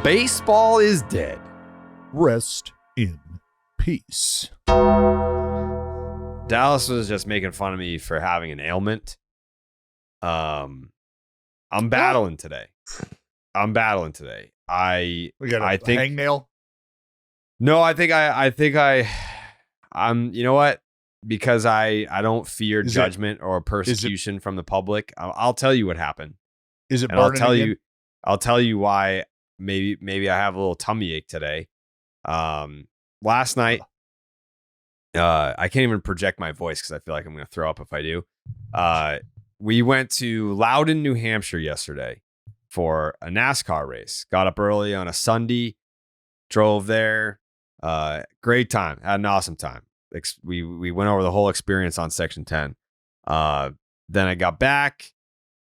Baseball is dead. Rest in peace. Dallas was just making fun of me for having an ailment. I'm battling today. I We got a think hangnail. No, I'm you know what? Because I don't fear judgment or persecution from the public. I'll tell you what happened. Is it And burning I'll tell you why maybe I have a little tummy ache today. Last night, I can't even project my voice because I feel like I'm going to throw up if I do. We went to Loudon, New Hampshire yesterday for a NASCAR race. Got up early on a Sunday, drove there. Great time. Had an awesome time. We went over the whole experience on Section 10. Then I got back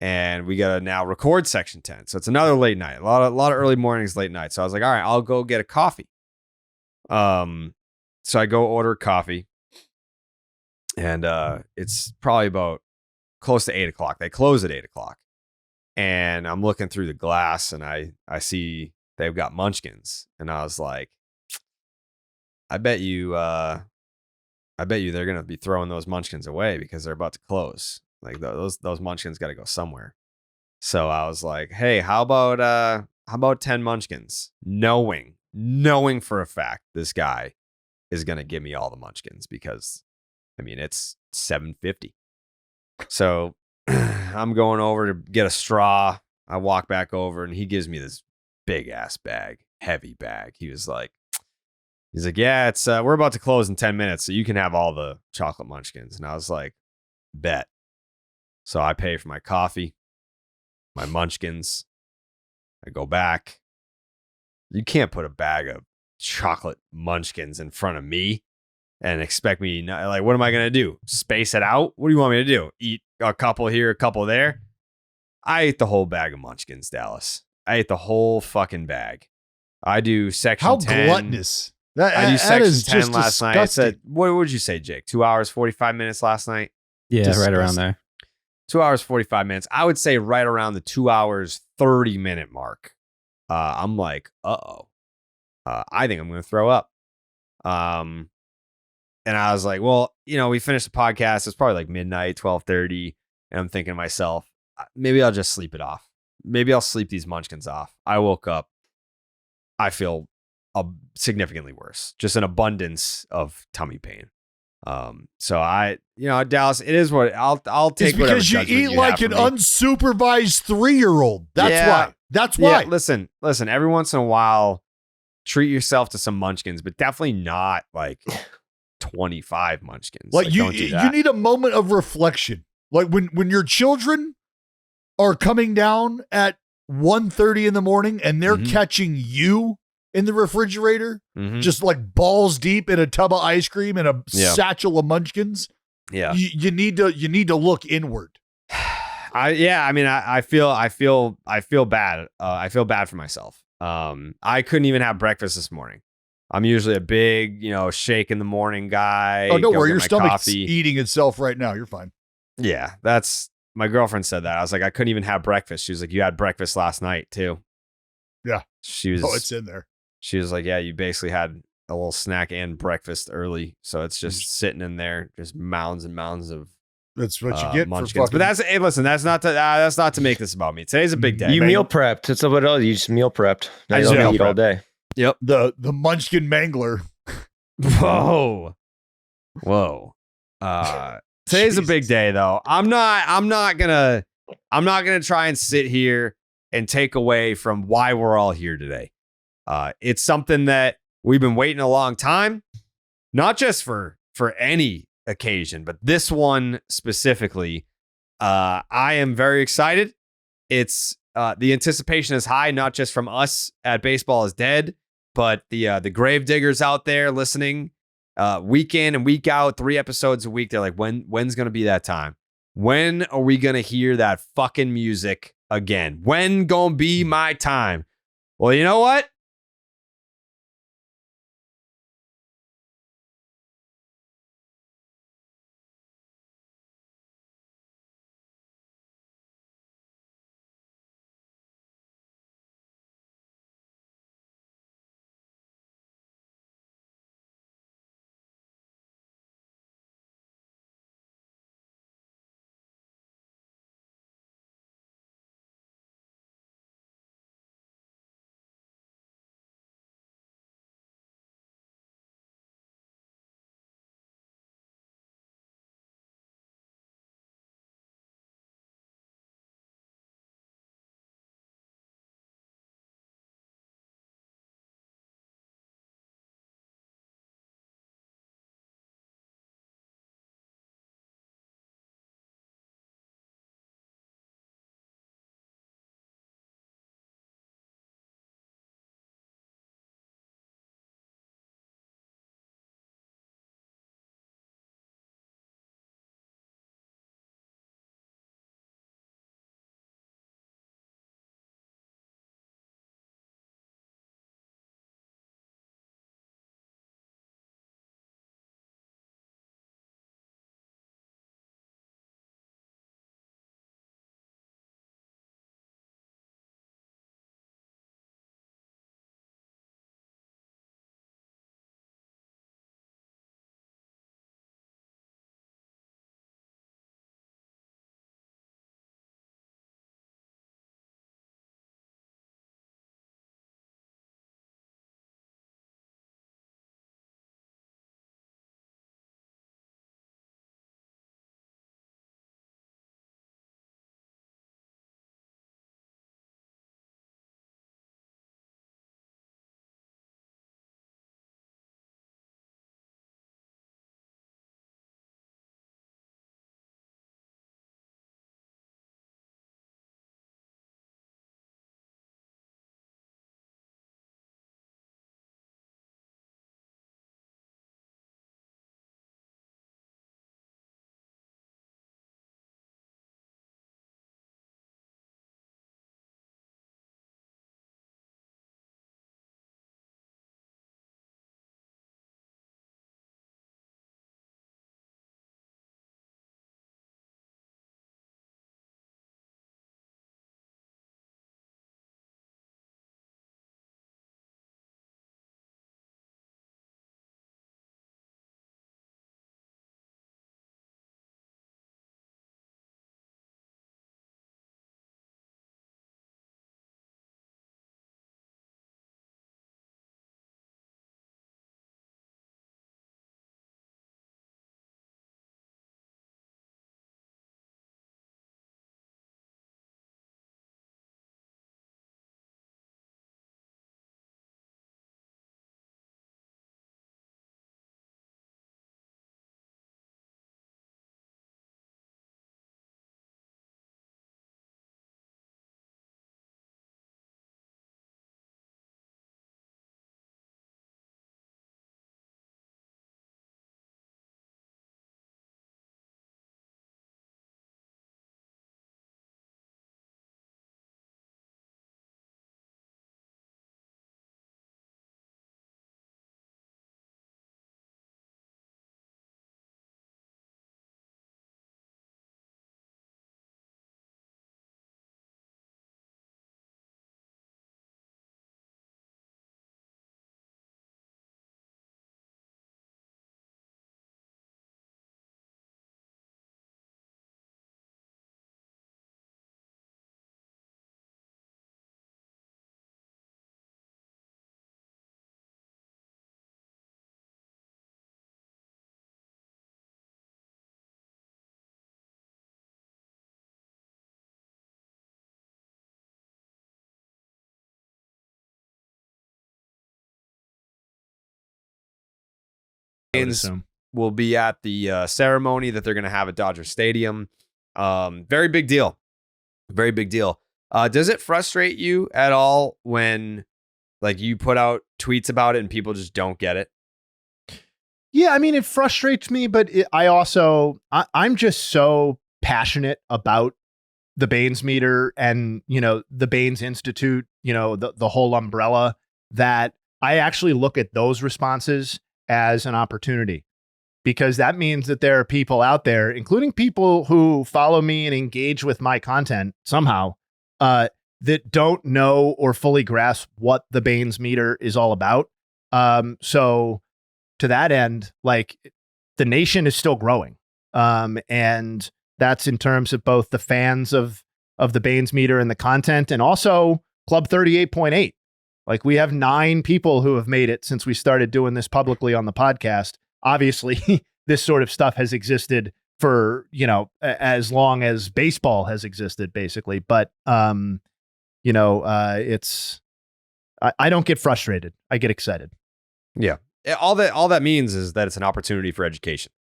and we got to now record Section 10. So it's another late night. A lot of early mornings, late nights. So I was like, all right, I'll go get a coffee. So I go order coffee and it's probably about close to 8:00. They close at 8:00. And I'm looking through the glass and I see they've got munchkins. And I was like, I bet you they're going to be throwing those munchkins away because they're about to close. Like those munchkins got to go somewhere. So I was like, hey, how about 10 munchkins? Knowing for a fact this guy is going to give me all the munchkins because I mean, it's $7.50. So I'm going over to get a straw. I walk back over and he gives me this big ass bag, heavy bag. He's like, yeah, it's we're about to close in 10 minutes, so you can have all the chocolate munchkins. And I was like, bet. So I pay for my coffee, my munchkins. I go back. You can't put a bag of chocolate munchkins in front of me and expect me not, like, what am I going to do? Space it out? What do you want me to do? Eat a couple here, a couple there? I ate the whole bag of munchkins, Dallas. I ate the whole fucking bag. I do Section 10. How gluttonous. I do Section 10 just last night. I disgusting. said, what would you say, Jake? 2 hours, 45 minutes last night? Yeah, Disgusting. right around there. 2 hours, 45 minutes. I would say right around the 2 hours, 30 minute mark. I'm like, I think I'm going to throw up. And I was like, well, we finished the podcast. It's probably like midnight, 12:30. And I'm thinking to myself, maybe I'll just sleep it off. Maybe I'll sleep these munchkins off. I woke up. I feel significantly worse. Just an abundance of tummy pain. So Dallas, it is what I'll take. It's because you eat like an unsupervised 3-year-old. That's why. Yeah, listen. Every once in a while, treat yourself to some munchkins, but definitely not like 25 munchkins. Like you don't do that. You need a moment of reflection. Like when your children are coming down at 1:30 in the morning and they're catching you in the refrigerator, just like balls deep in a tub of ice cream and a satchel of munchkins. Yeah. You need to look inward. I feel bad. I feel bad for myself. I couldn't even have breakfast this morning. I'm usually a big, shake in the morning guy. Oh, don't worry. Your stomach's eating itself right now. You're fine. Yeah. My girlfriend said that. I was like, I couldn't even have breakfast. She was like, you had breakfast last night too. Yeah. It's in there. She was like, yeah, you basically had a little snack and breakfast early. So it's just sitting in there, just mounds and mounds of That's what you get munchkins. But that's not to make this about me. Today's a big day. You meal prepped. It's what else. You just meal prepped. Now you don't eat all day. Yep. The munchkin mangler. Whoa. Today's a big day though. I'm not gonna try and sit here and take away from why we're all here today. It's something that we've been waiting a long time, not just for any occasion, but this one specifically. I am very excited. It's the anticipation is high, not just from us at Baseball is Dead, but the grave diggers out there listening, week in and week out, 3 episodes a week. They're like, when's gonna be that time? When are we gonna hear that fucking music again? When gonna be my time? Well, you know what? Baines will be at the ceremony that they're going to have at Dodger Stadium. Very big deal. Very big deal. Does it frustrate you at all when like you put out tweets about it and people just don't get it? Yeah, I mean, it frustrates me, but I'm just so passionate about the Baines meter and, the Baines Institute, the whole umbrella, that I actually look at those responses as an opportunity, because that means that there are people out there, including people who follow me and engage with my content somehow, that don't know or fully grasp what the Baines meter is all about. So to that end, like, the nation is still growing. And that's in terms of both the fans of the Baines meter and the content, and also Club 38.8. Like, we have 9 people who have made it since we started doing this publicly on the podcast. Obviously, this sort of stuff has existed for, as long as baseball has existed, basically. But, I don't get frustrated. I get excited. Yeah. All that means is that it's an opportunity for education.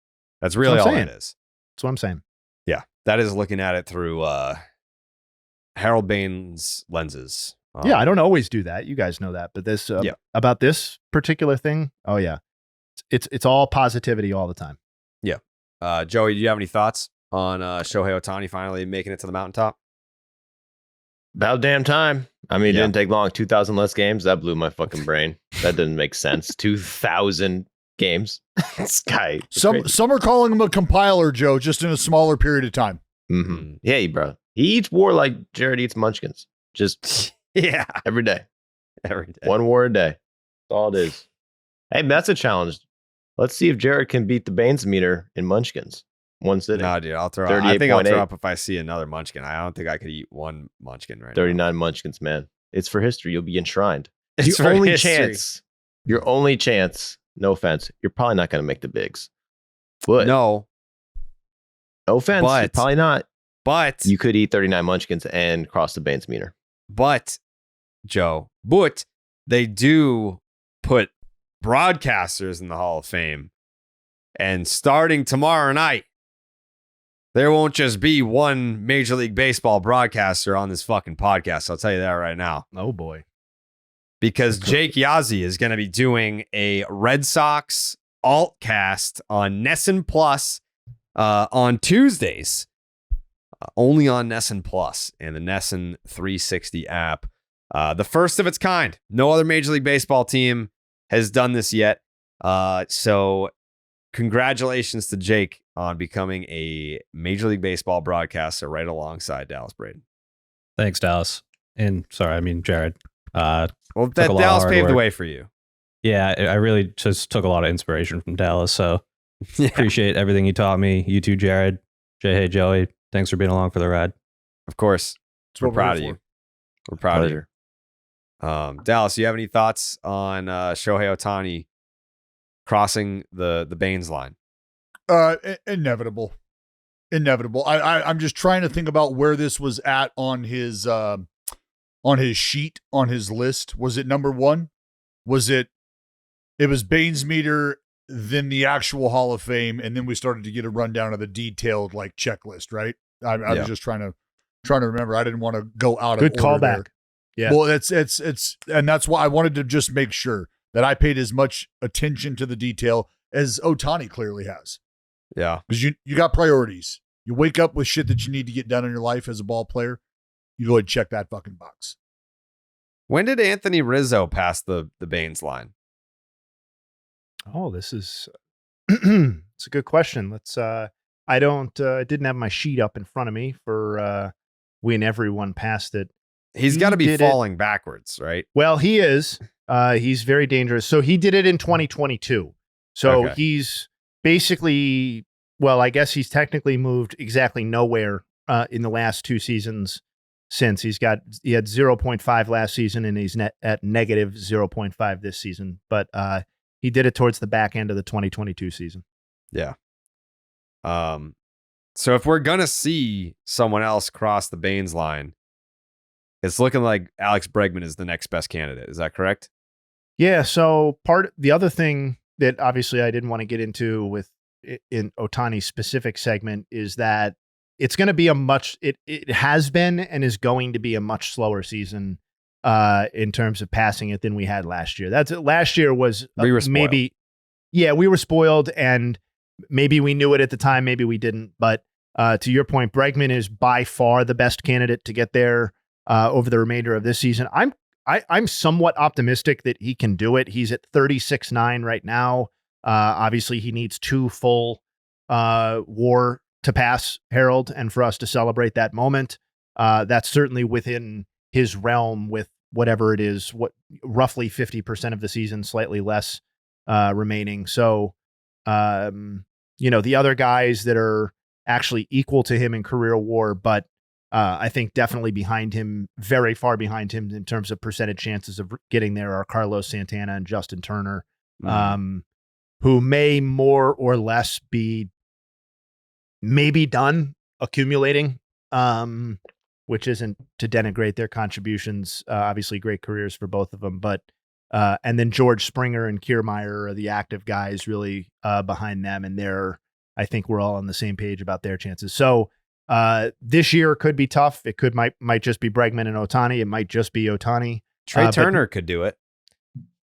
That's really all it is. That's what I'm saying. Yeah. That is looking at it through Harold Baines lenses. Yeah, I don't always do that. You guys know that. But this about this particular thing, oh yeah. It's all positivity all the time. Yeah. Joey, do you have any thoughts on Shohei Ohtani finally making it to the mountaintop? About damn time. I mean, it didn't take long. 2,000 less games. That blew my fucking brain. That didn't make sense. 2,000 games. This guy. Some are calling him a compiler, Joe, just in a smaller period of time. Mm-hmm. Yeah, bro. He eats war like Jared eats munchkins. Just every day. Every day. 1 war a day. That's all it is. Hey, that's a challenge. Let's see if Jared can beat the Baines meter in munchkins. One sitting. No, dude, I'll throw up. I think I'll throw up if I see another munchkin. I don't think I could eat one munchkin right 39 munchkins, man. It's for history. You'll be enshrined. It's your only chance. Your only chance. No offense. You're probably not going to make the bigs. But no offense. You're probably not. But you could eat 39 munchkins and cross the Baines meter. But Joe, they do put broadcasters in the Hall of Fame, and starting tomorrow night, there won't just be one Major League Baseball broadcaster on this fucking podcast. I'll tell you that right now. Oh, boy. Because Jake Yazzie is going to be doing a Red Sox alt cast on Nessun Plus on Tuesdays. Only on Nessun Plus and the Nessun 360 app. The first of its kind. No other Major League Baseball team has done this yet. So congratulations to Jake on becoming a Major League Baseball broadcaster right alongside Dallas Braden. Thanks, Dallas. And sorry, I mean, Jared. Well, that Dallas paved the way for you. Yeah, I really just took a lot of inspiration from Dallas. So appreciate everything you taught me. You too, Jared. Jayhay, Joey. Thanks for being along for the ride. Of course. We're proud of you. We're proud of you. Dallas, you have any thoughts on Shohei Ohtani crossing the Baines line? Inevitable. I'm just trying to think about where this was at on his sheet, on his list. Was it number 1? It was Baines meter, then the actual Hall of Fame, and then we started to get a rundown of the detailed like checklist, right? I was just trying to remember. I didn't want to go out of order. Good callback. Yeah. Well, it's and that's why I wanted to just make sure that I paid as much attention to the detail as Ohtani clearly has. Yeah. Because you got priorities. You wake up with shit that you need to get done in your life as a ball player. You go ahead and check that fucking box. When did Anthony Rizzo pass the Baines line? Oh, this is it's a good question. Let's I didn't have my sheet up in front of me for when everyone passed it. He's got to be falling backwards, right? Well, he is. He's very dangerous. So he did it in 2022. So he's basically, well, I guess he's technically moved exactly nowhere in the last 2 seasons since. He had 0.5 last season and he's at negative 0.5 this season. But he did it towards the back end of the 2022 season. Yeah. So if we're going to see someone else cross the Baines line, it's looking like Alex Bregman is the next best candidate. Is that correct? Yeah. So the other thing that obviously I didn't want to get into with in Ohtani's specific segment is that it's going to be it has been and is going to be a much slower season in terms of passing it than we had last year. Last year was we were spoiled. We were spoiled, and maybe we knew it at the time, maybe we didn't. But to your point, Bregman is by far the best candidate to get there over the remainder of this season. I'm somewhat optimistic that he can do it. He's at 36.9 right now. Obviously, he needs 2 full WAR to pass Harold, and for us to celebrate that moment. That's certainly within his realm with whatever it is, roughly 50% of the season, slightly less remaining. So, the other guys that are actually equal to him in career WAR, but I think definitely behind him, very far behind him in terms of percentage chances of getting there, are Carlos Santana and Justin Turner, who may more or less be maybe done accumulating, which isn't to denigrate their contributions. Obviously, great careers for both of them, but and then George Springer and Kiermaier are the active guys really behind them, and I think we're all on the same page about their chances. So this year could be tough. It might just be Bregman and Ohtani. It might just be Ohtani. Trey Turner could do it.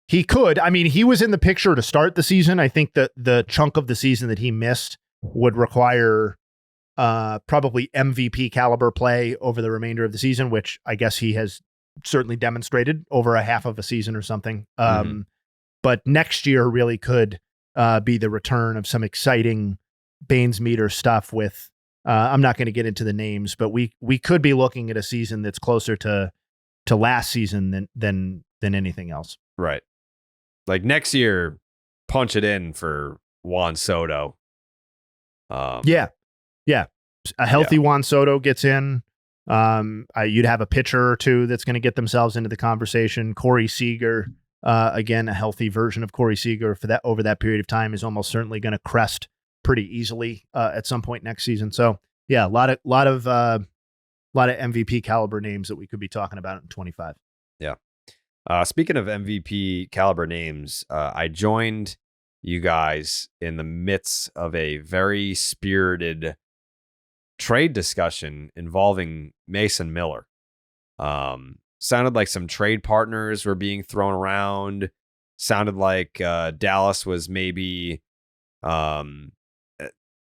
He could. I mean, he was in the picture to start the season. I think that the chunk of the season that he missed would require probably MVP caliber play over the remainder of the season, which I guess he has certainly demonstrated over a half of a season or something. But next year really could be the return of some exciting Baines meter stuff with, I'm not going to get into the names, but we could be looking at a season that's closer to last season than anything else. Right. Like next year, punch it in for Juan Soto. Yeah. A healthy Juan Soto gets in. You'd have a pitcher or two that's going to get themselves into the conversation. Corey Seager, again, a healthy version of Corey Seager for that over that period of time is almost certainly going to crest pretty easily at some point next season. So yeah, a lot of MVP caliber names that we could be talking about in 25. Yeah. Speaking of MVP caliber names, I joined you guys in the midst of a very spirited trade discussion involving Mason Miller. Sounded like some trade partners were being thrown around. Sounded like Dallas was maybe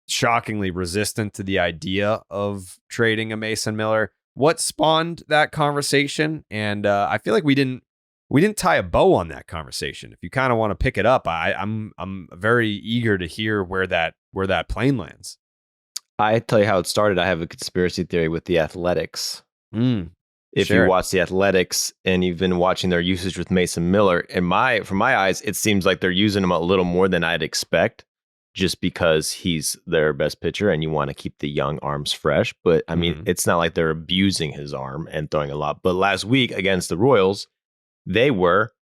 shockingly resistant to the idea of trading a Mason Miller. What spawned that conversation? And I feel like we didn't tie a bow on that conversation. If you kind of want to pick it up, I'm very eager to hear where that plane lands. I tell you how it started. I have a conspiracy theory with the Athletics. If Sure. you watch the Athletics and you've been watching their usage with Mason Miller, from my eyes, it seems like they're using him a little more than I'd expect, just because he's their best pitcher and you want to keep the young arms fresh. But I mean, it's not like they're abusing his arm and throwing a lot. But last week against the Royals, they were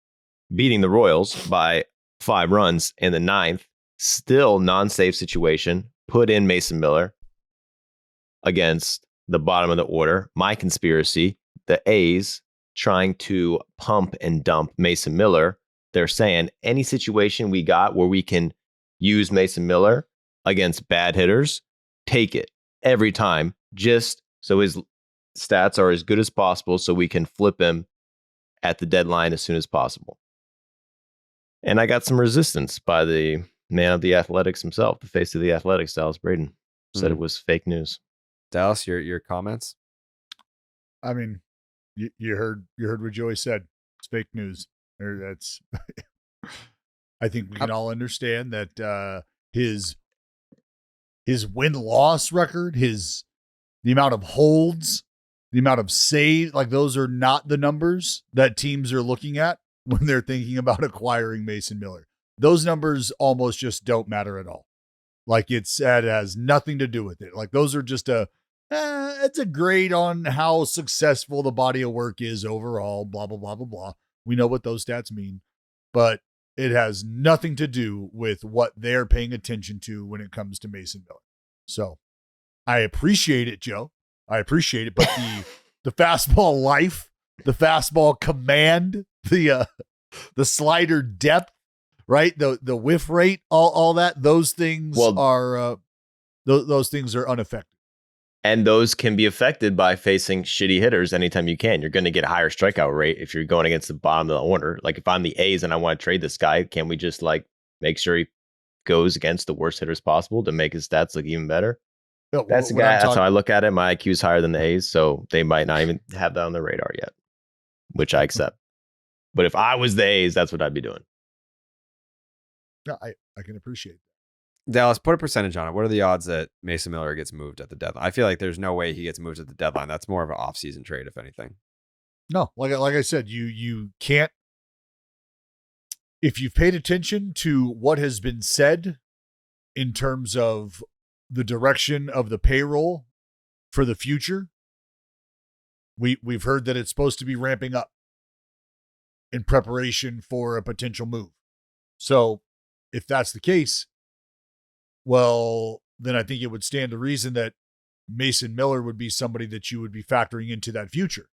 beating the Royals by 5 runs in the 9th. Still non-safe situation. Put in Mason Miller against the bottom of the order. My conspiracy, the A's trying to pump and dump Mason Miller. They're saying any situation we got where we can use Mason Miller against bad hitters, take it every time, just so his stats are as good as possible so we can flip him at the deadline as soon as possible. And I got some resistance by the man of the Athletics himself, the face of the Athletics, Dallas Braden, said it was fake news. Dallas, your comments? I mean, you heard what Joey said. It's fake news. That's. I think we can all understand that his win-loss record, the amount of holds, the amount of saves, like those are not the numbers that teams are looking at when they're thinking about acquiring Mason Miller. Those numbers almost just don't matter at all. Like it has nothing to do with it. Like those are just it's a grade on how successful the body of work is overall, blah, blah, blah, blah, blah. We know what those stats mean, but it has nothing to do with what they're paying attention to when it comes to Mason Miller. So I appreciate it, Joe. I appreciate it, but the fastball life, the fastball command, the slider depth right? The whiff rate, all that, those things are those things are unaffected. And those can be affected by facing shitty hitters anytime you can. You're going to get a higher strikeout rate if you're going against the bottom of the order. Like if I'm the A's and I want to trade this guy, can we just like make sure he goes against the worst hitters possible to make his stats look even better? That's the guy. That's how I look at it. My IQ is higher than the A's, so they might not even have that on their radar yet, which I accept. But if I was the A's, that's what I'd be doing. No, I can appreciate that. Dallas, put a percentage on it. What are the odds that Mason Miller gets moved at the deadline? I feel like there's no way he gets moved at the deadline. That's more of an off-season trade, if anything. No, like I said, you can't. If you've paid attention to what has been said in terms of the direction of the payroll for the future, we've heard that it's supposed to be ramping up in preparation for a potential move. So if that's the case, well, then I think it would stand to reason that Mason Miller would be somebody that you would be factoring into that future.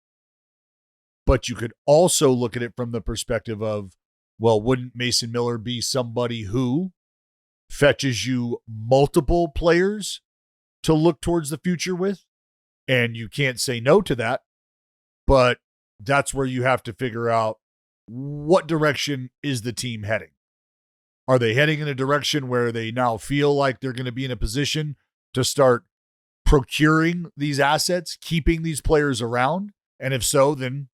But you could also look at it from the perspective of, well, wouldn't Mason Miller be somebody who fetches you multiple players to look towards the future with? And you can't say no to that. But that's where you have to figure out what direction is the team heading. Are they heading in a direction where they now feel like they're going to be in a position to start procuring these assets, keeping these players around? And if so, then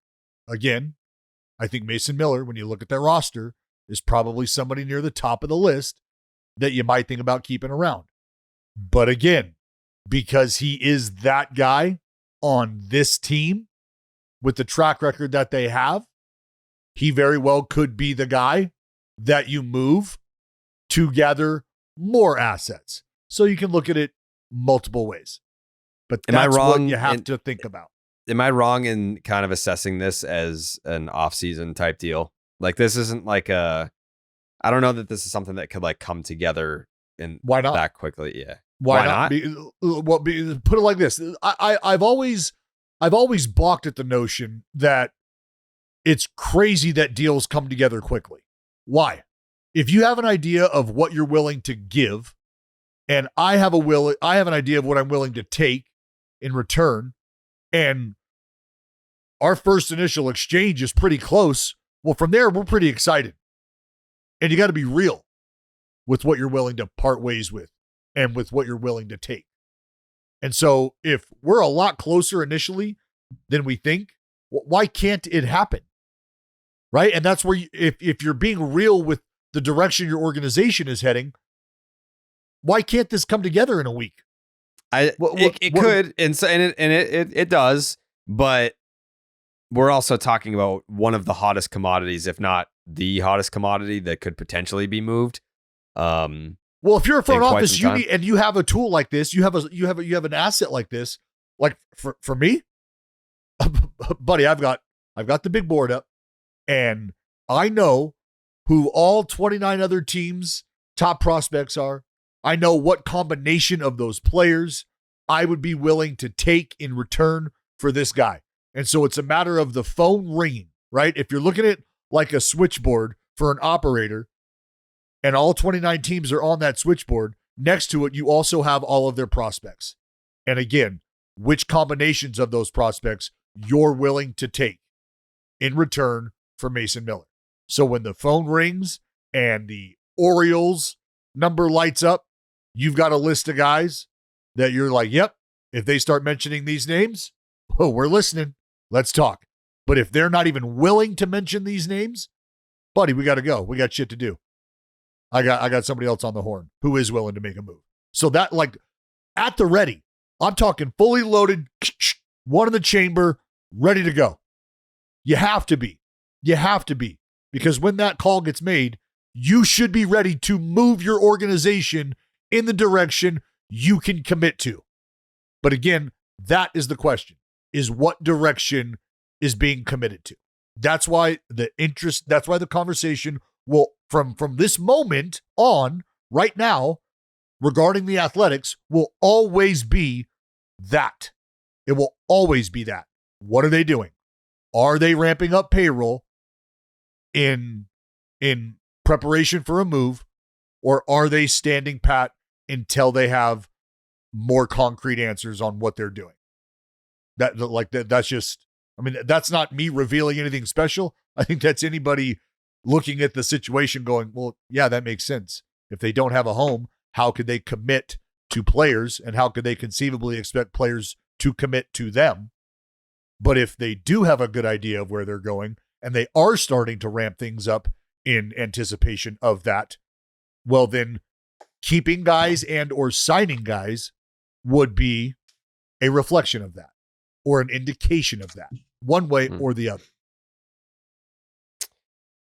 again, I think Mason Miller, when you look at their roster, is probably somebody near the top of the list that you might think about keeping around. But again, because he is that guy on this team with the track record that they have, he very well could be the guy that you move to gather more assets. So you can look at it multiple ways. But that's what you have to think about. Am I wrong in kind of assessing this as an off-season type deal? Like this isn't like I don't know that this is something that could like come together in why not that quickly. Yeah. Why not? Put it like this. I've always balked at the notion that it's crazy that deals come together quickly. Why? If you have an idea of what you're willing to give, and I have an idea of what I'm willing to take in return, and our first initial exchange is pretty close, well, from there, we're pretty excited. And you got to be real with what you're willing to part ways with and with what you're willing to take. And so if we're a lot closer initially than we think, why can't it happen? Right? And that's where if you're being real with the direction your organization is heading, why can't this come together in a week? It could, and it does, but we're also talking about one of the hottest commodities, if not the hottest commodity that could potentially be moved. Well, if you're a front office, you have a tool like this, you have an asset like this. Like for me, buddy, I've got the big board up, and I know who all 29 other teams' top prospects are. I know what combination of those players I would be willing to take in return for this guy. And so it's a matter of the phone ringing, right? If you're looking at like a switchboard for an operator and all 29 teams are on that switchboard, next to it, you also have all of their prospects. And again, which combinations of those prospects you're willing to take in return for Mason Miller. So when the phone rings and the Orioles number lights up, you've got a list of guys that you're like, yep, if they start mentioning these names, oh, we're listening. Let's talk. But if they're not even willing to mention these names, buddy, we got to go. We got shit to do. I got somebody else on the horn who is willing to make a move. So that, like, at the ready, I'm talking fully loaded, one in the chamber, ready to go. You have to be. You have to be. Because when that call gets made, you should be ready to move your organization in the direction you can commit to. But again, that is the question, is what direction is being committed to. That's why the conversation will, from this moment on, right now, regarding the Athletics, will always be that. It will always be that. What are they doing? Are they ramping up payroll in preparation for a move, or are they standing pat until they have more concrete answers on what they're doing? That's just, I mean, that's not me revealing anything special. I think that's anybody looking at the situation going, well, yeah, that makes sense. If they don't have a home, how could they commit to players, and how could they conceivably expect players to commit to them? But if they do have a good idea of where they're going and they are starting to ramp things up in anticipation of that, well, then keeping guys and or signing guys would be a reflection of that, or an indication of that, one way or the other.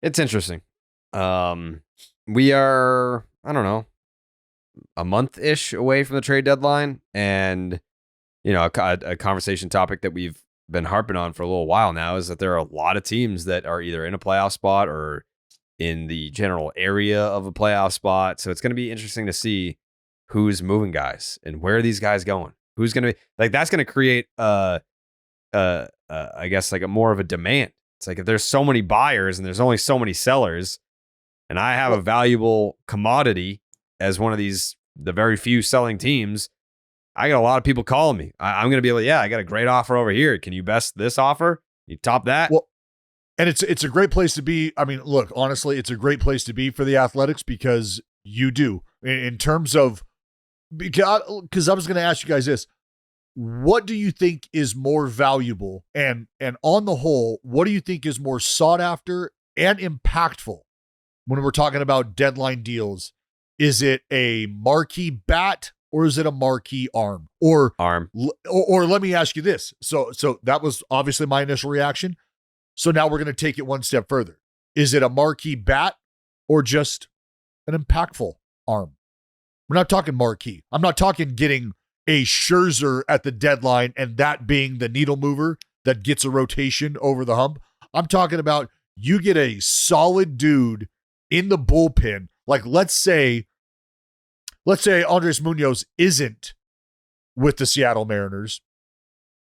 It's interesting. We are, I don't know, a month-ish away from the trade deadline, and a conversation topic that we've been harping on for a little while now is that there are a lot of teams that are either in a playoff spot or in the general area of a playoff spot. So it's going to be interesting to see who's moving guys and where are these guys going. Who's going to be like, that's going to create I guess like a more of a demand. It's like if there's so many buyers and there's only so many sellers, and I have a valuable commodity as one of these, the very few selling teams, I got a lot of people calling me. I'm going to be able to, I got a great offer over here. Can you best this offer? You top that? Well, and it's a great place to be. I mean, look, honestly, it's a great place to be for the Athletics, because you do, in terms of, because I was going to ask you guys this. What do you think is more valuable, and on the whole, what do you think is more sought after and impactful when we're talking about deadline deals? Is it a marquee bat, or is it a marquee arm? Or let me ask you this. So that was obviously my initial reaction. So now we're going to take it one step further. Is it a marquee bat or just an impactful arm? We're not talking marquee. I'm not talking getting a Scherzer at the deadline and that being the needle mover that gets a rotation over the hump. I'm talking about you get a solid dude in the bullpen. Like, let's say Andres Munoz isn't with the Seattle Mariners,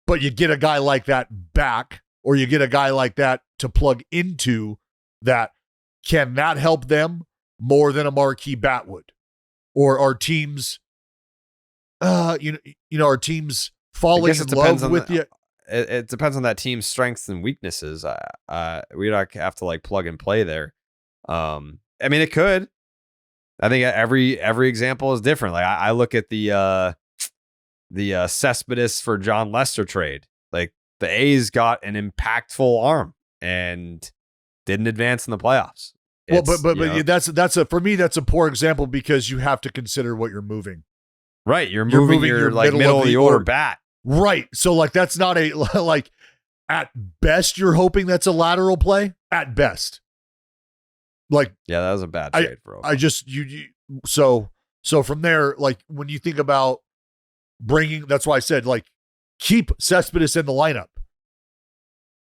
but you get a guy like that back, or you get a guy like that to plug into that. Can that help them more than a marquee bat would? Or are teams, our teams falling in love with you? It depends on that team's strengths and weaknesses. We don't have to like plug and play there. I mean, it could. I think every example is different. Like I look at the Cespedes for John Lester trade. Like the A's got an impactful arm and didn't advance in the playoffs. Well, but that's for me, that's a poor example, because you have to consider what you're moving. Right, you're moving your like middle of the order bat. Right, so like that's not a like. At best, you're hoping that's a lateral play. At best, like that was a bad trade for Oakland. I just so from there, like when you think about bringing, that's why I said like keep Cespedes in the lineup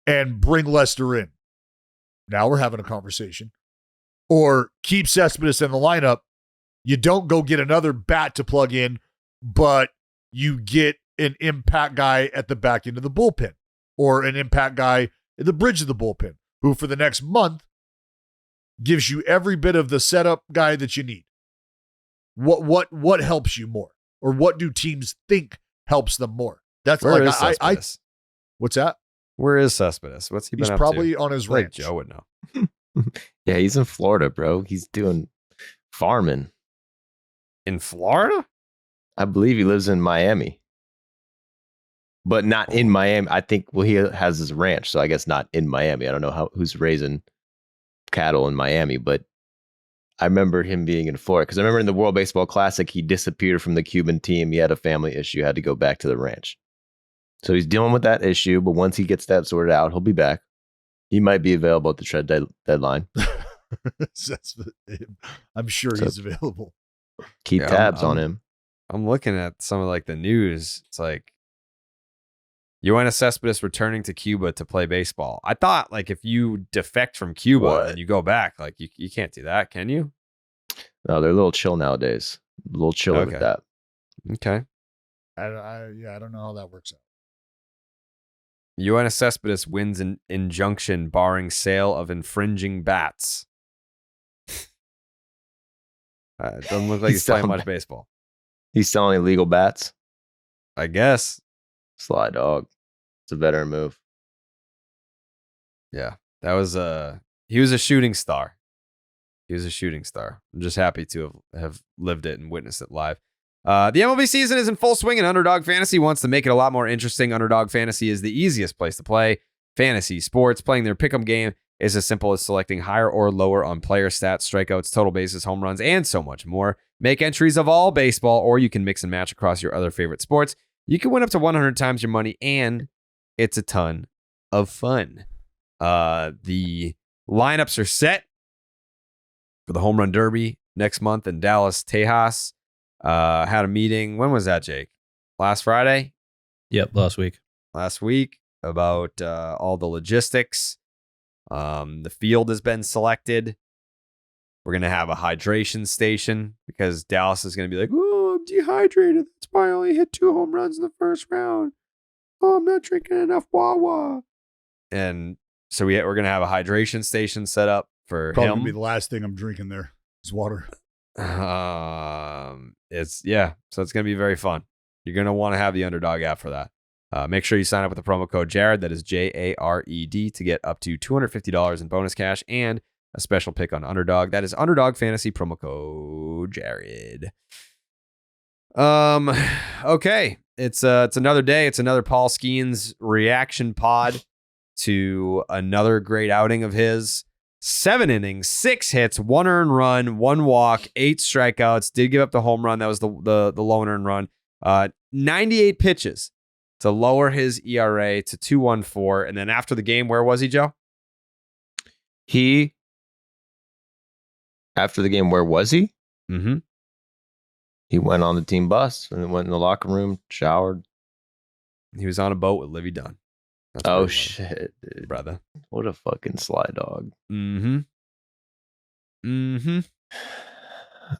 and bring Lester in. Now we're having a conversation. Or keep Cespedes in the lineup. You don't go get another bat to plug in, but you get an impact guy at the back end of the bullpen, or an impact guy at the bridge of the bullpen, who for the next month gives you every bit of the setup guy that you need. What helps you more, or what do teams think helps them more? That's Where like is Cespedes? What's that? Where is Cespedes? What's he been He's up probably to? on his Like ranch. Joe would know. Yeah, he's in Florida, bro. He's doing farming. In Florida? I believe he lives in Miami. But not in Miami. I think, well, he has his ranch, so I guess not in Miami. I don't know who's raising cattle in Miami, but I remember him being in Florida, because I remember in the World Baseball Classic, he disappeared from the Cuban team. He had a family issue, had to go back to the ranch. So he's dealing with that issue, but once he gets that sorted out, he'll be back. He might be available at the trade deadline. I'm sure he's available. Keep tabs on him. I'm looking at some of like the news. It's like Yoenis Cespedes returning to Cuba to play baseball. I thought like if you defect from Cuba and you go back, like you can't do that, can you? No, they're a little chill nowadays. A little chiller with that. Okay. I don't know how that works out. Yoenis Cespedes wins an injunction barring sale of infringing bats. It doesn't look like he's playing much baseball. He's selling illegal bats. I guess. Sly dog. It's a veteran move. Yeah, that was he was a shooting star. I'm just happy to have lived it and witnessed it live. The MLB season is in full swing, and Underdog Fantasy wants to make it a lot more interesting. Underdog Fantasy is the easiest place to play fantasy sports. Playing their pick'em game is as simple as selecting higher or lower on player stats, strikeouts, total bases, home runs, and so much more. Make entries of all baseball, or you can mix and match across your other favorite sports. You can win up to 100 times your money, and it's a ton of fun. The lineups are set for the Home Run Derby next month in Dallas, Tejas. Had a meeting. When was that, Jake? Last Friday? Yep, last week about all the logistics. The field has been selected. We're going to have a hydration station because Dallas is going to be like, oh, I'm dehydrated. That's why I only hit 2 home runs in the first round. Oh, I'm not drinking enough Wawa. And so we're going to have a hydration station set up for Probably him. gonna be the last thing I'm drinking there is water. So it's going to be very fun. You're going to want to have the Underdog app for that. Make sure you sign up with the promo code Jared. That is JARED to get up to $250 in bonus cash and a special pick on Underdog. That is Underdog Fantasy promo code Jared. Okay. It's another day. It's another Paul Skenes reaction pod to another great outing of his. 7 innings, 6 hits, 1 earned run, 1 walk, 8 strikeouts. Did give up the home run. That was the lone earned run. 98 pitches to lower his ERA to 2.14. And then after the game, where was he, Joe? After the game, where was he? Mm-hmm. He went on the team bus and then went in the locker room, showered. He was on a boat with Livy Dunn. That's where he was, Shit, dude. brother. What a fucking sly dog. Mm-hmm. Mm-hmm.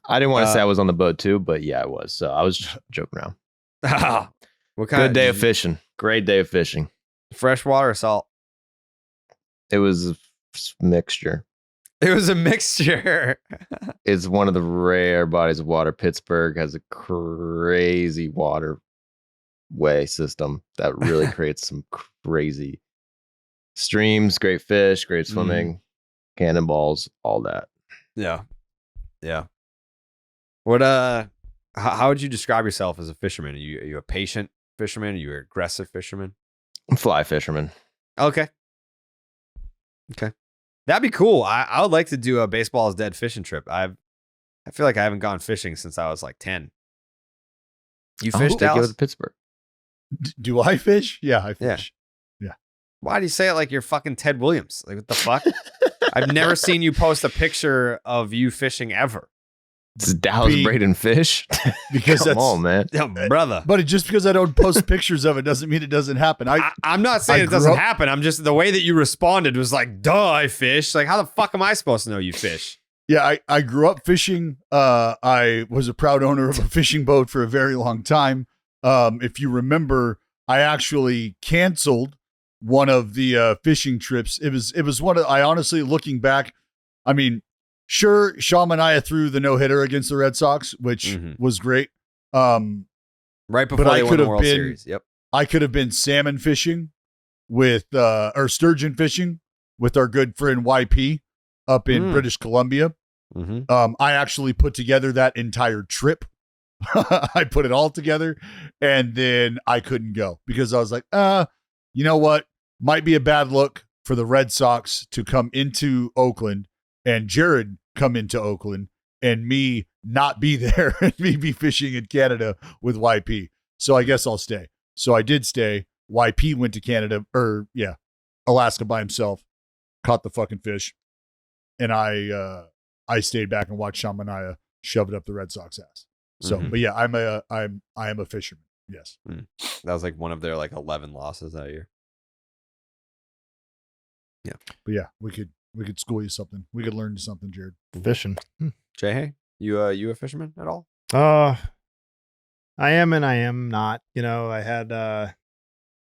I didn't want to say I was on the boat too, but yeah, I was. So I was just joking around. What kind Good day of fishing. Great day of fishing. Freshwater or salt? It was a mixture. It was a mixture. It's one of the rare bodies of water. Pittsburgh has a crazy waterway system that really creates some crazy streams, great fish, great swimming, cannonballs, all that. Yeah. What how would you describe yourself as a fisherman? Are you a patient fisherman? Are you an aggressive fisherman? Fly fisherman. Okay. That'd be cool. I would like to do a baseball is dead fishing trip. I feel like I haven't gone fishing since I was like 10. You fish, Take you Dallas? to Pittsburgh. Do I fish? Yeah, I fish. Why do you say it like you're fucking Ted Williams? Like, what the fuck? I've never seen you post a picture of you fishing ever. It's Dallas Braden Fish. Because Come on, man. Yeah, brother. But just because I don't post pictures of it doesn't mean it doesn't happen. I'm not saying I it doesn't grew up- happen. I'm just, the way that you responded was like, duh, I fish. Like, how the fuck am I supposed to know you fish? Yeah, I grew up fishing. I was a proud owner of a fishing boat for a very long time. If you remember, I actually canceled one of the fishing trips. It was one of, I honestly, looking back, I mean, sure, Sean Manaea threw the no-hitter against the Red Sox, which was great. Right before but they I won could the have World been, Series. Yep. I could have been salmon fishing with, or sturgeon fishing with our good friend YP up in British Columbia. I actually put together that entire trip. I put it all together, and then I couldn't go because I was like, you know what? Might be a bad look for the Red Sox to come into Oakland and Jared come into Oakland and me not be there and me be fishing in Canada with YP. So I guess I'll stay. So I did stay. YP went to Canada, Alaska by himself, caught the fucking fish, and I stayed back and watched Sean Manaea shove it up the Red Sox ass. So, but yeah, I am a fisherman. Yes. That was like one of their like 11 losses that year. Yeah. But yeah, we could school you something. We could learn you something, Jared. Fishing. Jayhay, you a fisherman at all? I am and I am not. I had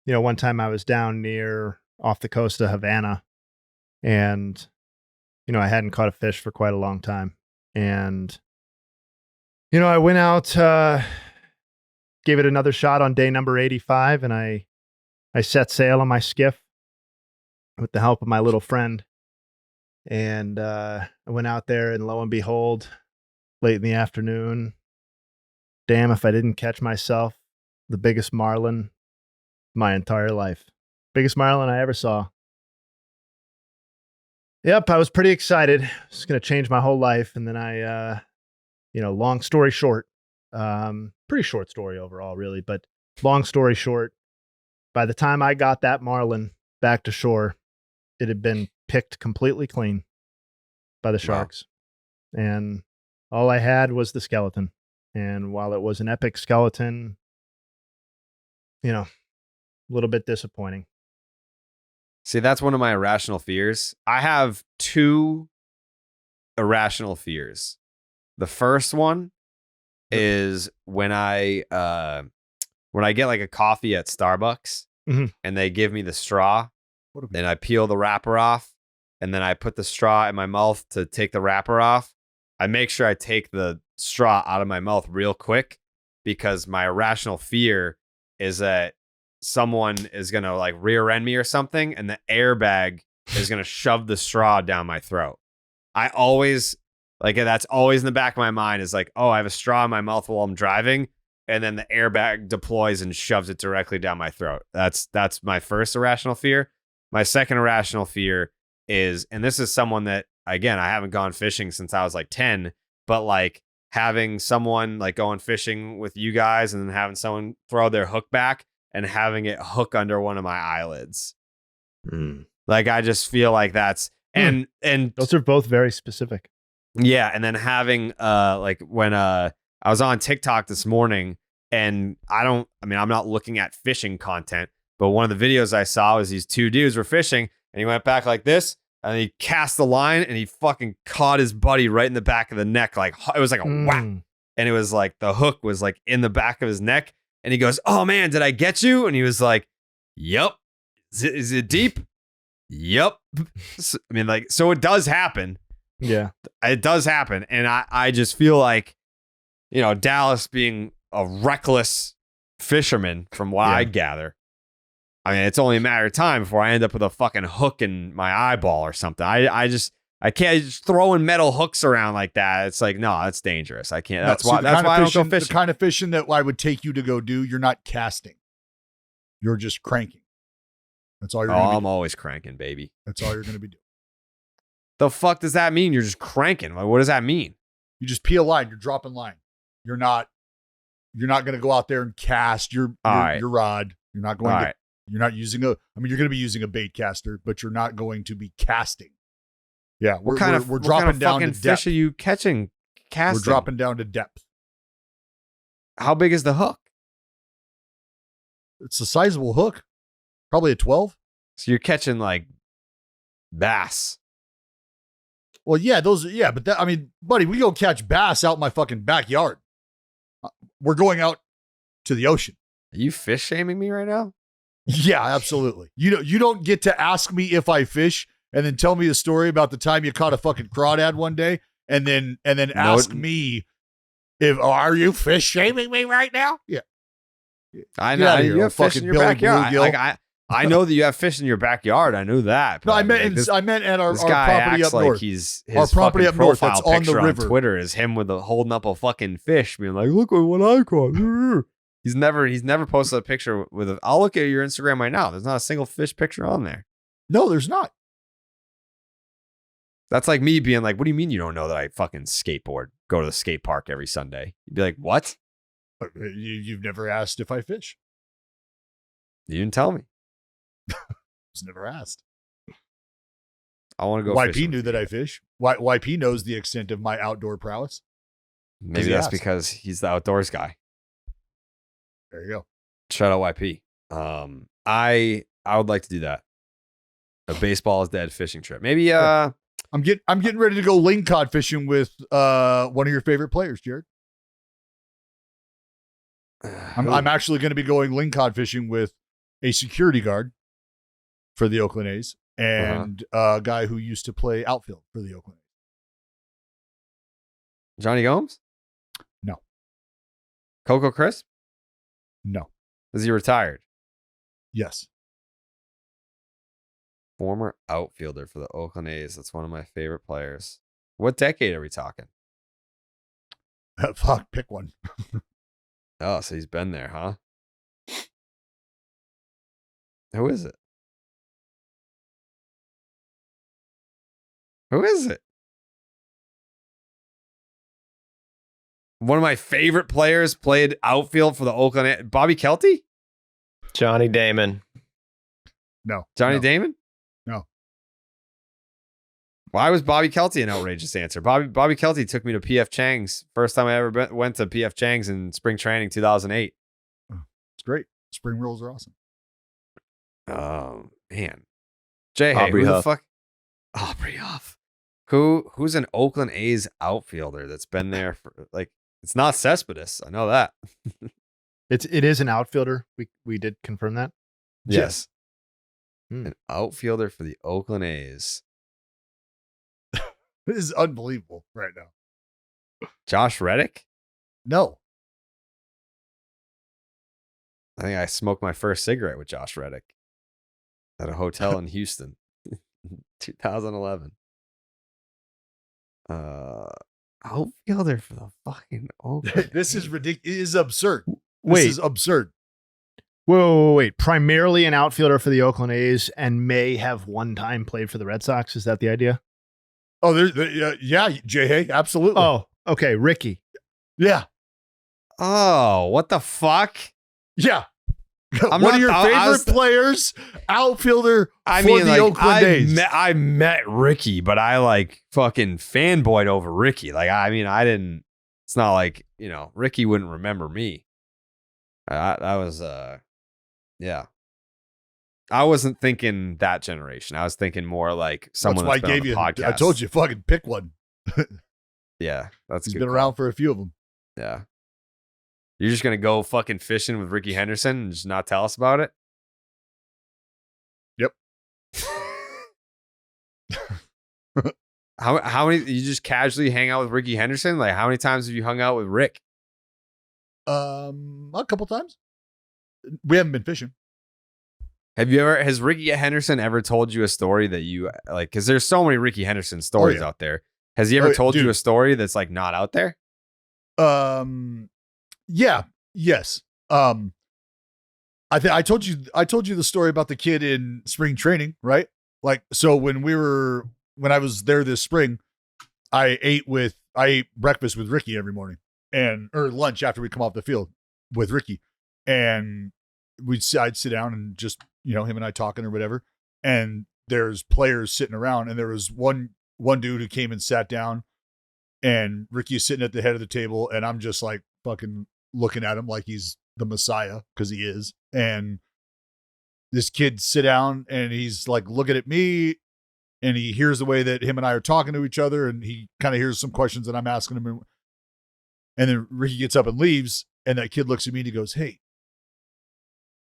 one time I was down near off the coast of Havana, and I hadn't caught a fish for quite a long time, and I went out, gave it another shot on day number 85, and I set sail on my skiff with the help of my little friend. And I went out there, and lo and behold, late in the afternoon, damn if I didn't catch myself the biggest marlin my entire life. Biggest marlin I ever saw. Yep, I was pretty excited. It's going to change my whole life. And then I, long story short, pretty short story overall, really, but long story short, by the time I got that marlin back to shore, it had been picked completely clean by the sharks. Wow. And all I had was the skeleton. And while it was an epic skeleton, a little bit disappointing. See, that's one of my irrational fears. I have 2 irrational fears. The first one is when I get like a coffee at Starbucks and they give me the straw and I peel the wrapper off and then I put the straw in my mouth to take the wrapper off. I make sure I take the straw out of my mouth real quick because my irrational fear is that someone is going to like rear end me or something and the airbag is going to shove the straw down my throat. I always that's always in the back of my mind is like, oh, I have a straw in my mouth while I'm driving. And then the airbag deploys and shoves it directly down my throat. That's my first irrational fear. My second irrational fear is, and this is someone that, again, I haven't gone fishing since I was like 10, but like having someone like going fishing with you guys and then having someone throw their hook back and having it hook under one of my eyelids. Like, I just feel like that's, and those are both very specific. Yeah. And then having, when, I was on TikTok this morning and I'm not looking at fishing content, but one of the videos I saw was these 2 dudes were fishing and he went back like this and he cast the line and he fucking caught his buddy right in the back of the neck. Like, it was like a whack. And it was like the hook was like in the back of his neck. And he goes, "Oh man, did I get you?" And he was like, "Yep." Is it deep? Yep. So it does happen. Yeah, it does happen. And I just feel like, Dallas being a reckless fisherman from what I gather. I mean, it's only a matter of time before I end up with a fucking hook in my eyeball or something. I can't just throwing metal hooks around like that. It's like, no, that's dangerous. I can't. That's why I don't go fishing. The kind of fishing that I would take you to go do, you're not casting. You're just cranking. That's all you're going to be I'm always cranking, baby. That's all you're going to be doing. The fuck does that mean? You're just cranking. Like, what does that mean? You just peel line. You're dropping line. You're not going to go out there and cast your rod. You're not going to, you're not using you're going to be using a bait caster, but you're not going to be casting. Yeah, we're dropping down to depth. Fish are you casting? We're dropping down to depth. How big is the hook? It's a sizable hook, probably a 12. So you're catching like bass. Well, yeah, but buddy, we go catch bass out in my fucking backyard. We're going out to the ocean. Are you fish shaming me right now? Yeah, absolutely. You don't get to ask me if I fish and then tell me the story about the time you caught a fucking crawdad one day and then ask me are you fish shaming me right now? Yeah. I know you have fish in your backyard. I know that you have fish in your backyard. I knew that. No, I meant at our property up north. His our property up north that's on the river. On Twitter is him holding up a fucking fish, being like, "Look what I caught." He's never posted a picture with I'll look at your Instagram right now. There's not a single fish picture on there. No, there's not. That's like me being like, "What do you mean you don't know that I fucking skateboard? Go to the skate park every Sunday?" You'd be like, "What?" You've never asked if I fish. You didn't tell me. Was never asked. I want to go. YP knew that I fish. YP knows the extent of my outdoor prowess. Maybe that's because he's the outdoors guy. There you go. Shout out YP. I would like to do that. A baseball is dead fishing trip. Maybe I'm getting ready to go ling cod fishing with one of your favorite players, Jared. I'm actually going to be going ling cod fishing with a security guard for the Oakland A's and a guy who used to play outfield for the Oakland A's. Johnny Gomes? No. Coco Crisp? No. Is he retired? Yes. Former outfielder for the Oakland A's. That's one of my favorite players. What decade are we talking? Fuck, pick one. Oh, so he's been there, huh? Who is it? Who is it? One of my favorite players played outfield for the Oakland A's. Bobby Kelty? Johnny Damon. No. Johnny no. Damon? No. Why was Bobby Kelty an outrageous answer? Bobby Kelty took me to PF Chang's. First time I ever went to PF Chang's in spring training 2008. It's great. Spring rolls are awesome. Oh, man. Jayhay, Aubrey who the Huff. fuck? Aubrey Huff. Who's an Oakland A's outfielder that's been there for, like, it's not Cespedes. I know that. It is an outfielder. We did confirm that. Yes. Hmm. An outfielder for the Oakland A's. This is unbelievable right now. Josh Reddick? No. I think I smoked my first cigarette with Josh Reddick at a hotel in Houston, 2011. Outfielder for the fucking Oakland. This is ridiculous. It is absurd. Wait. This is absurd. Wait. Primarily an outfielder for the Oakland A's and may have one time played for the Red Sox. Is that the idea? Oh, yeah, Jayhay, absolutely. Oh, okay. Ricky. Yeah. Oh, what the fuck? Yeah. I'm One not- of your I favorite was- players, outfielder I for mean, the like, Oakland A's. I met Ricky, but I like fucking fanboyed over Ricky. Like, I mean, I didn't. It's not like, you know, Ricky wouldn't remember me. That was yeah. I wasn't thinking that generation. I was thinking more like someone That's why that's I been gave on you. the podcast. I told you, fucking pick one. Yeah, that's He's a good been call. around for a few of them. Yeah. You're just gonna go fucking fishing with Ricky Henderson and just not tell us about it? Yep. How many you just casually hang out with Ricky Henderson? Like, how many times have you hung out with Rick? A couple times. We haven't been fishing. Has Ricky Henderson ever told you a story that you like? Because there's so many Ricky Henderson stories yeah. out there. Has he ever told you dude. a story that's like not out there? Yeah. Yes. I told you the story about the kid in spring training, right? Like, so when I was there this spring, I ate breakfast with Ricky every morning or lunch after we come off the field with Ricky. And I'd sit down and just, you know, him and I talking or whatever. And there's players sitting around, and there was one dude who came and sat down, and Ricky's sitting at the head of the table, and I'm just like fucking looking at him like he's the Messiah, because he is. And this kid sit down, and he's like looking at me, and he hears the way that him and I are talking to each other, and he kind of hears some questions that I'm asking him. And then Ricky gets up and leaves, and that kid looks at me and he goes, "Hey,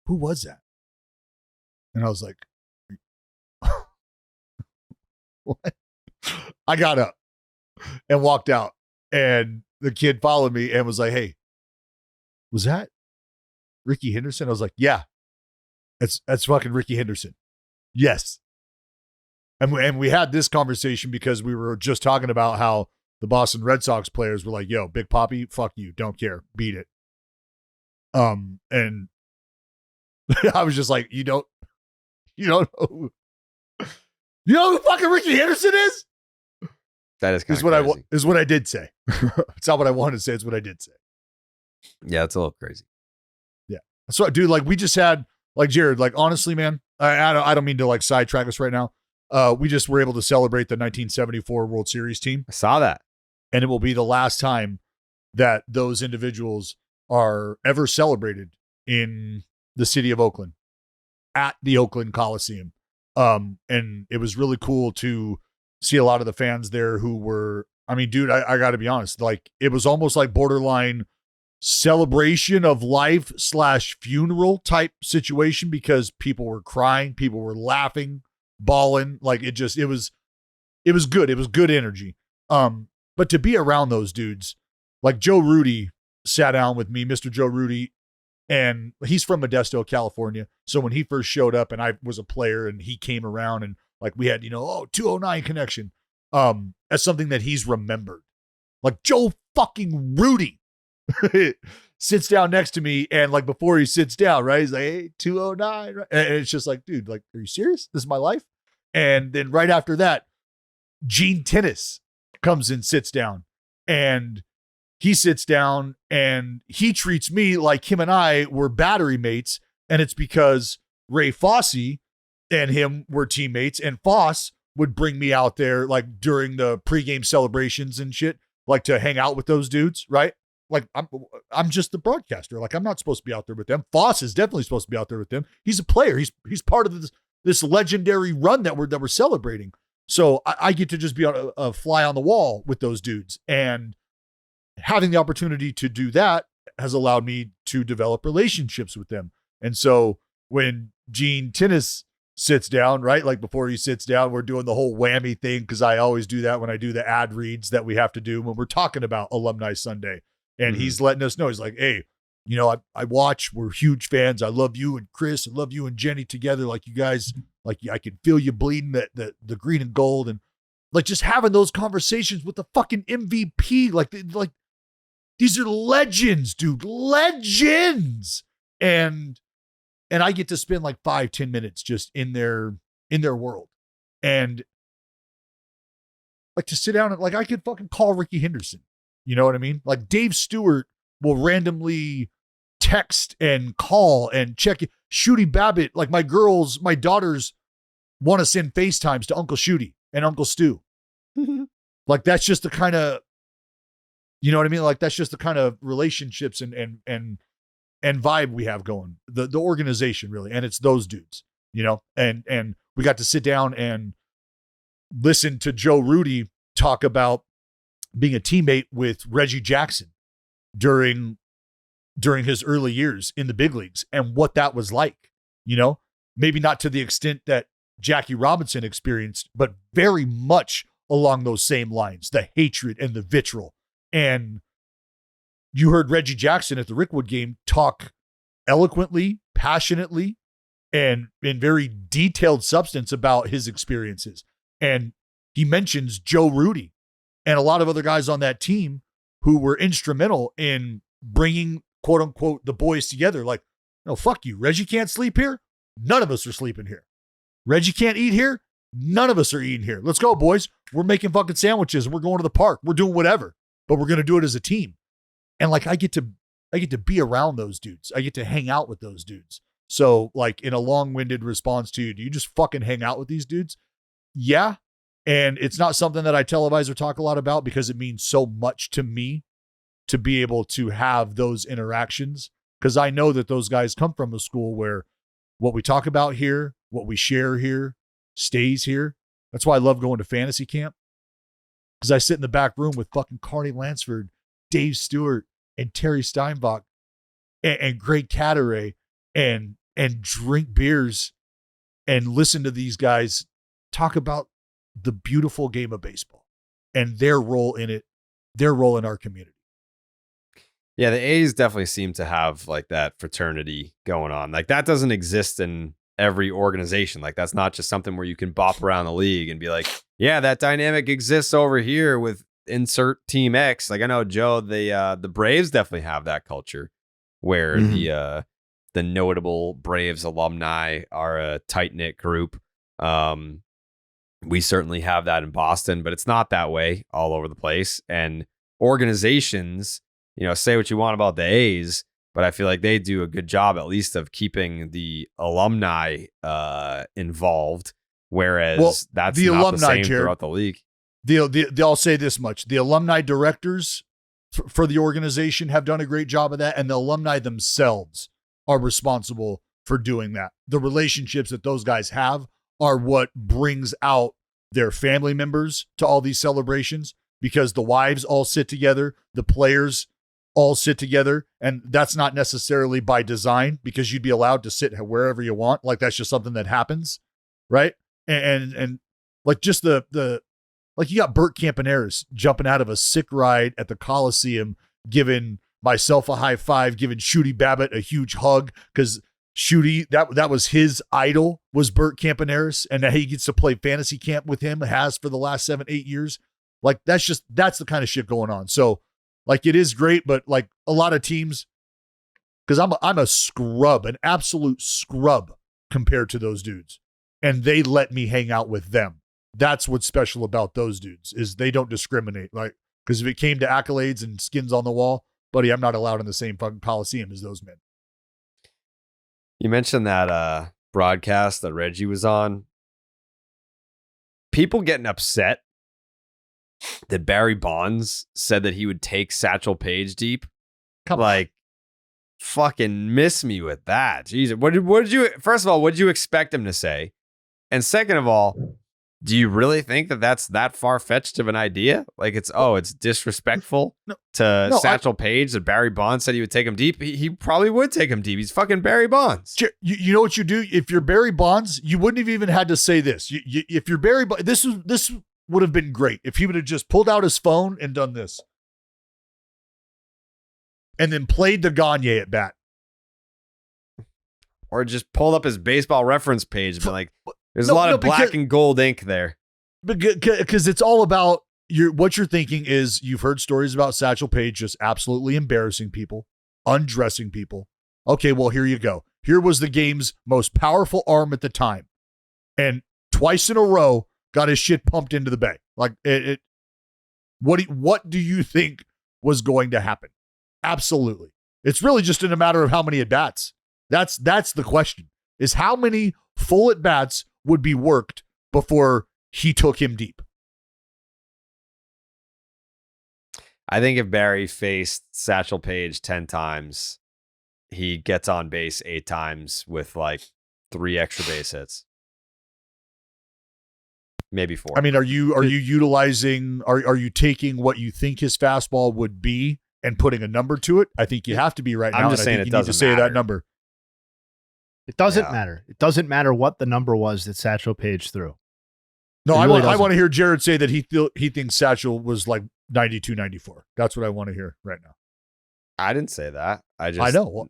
who was that?" And I was like, what? I got up and walked out, and the kid followed me and was like, "Hey, was that Ricky Henderson?" I was like, "Yeah, that's fucking Ricky Henderson." Yes. And we had this conversation because we were just talking about how the Boston Red Sox players were like, "Yo, Big Papi, fuck you, don't care, beat it." And I was just like, you don't know who fucking Ricky Henderson is? That is kind Is of what crazy. is what I did say. It's not what I wanted to say. It's what I did say. Yeah, it's a little crazy. Yeah. So, dude, like, we just had, like, Jared, like, honestly, man, I don't mean to like sidetrack us right now. We just were able to celebrate the 1974 World Series team, I saw that. and it will be the last time that those individuals are ever celebrated in the city of Oakland at the Oakland Coliseum. And it was really cool to see a lot of the fans there who were, I mean, dude, I got to be honest, like, it was almost like borderline celebration of life / funeral type situation, because people were crying, people were laughing, bawling. Like, it was good. It was good energy. But to be around those dudes, like Joe Rudy sat down with me, Mr. Joe Rudy, and he's from Modesto, California. So when he first showed up and I was a player and he came around and like we had, 209 connection, as something that he's remembered. Like Joe fucking Rudy sits down next to me and like before he sits down, right? He's like, hey, 209. Right? And it's just like, dude, like, are you serious? This is my life. And then right after that, Gene Tennis comes and sits down and he sits down and he treats me like him and I were battery mates. And it's because Ray Fosse and him were teammates and Foss would bring me out there like during the pregame celebrations and shit, like to hang out with those dudes, right? Like I'm just the broadcaster. Like I'm not supposed to be out there with them. Foss is definitely supposed to be out there with them. He's a player. He's part of this legendary run that we're celebrating. So I get to just be on a fly on the wall with those dudes, and having the opportunity to do that has allowed me to develop relationships with them. And so when Gene Tennis sits down, right? Like before he sits down, we're doing the whole whammy thing because I always do that when I do the ad reads that we have to do when we're talking about Alumni Sunday. And he's letting us know, he's like, hey, I watch, we're huge fans. I love you and Chris. I love you and Jenny together. Like you guys, like I can feel you bleeding the green and gold. And like just having those conversations with the fucking MVP, like these are legends, dude, legends. And I get to spend like 5-10 minutes just in their world. And like to sit down and like I could fucking call Ricky Henderson. You know what I mean? Like Dave Stewart will randomly text and call and check it. Shooty Babbitt, like my daughters want to send FaceTimes to Uncle Shooty and Uncle Stu. Like that's just the kind of, you know what I mean? Like that's just the kind of relationships and vibe we have going. The organization really, and it's those dudes, and we got to sit down and listen to Joe Rudy talk about being a teammate with Reggie Jackson during his early years in the big leagues and what that was like, maybe not to the extent that Jackie Robinson experienced, but very much along those same lines, the hatred and the vitriol. And you heard Reggie Jackson at the Rickwood game talk eloquently, passionately, and in very detailed substance about his experiences. And he mentions Joe Rudy and a lot of other guys on that team who were instrumental in bringing, quote unquote, the boys together. Like, no, fuck you. Reggie can't sleep here. None of us are sleeping here. Reggie can't eat here. None of us are eating here. Let's go, boys. We're making fucking sandwiches and we're going to the park. We're doing whatever, but we're going to do it as a team. And like, I get to be around those dudes. I get to hang out with those dudes. So like in a long-winded response to, do you just fucking hang out with these dudes? Yeah. And it's not something that I televise or talk a lot about because it means so much to me to be able to have those interactions. Because I know that those guys come from a school where what we talk about here, what we share here, stays here. That's why I love going to fantasy camp. Because I sit in the back room with fucking Carney Lansford, Dave Stewart, and Terry Steinbach, and Greg Catteray, and drink beers and listen to these guys talk about the beautiful game of baseball and their role in it, their role in our community. Yeah, the A's definitely seem to have like that fraternity going on. Like that doesn't exist in every organization. Like that's not just something where you can bop around the league and be like, yeah, that dynamic exists over here with insert team X. Like I know, Joe, the Braves definitely have that culture where the notable Braves alumni are a tight-knit group. We certainly have that in Boston, but it's not that way all over the place. And organizations, say what you want about the A's, but I feel like they do a good job at least of keeping the alumni involved, whereas that's the not alumni, the same Jared, throughout the league. I'll say this much. The alumni directors for the organization have done a great job of that, and the alumni themselves are responsible for doing that. The relationships that those guys have are what brings out their family members to all these celebrations, because the wives all sit together, the players all sit together, and that's not necessarily by design because you'd be allowed to sit wherever you want. Like that's just something that happens, right? And like just the like you got Bert Campaneris jumping out of a sick ride at the Coliseum, giving myself a high five, giving Shooty Babbitt a huge hug because Shooty, that was his idol, was Bert Campaneris, and now he gets to play fantasy camp with him, has for the last 7-8 years. Like, that's the kind of shit going on. So, like, it is great, but like a lot of teams, because I'm a scrub, an absolute scrub compared to those dudes, and they let me hang out with them. That's what's special about those dudes, is they don't discriminate. Like, because if it came to accolades and skins on the wall, buddy, I'm not allowed in the same fucking coliseum as those men. You mentioned that broadcast that Reggie was on. People getting upset that Barry Bonds said that he would take Satchel Paige deep. Come like, fucking miss me with that. Jesus. What did you, first of all, what did you expect him to say? And second of all, do you really think that that's that far-fetched of an idea? Like, it's disrespectful to Satchel Paige that Barry Bonds said he would take him deep. He probably would take him deep. He's fucking Barry Bonds. You know what you do? If you're Barry Bonds, you wouldn't have even had to say this. If you're Barry Bonds, this would have been great if he would have just pulled out his phone and done this. And then played the Gagne at bat. Or just pulled up his baseball reference page and been like, there's a lot of black and gold ink there. Because it's all about what you're thinking is you've heard stories about Satchel Paige just absolutely embarrassing people, undressing people. Okay, well, here you go. Here was the game's most powerful arm at the time. And twice in a row, got his shit pumped into the bay. Like, what do you think was going to happen? Absolutely. It's really just in a matter of how many at-bats. That's the question, is how many full at-bats would be worked before he took him deep. I think if Barry faced Satchel Paige 10 times, he gets on base 8 times with like 3 extra base hits. Maybe 4. I mean, are you utilizing, are you taking what you think his fastball would be and putting a number to it? I think you have to be right now. I'm just saying it doesn't say matter. That number. It doesn't matter. It doesn't matter what the number was that Satchel Paige threw. No, I want to hear Jared say that he thinks Satchel was like 92, 94. That's what I want to hear right now. I didn't say that. I know.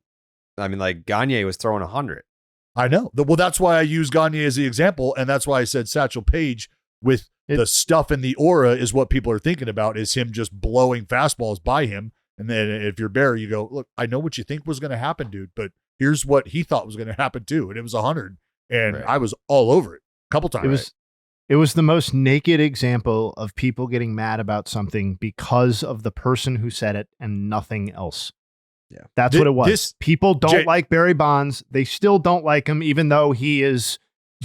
I mean, like, Gagne was throwing 100. I know. Well, that's why I use Gagne as the example, and that's why I said Satchel Paige with the stuff and the aura is what people are thinking about, is him just blowing fastballs by him. And then if you're Barry, you go, look, I know what you think was going to happen, dude, but here's what he thought was going to happen too. And it was 100. And right. I was all over it a couple times. It was the most naked example of people getting mad about something because of the person who said it and nothing else. Yeah. That's what it was. People don't like Barry Bonds. They still don't like him, even though he has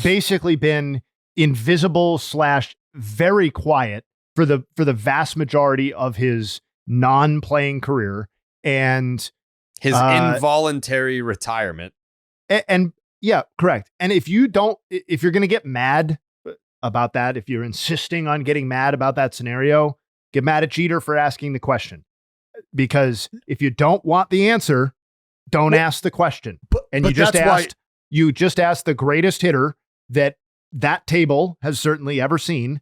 basically been invisible / very quiet for the vast majority of his non-playing career. And his involuntary retirement. And yeah, correct. And if you're going to get mad about that, if you're insisting on getting mad about that scenario, get mad at Jeter for asking the question. Because if you don't want the answer, don't ask the question. And you just asked the greatest hitter that table has certainly ever seen,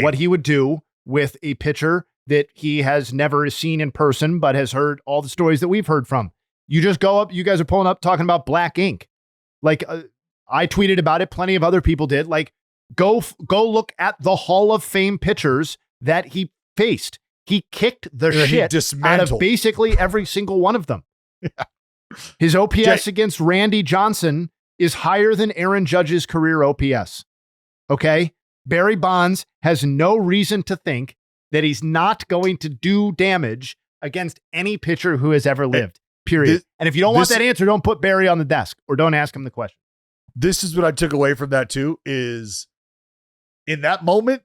what he would do with a pitcher that he has never seen in person, but has heard all the stories that we've heard from. You just go up, you guys are pulling up talking about black ink. Like, I tweeted about it. Plenty of other people did. Like, go look at the Hall of Fame pitchers that he faced. He kicked the shit out of basically every single one of them. Yeah. His OPS against Randy Johnson is higher than Aaron Judge's career OPS. Okay? Barry Bonds has no reason to think that he's not going to do damage against any pitcher who has ever lived. Period. And if you don't want that answer, don't put Barry on the desk or don't ask him the question. This is what I took away from that too, is in that moment,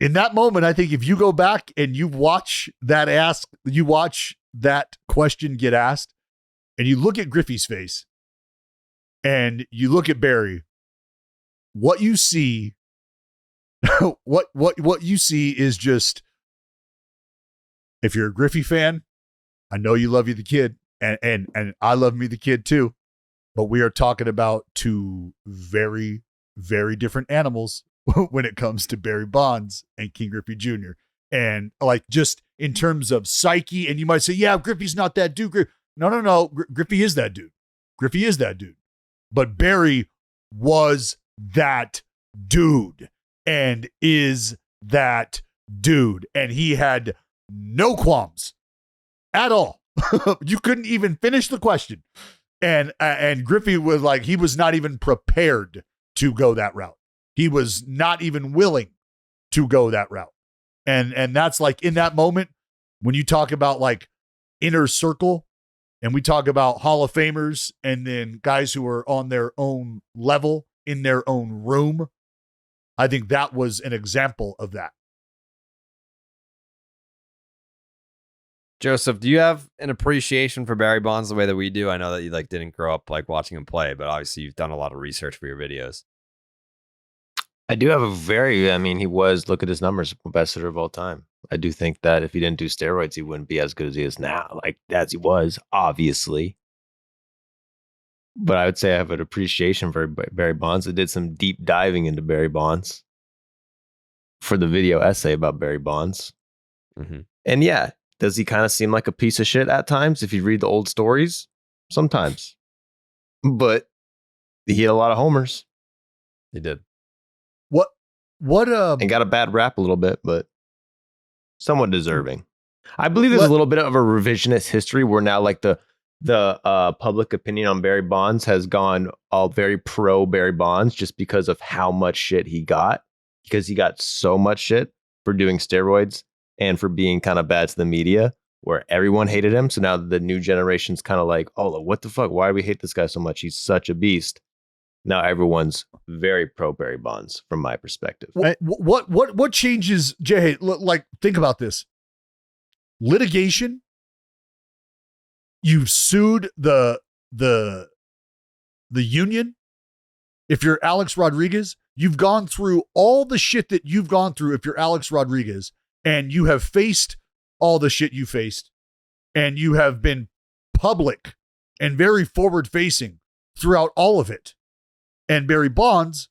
I think if you go back and you watch that question get asked, and you look at Griffey's face and you look at Barry, what you see, what you see is just, if you're a Griffey fan, I know you love the kid, and I love me the kid too, but we are talking about two very, very different animals when it comes to Barry Bonds and King Griffey Jr. And like, just in terms of psyche. And you might say, yeah, Griffey's not that dude. No. Griffey is that dude. Griffey is that dude. But Barry was that dude and is that dude. And he had no qualms at all. You couldn't even finish the question. And Griffey was like, he was not even prepared to go that route. He was not even willing to go that route. And that's like in that moment, when you talk about like inner circle and we talk about Hall of Famers and then guys who are on their own level in their own room, I think that was an example of that. Joseph, do you have an appreciation for Barry Bonds the way that we do? I know that you like didn't grow up like watching him play, but obviously you've done a lot of research for your videos. I do have he was, look at his numbers, best hitter of all time. I do think that if he didn't do steroids, he wouldn't be as good as he is now, like as he was, obviously. But I would say I have an appreciation for Barry Bonds. I did some deep diving into Barry Bonds for the video essay about Barry Bonds. Mm-hmm. And yeah, does he kind of seem like a piece of shit at times if you read the old stories? Sometimes. But he had a lot of homers. He did. And got a bad rap a little bit, but somewhat deserving. I believe there's a little bit of a revisionist history where now like the public opinion on Barry Bonds has gone all very pro Barry Bonds just because of how much shit he got, because he got so much shit for doing steroids and for being kind of bad to the media, where everyone hated him. So now the new generation's kind of like, oh, what the fuck? Why do we hate this guy so much? He's such a beast. Now everyone's very pro Barry Bonds from my perspective. What changes, Jayhay? Like, think about this. Litigation. You've sued the union. If you're Alex Rodriguez, you've gone through all the shit that you've gone through. If you're Alex Rodriguez, and you have faced all the shit you faced, and you have been public and very forward facing throughout all of it. And Barry Bonds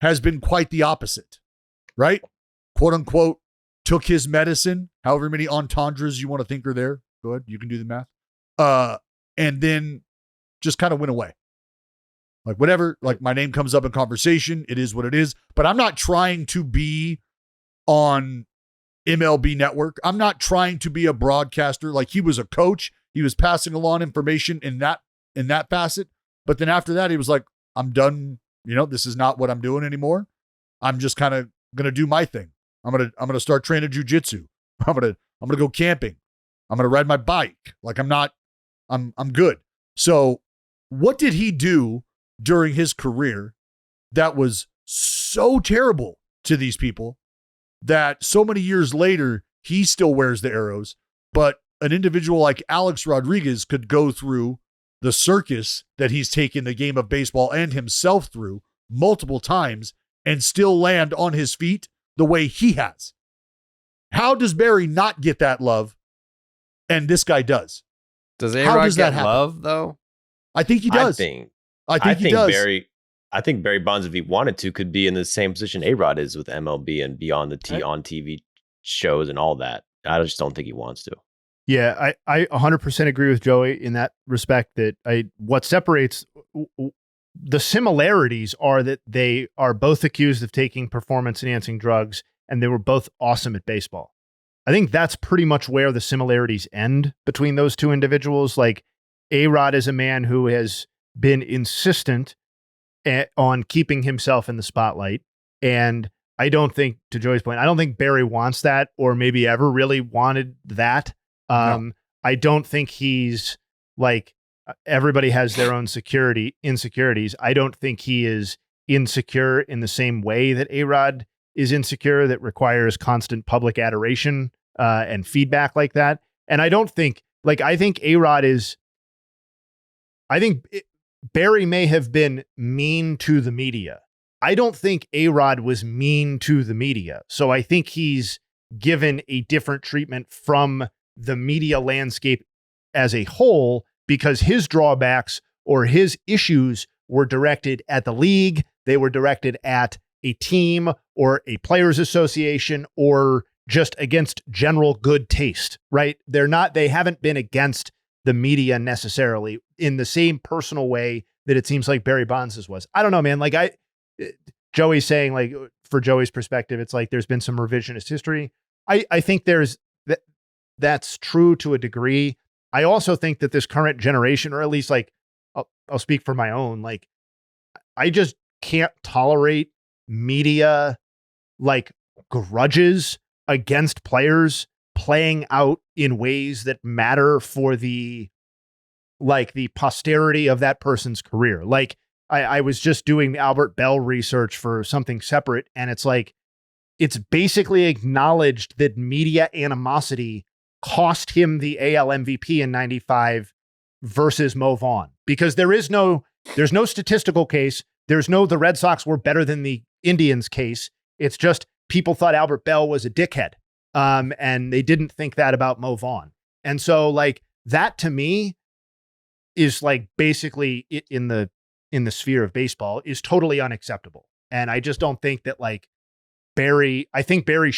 has been quite the opposite, right? Quote unquote, took his medicine, however many entendres you want to think are there. Go ahead, you can do the math. And then just kind of went away. Like whatever, like my name comes up in conversation, it is what it is. But I'm not trying to be on MLB Network. I'm not trying to be a broadcaster. Like he was a coach. He was passing along information in that facet. But then after that, he was like, I'm done. This is not what I'm doing anymore. I'm just kind of going to do my thing. I'm going to start training jujitsu. I'm going to go camping. I'm going to ride my bike. Like I'm good. So what did he do during his career that was so terrible to these people that so many years later, he still wears the arrows, but an individual like Alex Rodriguez could go through the circus that he's taken the game of baseball and himself through multiple times and still land on his feet the way he has. How does Barry not get that love? And this guy does. Does A-Rod get love though? I think he does. I think he does. I think Barry Bonds, if he wanted to, could be in the same position A-Rod is with MLB and be on the on TV shows and all that. I just don't think he wants to. Yeah, I 100% agree with Joey in that respect that what separates the similarities are that they are both accused of taking performance enhancing drugs and they were both awesome at baseball. I think that's pretty much where the similarities end between those two individuals. Like A-Rod is a man who has been insistent on keeping himself in the spotlight. And I don't think, to Joey's point, I don't think Barry wants that or maybe ever really wanted that. No. I don't think he's like, everybody has their own insecurities. I don't think he is insecure in the same way that A-Rod is insecure, that requires constant public adoration and feedback like that. And I don't think, I think A-Rod is, Barry may have been mean to the media. I don't think A-Rod was mean to the media. So I think he's given a different treatment from the media landscape as a whole because his drawbacks or his issues were directed at the league. They were directed at a team or a players association or just against general good taste, right? They haven't been against the media necessarily in the same personal way that it seems like Barry Bonds's was. I don't know, man. Like Joey's saying, like, for Joey's perspective, it's like there's been some revisionist history. I think that's true to a degree. I also think that this current generation, or at least like, I'll speak for my own, like, I just can't tolerate media like grudges against players playing out in ways that matter for the posterity of that person's career. Like, I was just doing Albert Bell research for something separate, and it's like, it's basically acknowledged that media animosity cost him the AL MVP in 95 versus Mo Vaughn, because there's no statistical case. There's no, the Red Sox were better than the Indians case. It's just people thought Albert Bell was a dickhead. And they didn't think that about Mo Vaughn. And so, like, that to me is like basically in the sphere of baseball is totally unacceptable. And I just don't think that, like, I think Barry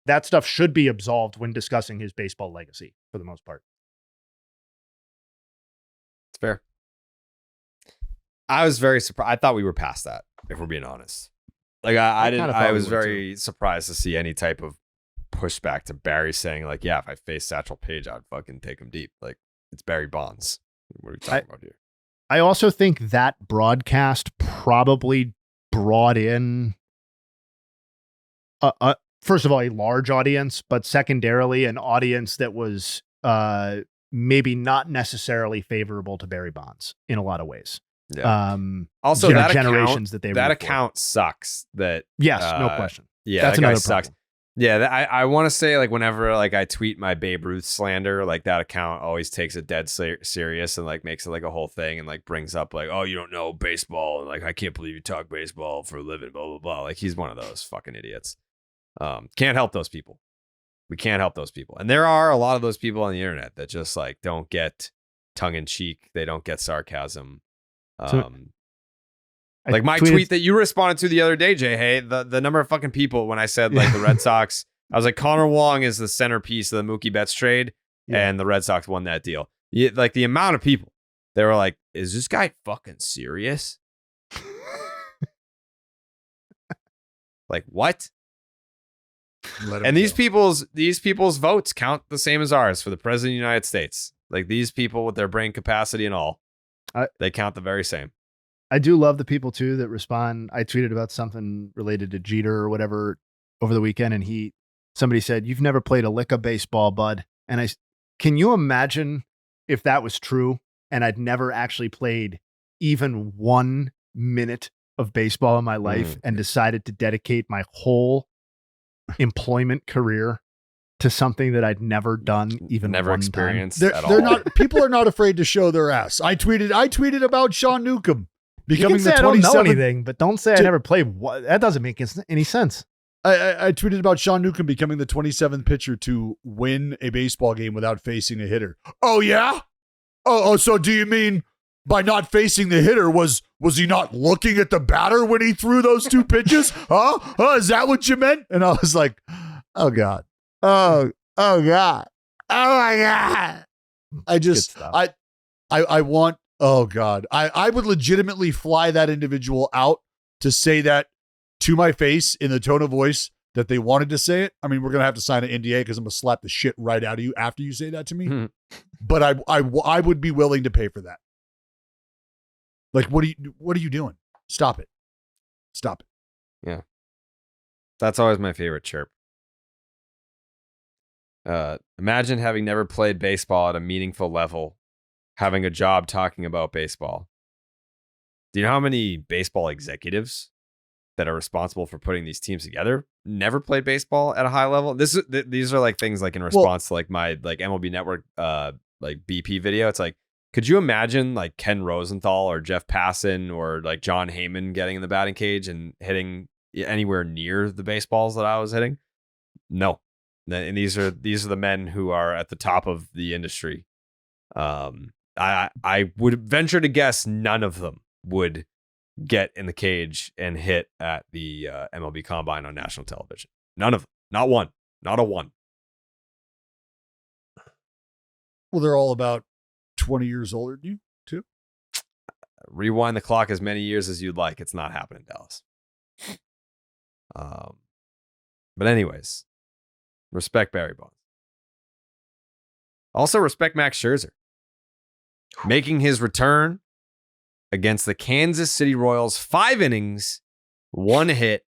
that stuff should be absolved when discussing his baseball legacy for the most part. It's fair. I was very surprised. I thought we were past that, if we're being honest. Like, I was very surprised to see any type of pushback to Barry saying, like, yeah, if I face Satchel Paige, I'd fucking take him deep. Like, it's Barry Bonds. What are we talking about here? I also think that broadcast probably brought in first of all, a large audience, but secondarily an audience that was maybe not necessarily favorable to Barry Bonds in a lot of ways. Yeah. Also, that generations that account sucks. That yes, no question. Yeah, that's that guy another sucks. problem. Yeah, I want to say, like, whenever, like, I tweet my Babe Ruth slander, like, that account always takes it dead serious and, like, makes it like a whole thing and, like, brings up, like, oh, you don't know baseball, and, like, I can't believe you talk baseball for a living, blah blah blah. Like, he's one of those fucking idiots. Can't help those people. We can't help those people, and there are a lot of those people on the internet that just, like, don't get tongue in cheek. They don't get sarcasm. Like my tweet that you responded to the other day, Jayhay, the number of fucking people when I said, like, the Red Sox, I was like, Connor Wong is the centerpiece of the Mookie Betts trade, and the Red Sox won that deal. Like, the amount of people, they were like, is this guy fucking serious? Like, what? And these people's votes count the same as ours for the president of the United States. Like, these people with their brain capacity and all, they count the very same. I do love the people too that respond. I tweeted about something related to Jeter or whatever over the weekend, and somebody said, "You've never played a lick of baseball, bud." And can you imagine if that was true and I'd never actually played even 1 minute of baseball in my life and decided to dedicate my whole employment career to something that I'd never done, even never experienced at all. They're not. People are not afraid to show their ass. I tweeted about Sean Newcomb becoming you can say the 27th. I don't know anything, but don't say I never played. That doesn't make any sense. I tweeted about Sean Newcomb becoming the 27th pitcher to win a baseball game without facing a hitter. Oh yeah. Oh, so do you mean by not facing the hitter was he not looking at the batter when he threw those two pitches? Huh? Is that what you meant? And I was like, oh God. Oh God. Oh my God. I want, oh God. I would legitimately fly that individual out to say that to my face in the tone of voice that they wanted to say it. I mean, we're going to have to sign an NDA because I'm going to slap the shit right out of you after you say that to me. But I would be willing to pay for that. Like, what are you doing? Stop it. Stop it. Yeah. That's always my favorite chirp. Imagine having never played baseball at a meaningful level, having a job talking about baseball. Do you know how many baseball executives that are responsible for putting these teams together never played baseball at a high level? These are like things like in response to like my like MLB Network like BP video. It's like, could you imagine like Ken Rosenthal or Jeff Passan or like John Heyman getting in the batting cage and hitting anywhere near the baseballs that I was hitting? No. And these are the men who are at the top of the industry. I would venture to guess none of them would get in the cage and hit at the MLB Combine on national television. None of them. Not one. Not a 1. Well, they're all about 20 years older than you, too. Rewind the clock as many years as you'd like. It's not happening, Dallas. But anyways, respect Barry Bonds. Also respect Max Scherzer. Making his return against the Kansas City Royals. 5 innings, 1 hit,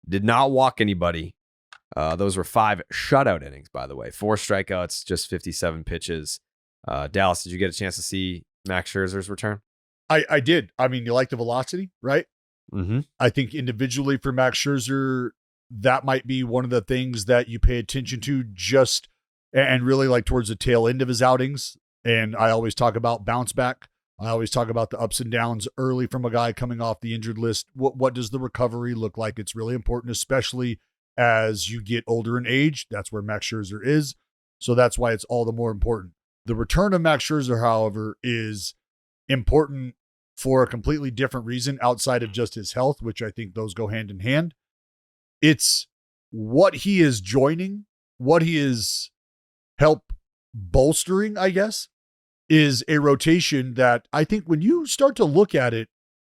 did not walk anybody. Those were 5 shutout innings, by the way. 4 strikeouts, just 57 pitches. Dallas, did you get a chance to see Max Scherzer's return? I did. I mean, you like the velocity, right? Mm-hmm. I think individually for Max Scherzer, that might be one of the things that you pay attention to and really like towards the tail end of his outings. And I always talk about bounce back. I always talk about the ups and downs early from a guy coming off the injured list. What does the recovery look like? It's really important, especially as you get older in age. That's where Max Scherzer is. So that's why it's all the more important. The return of Max Scherzer, however, is important for a completely different reason outside of just his health, which I think those go hand in hand. It's what he is joining, what he is help bolstering, I guess, is a rotation that I think when you start to look at it,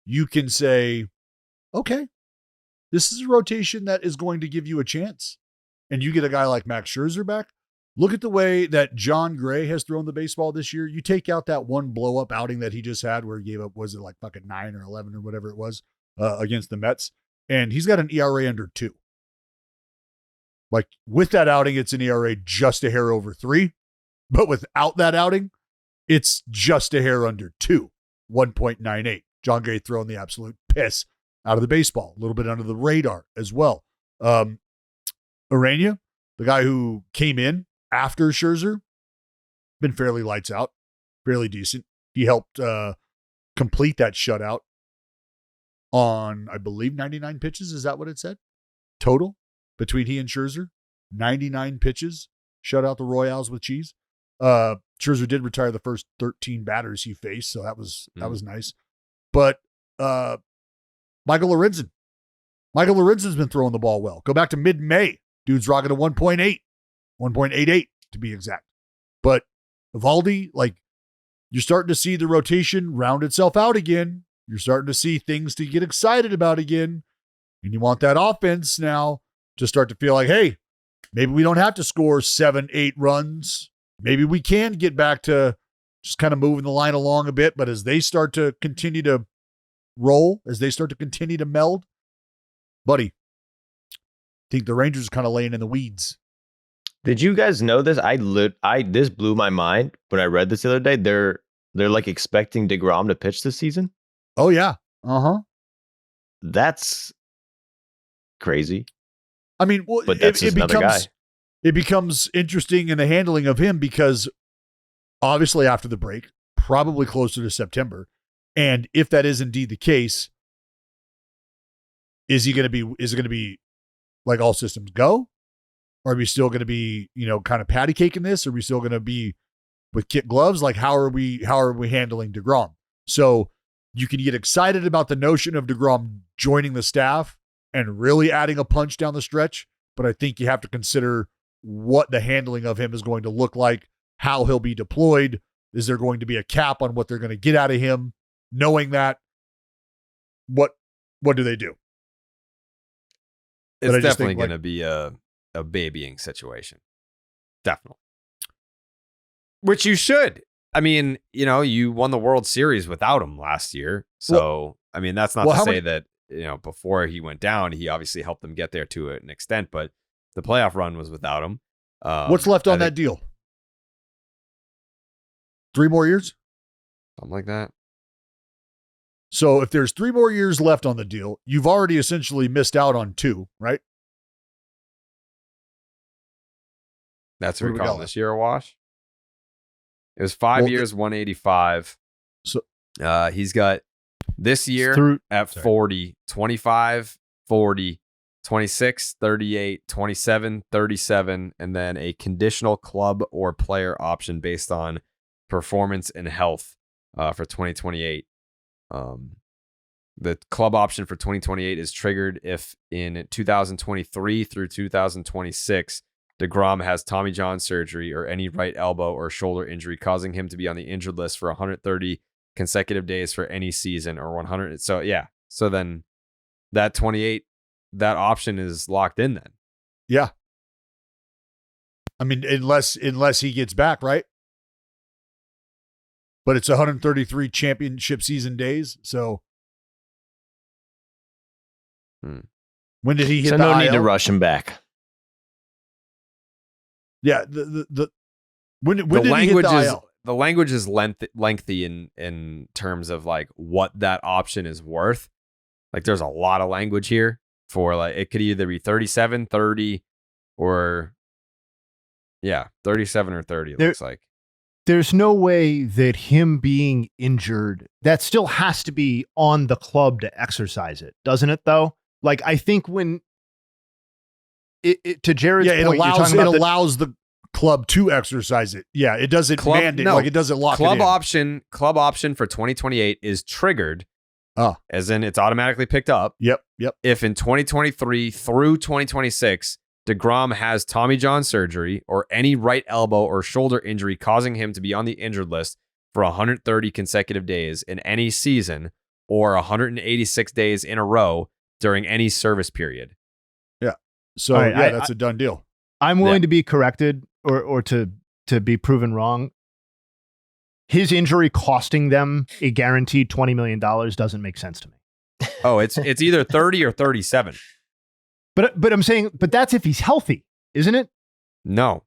you can say, okay, this is a rotation that is going to give you a chance. And you get a guy like Max Scherzer back. Look at the way that John Gray has thrown the baseball this year. You take out that one blow-up outing that he just had where he gave up, was it like fucking 9 or 11 or whatever it was against the Mets? And he's got an ERA under 2. Like with that outing, it's an ERA just a hair over 3. But without that outing, it's just a hair under 2, 1.98. John Gray throwing the absolute piss out of the baseball, a little bit under the radar as well. Urania, the guy who came in after Scherzer, been fairly lights out, fairly decent. He helped complete that shutout on, I believe, 99 pitches. Is that what it said? Total between he and Scherzer, 99 pitches, shut out the Royals with cheese. Scherzer did retire the first 13 batters he faced, so that was nice. But Michael Lorenzen's been throwing the ball well. Go back to mid-May. Dude's rocking a 1.88 to be exact. But Eovaldi, like, you're starting to see the rotation round itself out again. You're starting to see things to get excited about again. And you want that offense now to start to feel like, hey, maybe we don't have to score 7, 8 runs. Maybe we can get back to just kind of moving the line along a bit. But as they start to continue to roll, as they start to continue to meld, buddy, I think the Rangers are kind of laying in the weeds. Did you guys know this? This blew my mind when I read this the other day. They're like expecting DeGrom to pitch this season. Oh yeah. Uh-huh. That's crazy. I mean, well, but that's just another guy. It becomes interesting in the handling of him because obviously after the break, probably closer to September. And if that is indeed the case, is it going to be like all systems go? Or are we still going to be, kind of patty caking this? Are we still going to be with kid gloves? Like, how are we handling DeGrom? So you can get excited about the notion of DeGrom joining the staff and really adding a punch down the stretch. But I think you have to consider what the handling of him is going to look like, how he'll be deployed. Is there going to be a cap on what they're going to get out of him? Knowing that, what do they do? It's definitely going to be a babying situation. Definitely. Which you should. I mean, you won the World Series without him last year. So, I mean, that's not to say that, before he went down, he obviously helped them get there to an extent, but the playoff run was without him. What's left on that deal? 3 more years? Something like that. So if there's 3 more years left on the deal, you've already essentially missed out on 2, right? That's what we call this year a wash. It was 5 years, 185. So he's got this year at 40, 25, 40, 26, 38, 27, 37, and then a conditional club or player option based on performance and health for 2028. The club option for 2028 is triggered if in 2023 through 2026 DeGrom has Tommy John surgery or any right elbow or shoulder injury causing him to be on the injured list for 130 consecutive days for any season or 100. So yeah. So then that 28, that option is locked in then. Yeah. I mean, unless he gets back, right? But it's 133 championship season days. So when did he hit so the no IL? need to rush him back. Yeah. When did he hit the IL? The language is lengthy in terms of like what that option is worth. Like there's a lot of language here for like, it could either be 37, 30, or 37 or 30, looks like. There's no way that him being injured, that still has to be on the club to exercise it, doesn't it though? Like I think when it to Jared's point, it allows the club to exercise it. Yeah, it doesn't mandate, like it doesn't lock club it in. Club option for 2028 is triggered. As in it's automatically picked up. Yep. If in 2023 through 2026, DeGrom has Tommy John surgery or any right elbow or shoulder injury causing him to be on the injured list for 130 consecutive days in any season or 186 days in a row during any service period. Yeah. So that's a done deal. I'm willing to be corrected or to be proven wrong. His injury costing them a guaranteed $20 million doesn't make sense to me. Oh, it's either 30 or 37. But I'm saying, but that's if he's healthy, isn't it? No.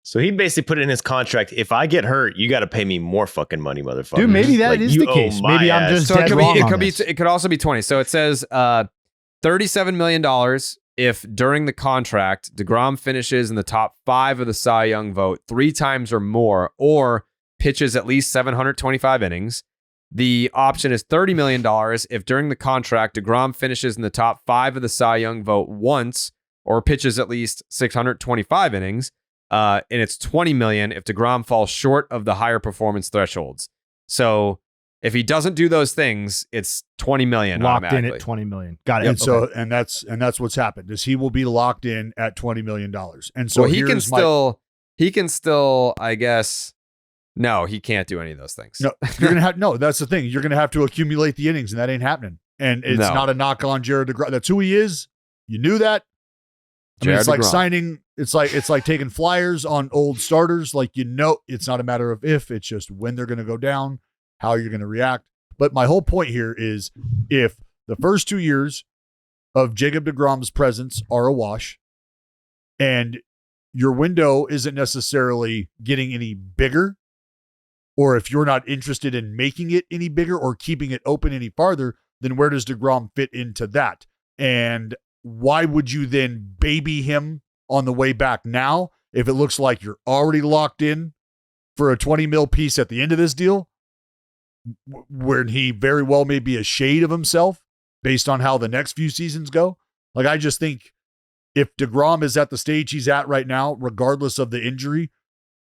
So he basically put in his contract, if I get hurt, you got to pay me more fucking money, motherfucker. Dude, maybe that is the case. Maybe I'm just dead wrong on this. It could also be 20. So it says $37 million if during the contract, DeGrom finishes in the top 5 of the Cy Young vote 3 times or more, or pitches at least 725 innings. The option is $30 million if during the contract, DeGrom finishes in the top 5 of the Cy Young vote once or pitches at least 625 innings. And it's $20 million if DeGrom falls short of the higher performance thresholds. So if he doesn't do those things, it's $20 million locked in at $20 million. Got it. And so and that's what's happened is he will be locked in at $20 million. And so he can still, I guess. No, he can't do any of those things. No, you're gonna have that's the thing. You're gonna have to accumulate the innings, and that ain't happening. And it's not a knock on Jared DeGrom. That's who he is. You knew that. I mean, it's like signing. It's like taking flyers on old starters. Like it's not a matter of if. It's just when they're gonna go down, how you're gonna react. But my whole point here is, if the first 2 years of Jacob DeGrom's presence are a wash, and your window isn't necessarily getting any bigger, or if you're not interested in making it any bigger or keeping it open any farther, then where does DeGrom fit into that? And why would you then baby him on the way back now if it looks like you're already locked in for a 20 mil piece at the end of this deal, where he very well may be a shade of himself based on how the next few seasons go? Like, I just think if DeGrom is at the stage he's at right now, regardless of the injury,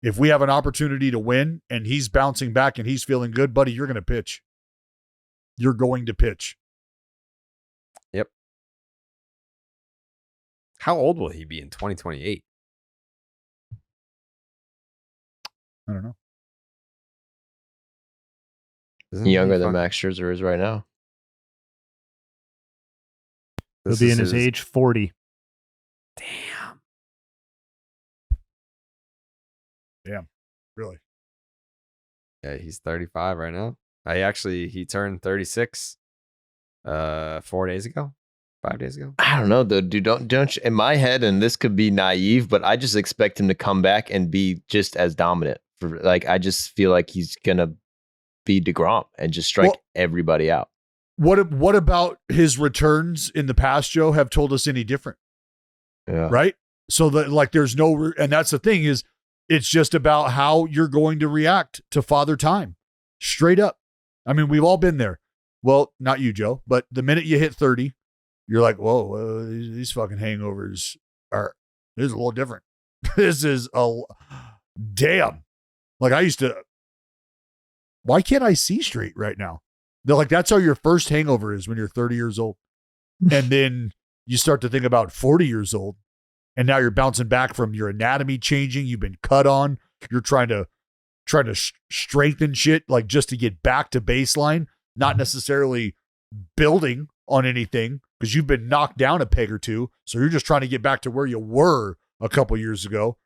if we have an opportunity to win and he's bouncing back and he's feeling good, buddy, you're going to pitch. You're going to pitch. Yep. How old will he be in 2028? I don't know. Younger than Max Scherzer is right now. He'll be in his age 40. Damn, really? Yeah, he's 35 right now. He turned 36 4 days ago, 5 days ago. I don't know though, dude. Don't in my head, and this could be naive, but I just expect him to come back and be just as dominant. I just feel like he's gonna be DeGrom and just strike everybody out. What about his returns in the past, Joe, have told us any different? Yeah. Right? So that there's no, and that's the thing is, it's just about how you're going to react to Father Time. Straight up. I mean, we've all been there. Well, not you, Joe, but the minute you hit 30, you're like, whoa, these fucking hangovers this is a little different. This is damn. Like why can't I see straight right now? They're like, that's how your first hangover is when you're 30 years old. And then you start to think about 40 years old. and now you're bouncing back from your anatomy changing. You've been cut on. You're trying to strengthen shit like just to get back to baseline, not necessarily building on anything because you've been knocked down a peg or two. So you're just trying to get back to where you were a couple years ago.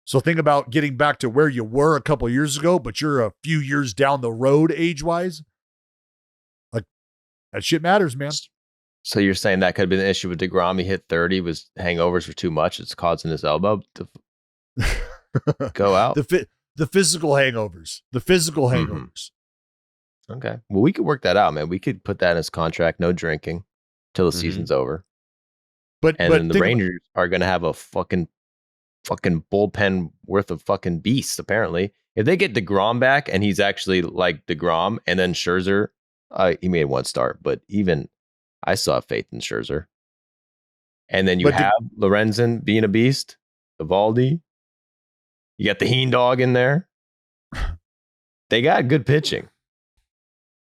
So think about getting back to where you were a couple years ago, but you're a few years down the road age-wise. Like, that shit matters, man. So you're saying that could have been an issue with DeGrom. He hit 30, was hangovers for too much. It's causing his elbow to go out. The physical hangovers. The physical hangovers. Okay. Well, we could work that out, man. We could put that in his contract. No drinking till the season's over. But then the Rangers are going to have a fucking bullpen worth of fucking beasts, apparently. If they get DeGrom back and he's actually like DeGrom, and then Scherzer, he made one start, but even I still have faith in Scherzer. And then you have Lorenzen being a beast, Evaldi. You got the Heen dog in there. They got good pitching.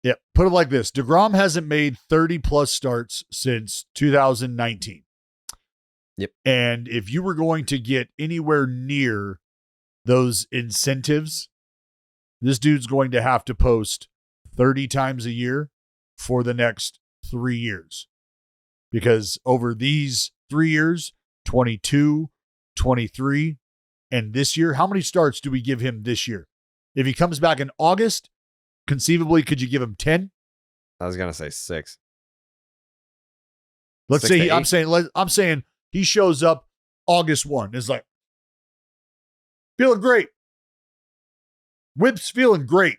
Yeah, put it like this. DeGrom hasn't made 30-plus starts since 2019. Yep. And if you were going to get anywhere near those incentives, this dude's going to have to post 30 times a year for the next 3 years. Because over these 3 years, 22, 23, and this year, how many starts do we give him this year? If he comes back in August, conceivably, could you give him 10? I was gonna say 6. Let's say I'm saying he shows up August 1. Is like feeling great. Whip's feeling great.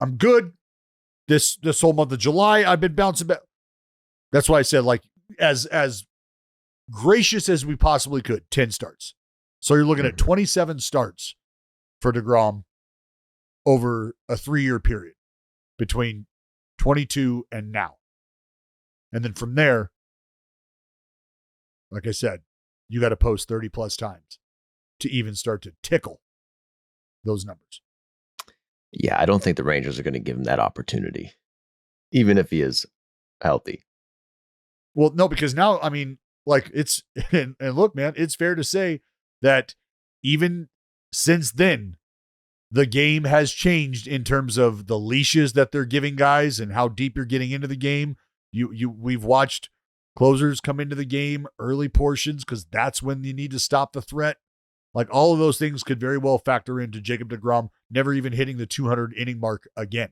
I'm good. This whole month of July, I've been bouncing back. That's why I said, like, as gracious as we possibly could, 10 starts. So you're looking at 27 starts for DeGrom over a 3-year period between 22 and now. And then from there, like I said, you got to post 30 plus times to even start to tickle those numbers. Yeah, I don't think the Rangers are going to give him that opportunity, even if he is healthy. Well, no, because now, I mean, like it's, and look, man, it's fair to say that even since then, the game has changed in terms of the leashes that they're giving guys and how deep you're getting into the game. We've watched closers come into the game early portions because that's when you need to stop the threat. Like all of those things could very well factor into Jacob deGrom never even hitting the 200 inning mark again.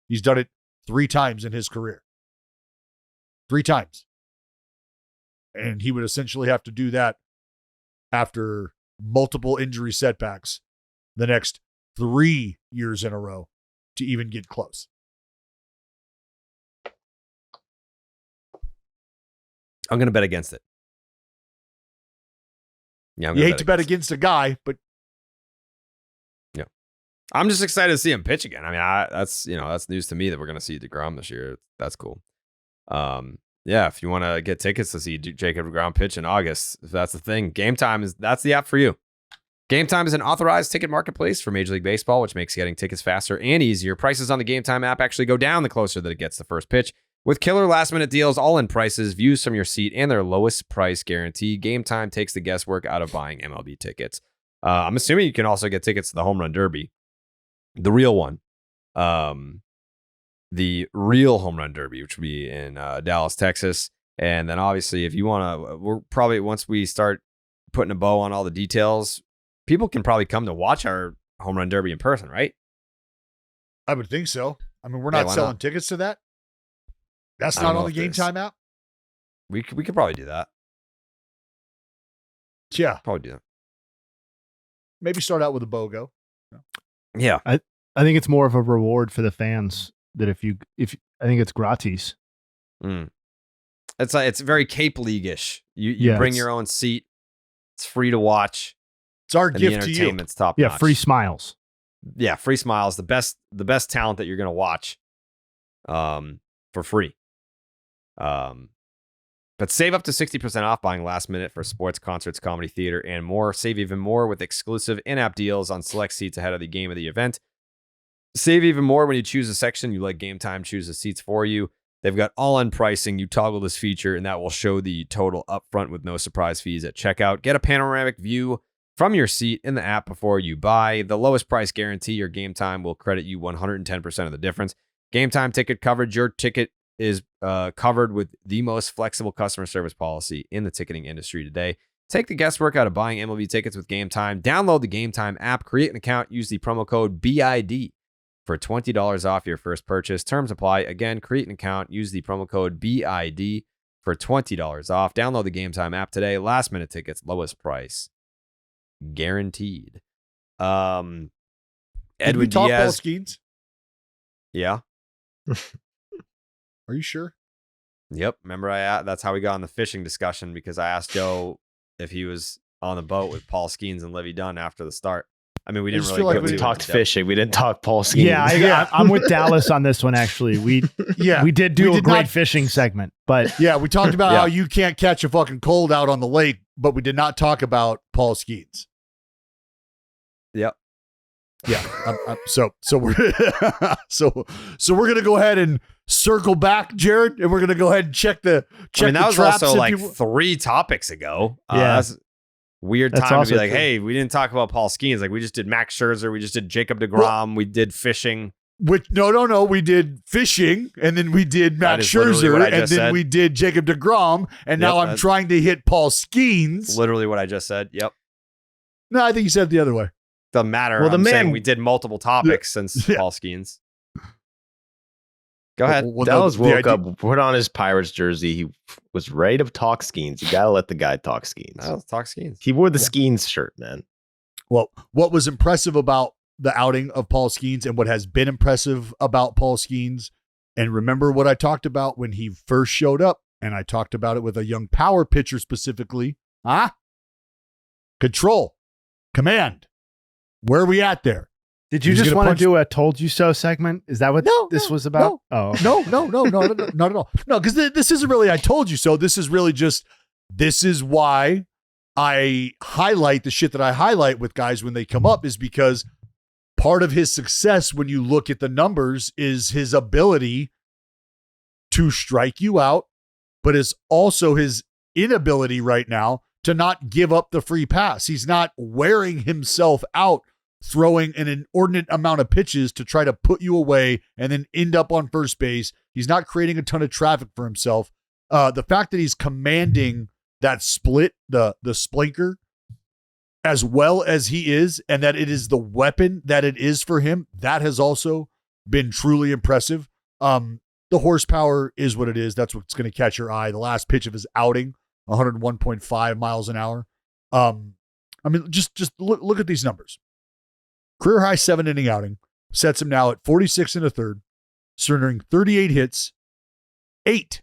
He's done it 3 times in his career. 3 times. And he would essentially have to do that after multiple injury setbacks the next 3 years in a row to even get close. I'm going to bet against it. Yeah, you hate to bet against a guy, but yeah, I'm just excited to see him pitch again. I mean, that's news to me that we're going to see DeGrom this year. That's cool. Yeah, if you want to get tickets to see Jacob deGrom pitch in August, if that's the thing, Game Time that's the app for you. Game Time is an authorized ticket marketplace for Major League Baseball, which makes getting tickets faster and easier. Prices on the Game Time app actually go down the closer that it gets the first pitch. With killer last-minute deals, all-in prices, views from your seat, and their lowest price guarantee, Game Time takes the guesswork out of buying MLB tickets. I'm assuming you can also get tickets to the Home Run Derby, the real one. The real Home Run Derby, which will be in Dallas, Texas. And then obviously, if you want to, we're probably, once we start putting a bow on all the details, people can probably come to watch our Home Run Derby in person, right? I would think so. I mean, we're not selling tickets to that. That's not on the Game Time app? We could probably do that. Yeah. Probably do that. Maybe start out with a BOGO. Yeah. I think it's more of a reward for the fans that if I think it's gratis. It's very Cape League-ish. You bring your own seat. It's free to watch. It's our gift to you. The entertainment's top Yeah, notch. free smiles. Yeah, free smiles. The best talent that you're going to watch for free. But save up to 60% off buying last minute for sports, concerts, comedy, theater, and more. Save even more with exclusive in-app deals on select seats ahead of the game of the event. Save even more when you choose a section you let Game Time choose the seats for you. They've got all-in pricing. You toggle this feature, and that will show the total upfront with no surprise fees at checkout. Get a panoramic view from your seat in the app before you buy. The lowest price guarantee or Game Time will credit you 110% of the difference. Game Time ticket coverage. Your ticket is covered with the most flexible customer service policy in the ticketing industry today. Take the guesswork out of buying MLB tickets with Game Time. Download the Game Time app, create an account, use the promo code BID for $20 off your first purchase. Terms apply. Again, create an account, use the promo code BID for $20 off. Download the Game Time app today. Last minute tickets, lowest price guaranteed. Edwin Diaz. Paul Skenes? Yeah. Are you sure? Yep. Remember, that's how we got on the fishing discussion, because I asked Joe if he was on the boat with Paul Skenes and Livy Dunn after the start. I mean, we didn't really like get We to talked fishing. We didn't talk Paul Skenes. Yeah, I'm with Dallas on this one, actually. We did do a great fishing segment, but yeah, we talked about how you can't catch a fucking cold out on the lake, but we did not talk about Paul Skenes. Yep. Yeah. So we're so we're gonna go ahead and circle back, Jared, and we're gonna go ahead and check the. I mean, that was traps also like people... 3 topics ago. Yeah. That's weird That's time to be also like, true. hey, we didn't talk about Paul Skenes. Like, we just did Max Scherzer, we just did Jacob DeGrom, we did fishing. Which no, we did fishing, and then we did Max Scherzer, and then we did Jacob DeGrom, and now I'm trying to hit Paul Skenes. Literally what I just said. Yep. No, I think you said it the other way. Doesn't matter. Well, I'm saying we did multiple topics since Paul Skenes. Go ahead. Well, Dallas woke up, put on his Pirates jersey. He was ready to talk Skenes. You got to let the guy talk Skenes. Let's talk Skenes. He wore the Skenes shirt, man. Well, what was impressive about the outing of Paul Skenes, and what has been impressive about Paul Skenes, and remember what I talked about when he first showed up, and I talked about it with a young power pitcher specifically. Control. Command. Where are we at there? did you just want to do a told you so segment? Is that what this was about? No, not at all. No, because this isn't really I told you so. This is really just, this is why I highlight the shit that I highlight with guys when they come up, is because part of his success when you look at the numbers is his ability to strike you out, but it's also his inability right now to not give up the free pass. He's not wearing himself out throwing an inordinate amount of pitches to try to put you away and then end up on first base. He's not creating a ton of traffic for himself. The fact that he's commanding that split, the splinker, as well as he is, and that it is the weapon that it is for him, that has also been truly impressive. The horsepower is what it is. That's what's going to catch your eye. The last pitch of his outing, 101.5 miles an hour. I mean, just look at these numbers. Career high 7-inning outing sets him now at 46 1/3, surrendering 38 hits, 8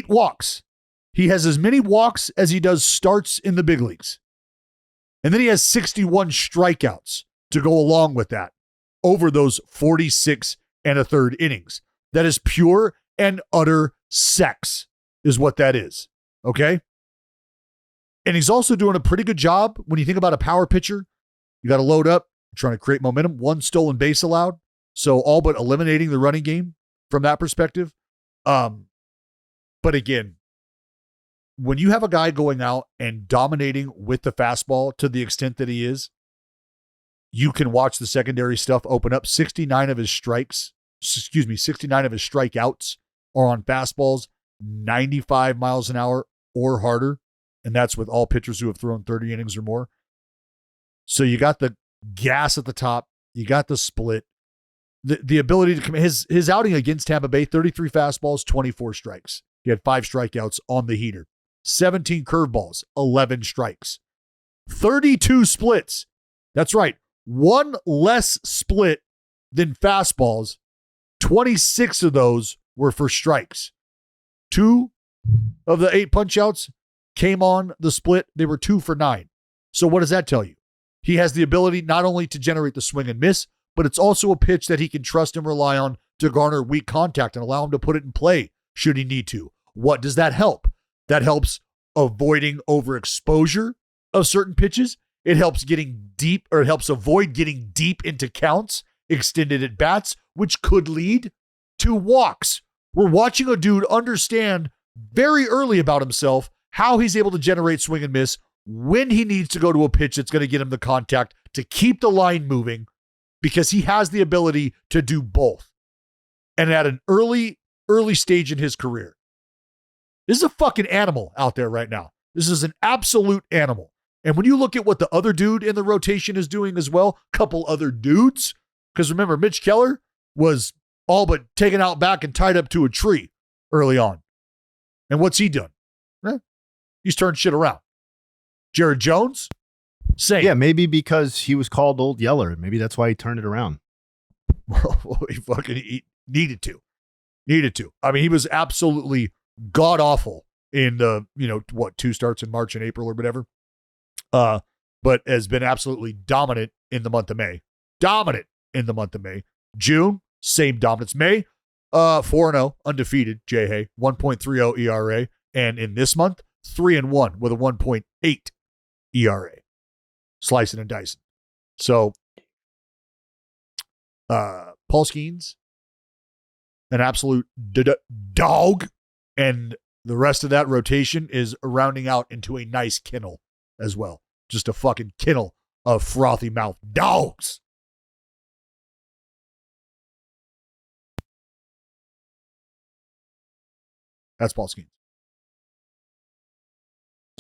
walks. He has as many walks as he does starts in the big leagues. And then he has 61 strikeouts to go along with that over those 46 1/3 innings. That is pure and utter sex is what that is. Okay? And he's also doing a pretty good job when you think about a power pitcher. You got to load up, trying to create momentum. 1 stolen base allowed. So all but eliminating the running game from that perspective. But again, when you have a guy going out and dominating with the fastball to the extent that he is, you can watch the secondary stuff open up. 69 of his strikeouts are on fastballs, 95 miles an hour or harder. And that's with all pitchers who have thrown 30 innings or more. So you got the gas at the top. You got the split. The ability to come. His outing against Tampa Bay, 33 fastballs, 24 strikes. He had 5 strikeouts on the heater. 17 curveballs, 11 strikes. 32 splits. That's right. 1 less split than fastballs. 26 of those were for strikes. 2 of the 8 punch-outs came on the split. They were 2 for 9. So what does that tell you? He has the ability not only to generate the swing and miss, but it's also a pitch that he can trust and rely on to garner weak contact and allow him to put it in play should he need to. What does that help? That helps avoiding overexposure of certain pitches. It helps getting deep, or it helps avoid getting deep into counts, extended at bats, which could lead to walks, We're watching a dude understand very early about himself how he's able to generate swing and miss, when he needs to go to a pitch that's going to get him the contact to keep the line moving, because he has the ability to do both. And at an early stage in his career. This is a fucking animal out there right now. This is an absolute animal. And when you look at what the other dude in the rotation is doing as well, couple other dudes, because remember, Mitch Keller was all but taken out back and tied up to a tree early on. And what's he done? He's turned shit around. Jared Jones, same. Yeah, maybe because he was called Old Yeller. Maybe that's why he turned it around. Well, he needed to. I mean, he was absolutely god awful in the, 2 starts in March and April or whatever. But has been absolutely dominant in the month of May. June, same dominance. May, 4-0, undefeated, Jayhay, 1.30 ERA. And in this month, 3-1 with a 1.8 ERA. Slicing and dicing. So, Paul Skenes, an absolute dog. And the rest of that rotation is rounding out into a nice kennel as well. Just a fucking kennel of frothy mouth dogs. That's Paul Skenes.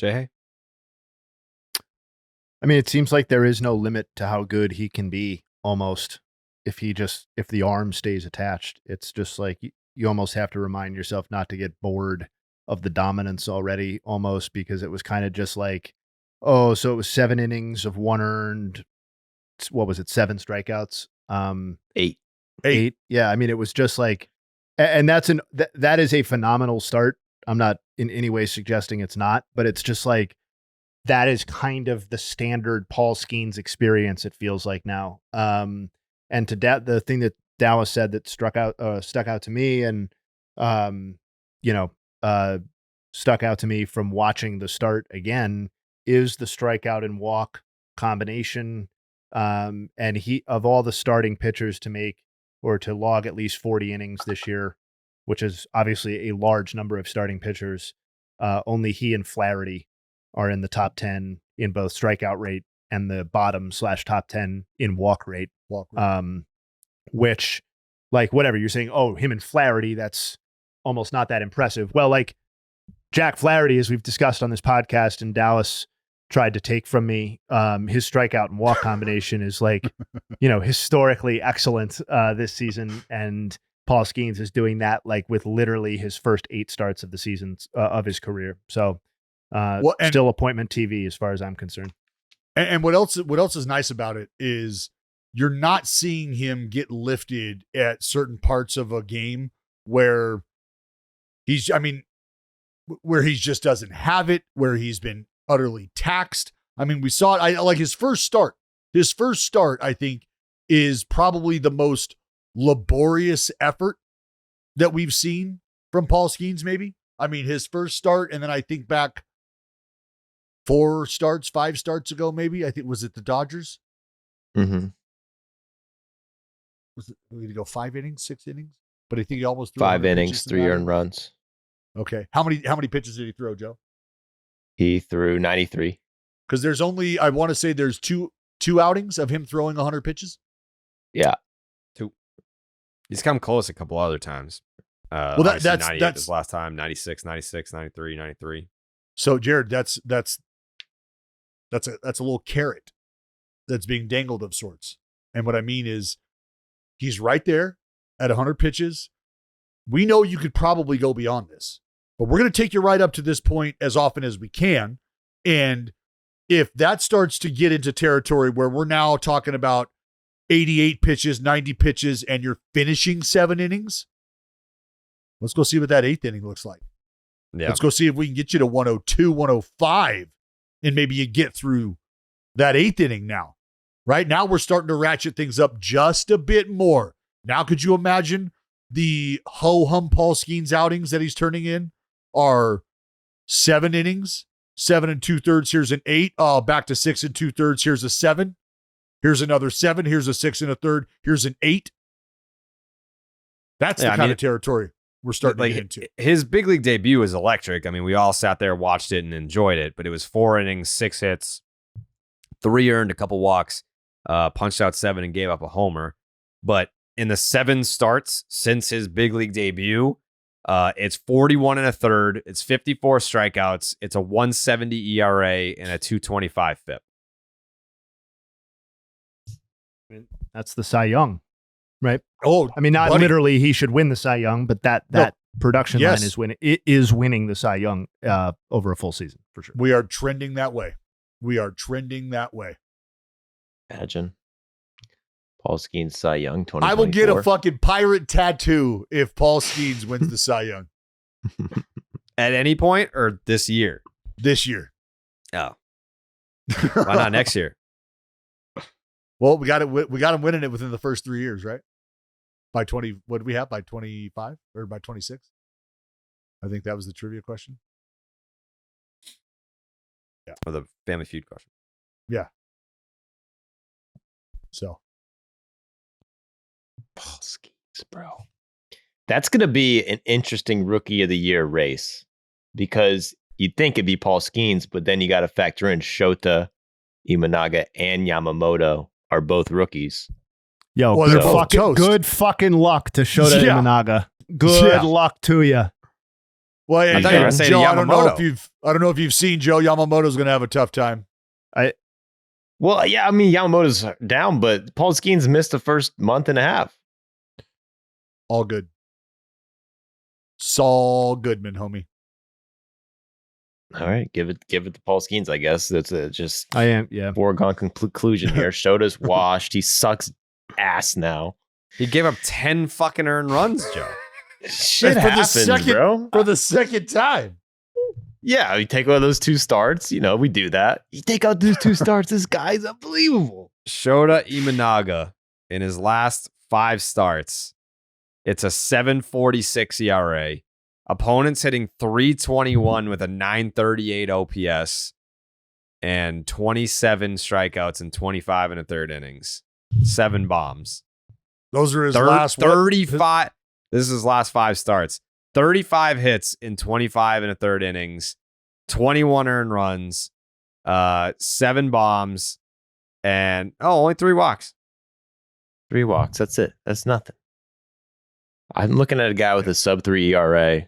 Jayhay? I mean, it seems like there is no limit to how good he can be, almost, if the arm stays attached. It's just like you almost have to remind yourself not to get bored of the dominance already, almost, because it was kind of just like, oh, so it was 7 innings of 1 earned. What was it? 7 strikeouts? 8. Yeah. I mean, it was just like, and that is a phenomenal start. I'm not in any way suggesting it's not, but it's just like, that is kind of the standard Paul Skenes experience, it feels like now. And the thing that Dallas said that stuck out to me, and stuck out to me from watching the start again, is the strikeout and walk combination. And he, of all the starting pitchers to make or to log at least 40 innings this year, which is obviously a large number of starting pitchers, only he and Flaherty are in the top 10 in both strikeout rate and the bottom/top 10 in walk rate. Which, like, whatever you're saying, oh, him and Flaherty, that's almost not that impressive. Well, like, Jack Flaherty, as we've discussed on this podcast, and Dallas tried to take from me, his strikeout and walk combination is like, historically excellent this season. And Paul Skenes is doing that like with literally his first 8 starts of the season of his career. So still appointment TV as far as I'm concerned. And what else is nice about it is you're not seeing him get lifted at certain parts of a game where he just doesn't have it, where he's been utterly taxed. I mean, we saw it. I like his first start. His first start, I think, is probably the most laborious effort that we've seen from Paul Skenes, maybe. I mean, his first start, and then I think back 5 starts ago, maybe. I think, was it the Dodgers? Mm-hmm. Was it, did he go 5 innings, 6 innings? But I think he almost threw 5 innings, 3 earned runs. Okay. How many pitches did he throw, Joe? He threw 93. Because there's only, I want to say there's two outings of him throwing 100 pitches. Yeah. 2. He's come close a couple other times. Well, that's 98 that's this last time, 96, 96, 93, 93. So, Jared, that's a little carrot that's being dangled of sorts. And what I mean is, he's right there at 100 pitches. We know you could probably go beyond this, but we're going to take you right up to this point as often as we can. And if that starts to get into territory where we're now talking about 88 pitches, 90 pitches, and you're finishing 7 innings, let's go see what that 8th inning looks like. Yeah. Let's go see if we can get you to 102, 105, and maybe you get through that 8th inning now. Right now, we're starting to ratchet things up just a bit more. Now, could you imagine the ho-hum Paul Skenes outings that he's turning in are 7 innings, 7 2/3, here's an 8, back to 6 2/3, here's a 7, here's another 7, here's a 6 1/3, here's an 8. That's the kind of territory we're starting like to get into. his big league debut was electric. I mean, we all sat there, watched it, and enjoyed it. But it was 4 innings, 6 hits, 3 earned, a couple walks, punched out 7 and gave up a homer. But in the 7 starts since his big league debut, it's 41 and a third. It's 54 strikeouts. It's a 170 ERA and a 225 FIP. That's the Cy Young, right? Oh, I mean, not buddy. literally he should win the Cy Young, but that production Yes. line is winning. It is winning the Cy Young over a full season for sure. We are trending that way. Imagine Paul Skenes Cy Young 2024. I will get a fucking pirate tattoo if Paul Skenes wins the Cy Young At any point or this year? this year. Oh. Why not next year? Well, we got him winning it within the first 3 years, right? By 20, what did we have? By 25 or by 26? I think that was the trivia question. Yeah. Or the Family Feud question. So Paul Skenes, bro. That's going to be an interesting rookie of the year race because you'd think it'd be Paul Skenes, but then you got to factor in Shota, Imanaga, and Yamamoto are both rookies. Yo, Well, good, they're both fucking, toast. good fucking luck to Shota Yeah. Imanaga. Good Yeah. luck to you. well, yeah, I thought you were gonna say Joe, I don't know Yamamoto. if you've seen Joe Yamamoto's going to have a tough time. Well, yeah, I mean, Yamamoto's down, but Paul Skenes missed the first month and a half. All good. Saul Goodman, homie. All right, give it to Paul Skenes, I guess. That's just I am, yeah. foregone conclusion here. Shota's washed. He sucks ass now. He gave up 10 fucking earned runs, Joe. Shit for the happens, second- bro. For the second time. Yeah, you take out those 2 starts. You know, we do that. You take out those 2 starts. This guy's unbelievable. Shota Imanaga in his last 5 starts, it's a 7.46 ERA. Opponents hitting 321 with a 938 OPS and 27 strikeouts in 25 and a third innings. 7 bombs. Those are his last 35. This is his last 5 starts. 35 hits in 25 and a third innings, 21 earned runs, 7 bombs, and only 3 walks. 3 walks. That's it. That's nothing. I'm looking at a guy with a sub 3 ERA,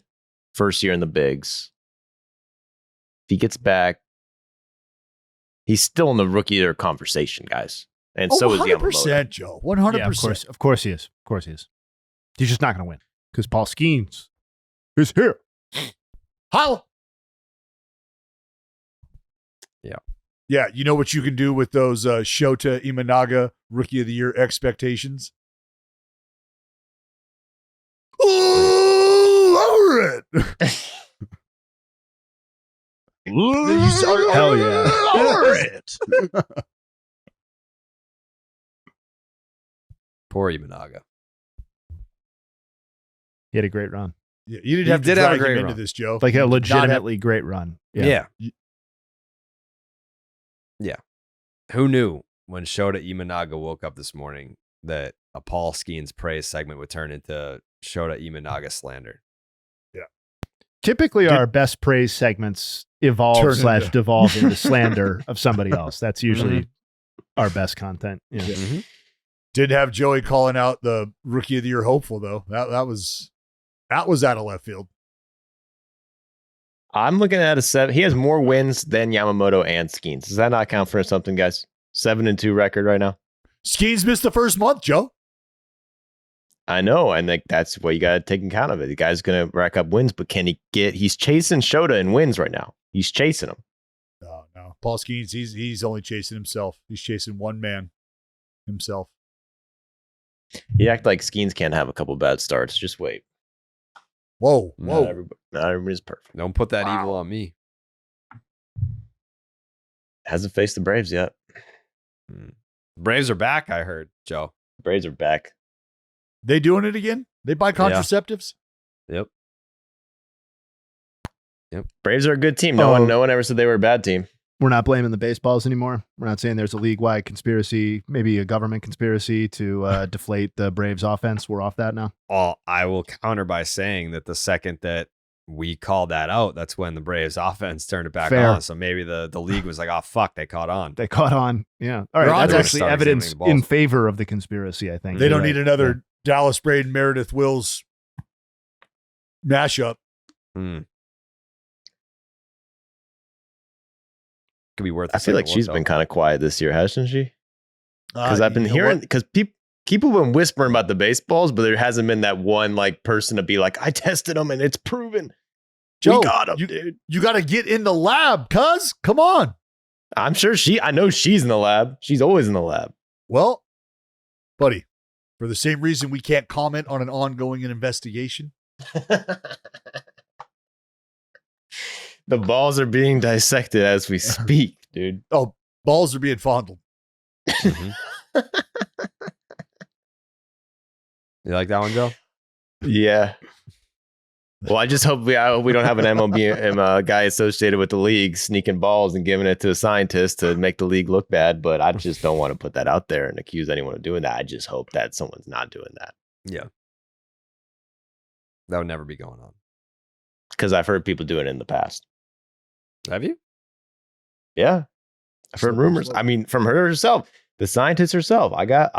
first year in the bigs. If he gets back, he's still in the rookie of the year conversation, guys. And so is Yamamoto. 100%, Joe. 100%. Yeah, of course he is. Of course he is. He's just not going to win because Paul Skenes is here. Holla. Yeah. Yeah, you know what you can do with those Shota Imanaga Rookie of the Year expectations? Lower it. Hell yeah. Lower it. Poor Imanaga. He had a great run. Yeah, you didn't He have to did have a drag great him into run. this, Joe. Like a You did not have- legitimately great run. Yeah. Who knew when Shota Imanaga woke up this morning that a Paul Skenes praise segment would turn into Shota Imanaga slander? Typically, our best praise segments evolve Turn / into- devolve into slander of somebody else. That's usually our best content. Yeah. Mm-hmm. Did have Joey calling out the Rookie of the Year hopeful, though. That was out of left field. I'm looking at a 7. He has more wins than Yamamoto and Skenes. Does that not count for something, guys? 7-2 record right now. Skenes missed the first month, Joe. I know, and like that's what you got to take in account of it. The guy's going to rack up wins, but can he get? He's chasing Shota in wins right now. He's chasing him. No. Paul Skenes, he's only chasing himself. He's chasing one man, himself. You act like Skenes can't have a couple bad starts. Just wait. Whoa. Not everybody's perfect. Don't put that evil on me. Hasn't faced the Braves yet. Braves are back, I heard, Joe. Braves are back. They doing it again? They buy contraceptives? Yep. Braves are a good team. No one ever said they were a bad team. We're not blaming the baseballs anymore. We're not saying there's a league-wide conspiracy, maybe a government conspiracy to deflate the Braves offense. We're off that now. Well, I will counter by saying that the second that we called that out, that's when the Braves offense turned it back Fair. on. So maybe the league was like, oh, fuck, they caught on. They caught on. Yeah. All right. They're on That's to it. actually Start evidence examining the in balls. favor of the conspiracy, I think. They don't You're need right. another Dallas Braden Meredith Wills mashup. Could be worth. I feel like she's been kind of quiet this year, hasn't she? Because I've been You know hearing, what? because people have been whispering about the baseballs, but there hasn't been that one like person to be like, I tested them and it's proven. Joe, We got 'em, dude. You got to get in the lab, cuz. Come on. I'm sure I know she's in the lab. She's always in the lab. Well, buddy, for the same reason we can't comment on an ongoing investigation. The balls are being dissected as we speak, dude. Oh, balls are being fondled. You like that one, Joe? Yeah. Well, I just hope we don't have an MLB guy associated with the league sneaking balls and giving it to a scientist to make the league look bad. But I just don't want to put that out there and accuse anyone of doing that. I just hope that someone's not doing that. Yeah. That would never be going on. Because I've heard people do it in the past. Have you? Yeah. I've heard rumors. I mean, from her herself, the scientist herself. I got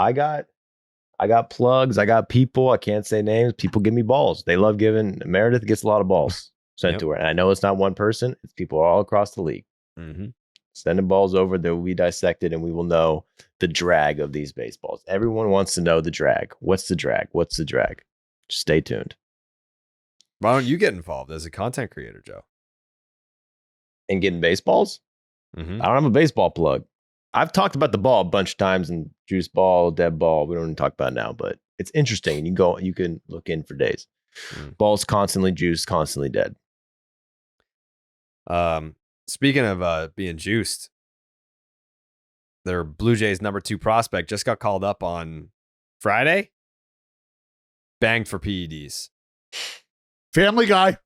plugs. I got people. I can't say names. People give me balls. They love giving. Meredith gets a lot of balls sent to her. And I know it's not one person. It's people all across the league. Mm-hmm. Sending balls over. They will be dissected and we will know the drag of these baseballs. Everyone wants to know the drag. What's the drag? What's the drag? Just stay tuned. Why don't you get involved as a content creator, Joe? And getting baseballs? Mm-hmm. I don't have a baseball plug. I've talked about the ball a bunch of times and juice ball, dead ball. We don't even talk about it now, but it's interesting. You can look in for days. Balls constantly juiced, constantly dead. Speaking of being juiced, their Blue Jays number 2 prospect just got called up on Friday. Banged for PEDs. Family Guy.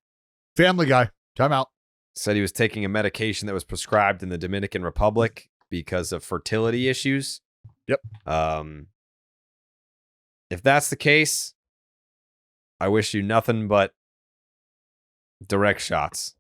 Time out. Said he was taking a medication that was prescribed in the Dominican Republic because of fertility issues. Yep. If that's the case, I wish you nothing but direct shots.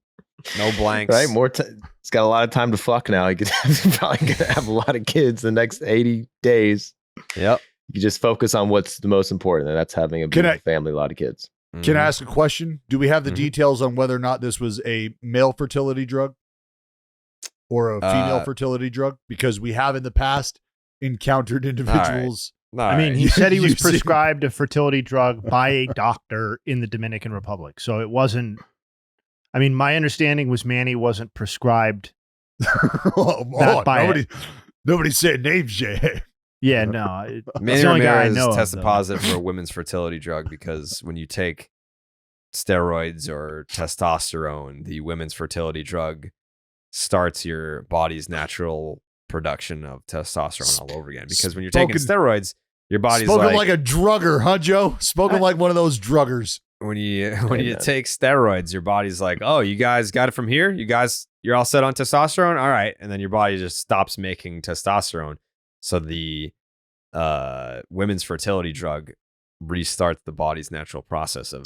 No blanks. Right? He's got a lot of time to fuck now. He's probably going to have a lot of kids the next 80 days. Yep. You just focus on what's the most important, and that's having a beautiful family, a lot of kids. Can I ask a question? Do we have the Mhm. details on whether or not this was a male fertility drug or a female fertility drug? Because we have in the past encountered individuals. I mean, he said he was You see- prescribed a fertility drug by a doctor in the Dominican Republic. So it wasn't, I mean, my understanding was Manny wasn't prescribed. Hold on. Nobody's saying names, Jay. Yeah, no. It's Manny the only guy I Ramirez know of, tested though. positive for a women's fertility drug because when you take steroids or testosterone, the women's fertility drug starts your body's natural production of testosterone all over again. Because when you're taking steroids, your body's spoken like a drugger, huh, Joe? Spoken like one of those druggers. when you take steroids, your body's like, oh, you guys got it from here? You're all set on testosterone? All right. And then your body just stops making testosterone. So the women's fertility drug restarts the body's natural process of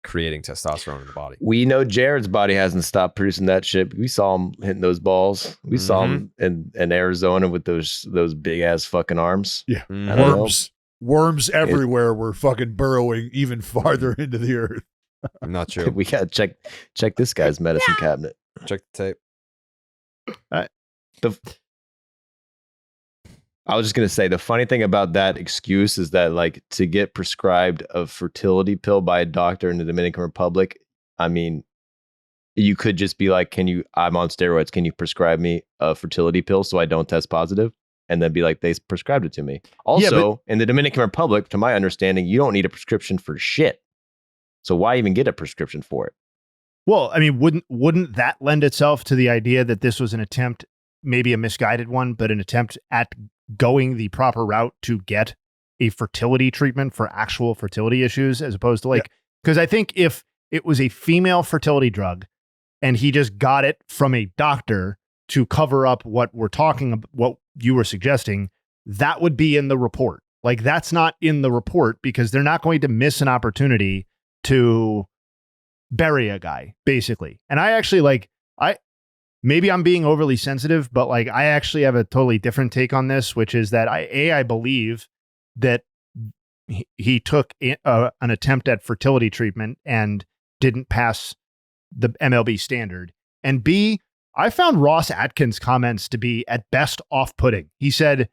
creating testosterone in the body. We know Jared's body hasn't stopped producing that shit. We saw him hitting those balls. We saw him in Arizona with those big ass fucking arms. Yeah. Mhm. Worms everywhere were fucking burrowing even farther into the earth. Not true. We gotta check this guy's medicine cabinet. Check the tape. I was just going to say, the funny thing about that excuse is that, like, to get prescribed a fertility pill by a doctor in the Dominican Republic, I mean, you could just be like, I'm on steroids. Can you prescribe me a fertility pill so I don't test positive? And then be like, they prescribed it to me. Also, in the Dominican Republic, to my understanding, you don't need a prescription for shit. So why even get a prescription for it? Well, I mean, wouldn't that lend itself to the idea that this was an attempt, maybe a misguided one, but an attempt at going the proper route to get a fertility treatment for actual fertility issues, as opposed to because I think if it was a female fertility drug and he just got it from a doctor, to cover up what we're talking about, what you were suggesting, that would be in the report. Like, that's not in the report because they're not going to miss an opportunity to bury a guy, basically. And I actually maybe I'm being overly sensitive, but like, I actually have a totally different take on this, which is that I believe that he took an attempt at fertility treatment and didn't pass the MLB standard. And B, I found Ross Atkins' comments to be at best off-putting. He said,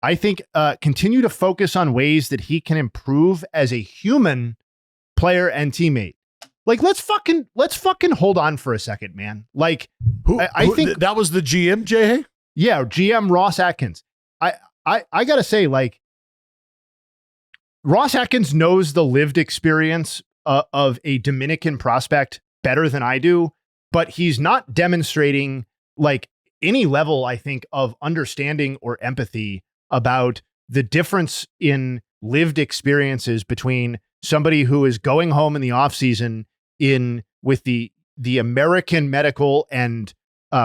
I think continue to focus on ways that he can improve as a human player and teammate. Like, let's fucking hold on for a second, man. Like, I think that was the GM, Jayhay? Yeah, GM Ross Atkins. I gotta say, like, Ross Atkins knows the lived experience of a Dominican prospect better than I do, but he's not demonstrating like any level, I think, of understanding or empathy about the difference in lived experiences between somebody who is going home in the offseason with the American medical and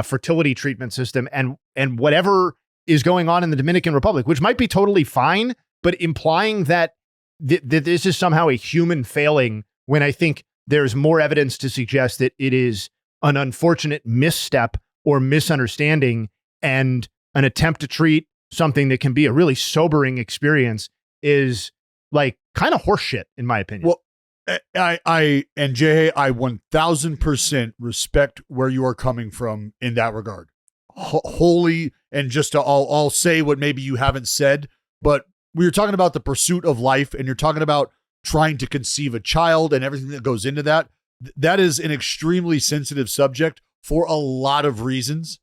fertility treatment system and whatever is going on in the Dominican Republic, which might be totally fine, but implying that this is somehow a human failing when I think there's more evidence to suggest that it is an unfortunate misstep or misunderstanding, and an attempt to treat something that can be a really sobering experience is like kind of horseshit, in my opinion. Well, I and Jayhay, I 1000% respect where you are coming from in that regard. Wholly, and just to, I'll say what maybe you haven't said, but we were talking about the pursuit of life, and you're talking about trying to conceive a child and everything that goes into that. That is an extremely sensitive subject for a lot of reasons.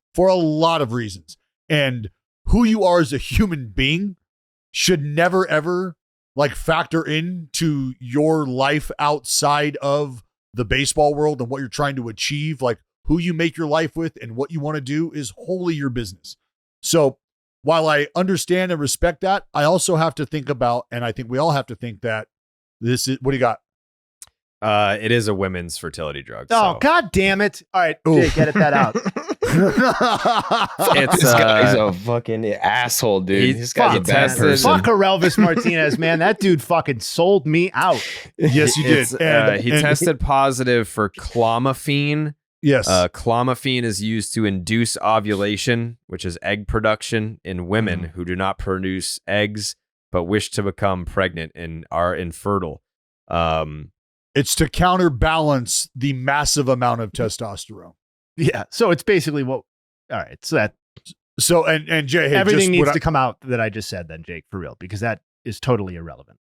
And who you are as a human being should never, ever like factor into your life outside of the baseball world and what you're trying to achieve. Like, who you make your life with and what you want to do is wholly your business. So while I understand and respect that, I also have to think about, and I think we all have to think that this is, what do you got? It is a women's fertility drug. Oh, so. God damn it. All right, Jay, get that out. This guy's a fucking asshole, dude. This guy's a bad person. Fuck Elvis Martinez, man. That dude fucking sold me out. Yes, you did. He tested positive for clomiphene. Yes. Clomiphene is used to induce ovulation, which is egg production in women who do not produce eggs but wish to become pregnant and are infertile. It's to counterbalance the massive amount of testosterone. Yeah. So it's basically what. All right. So that. So and Jayhay, everything needs to come out that I just said, then, Jake, for real, because that is totally irrelevant.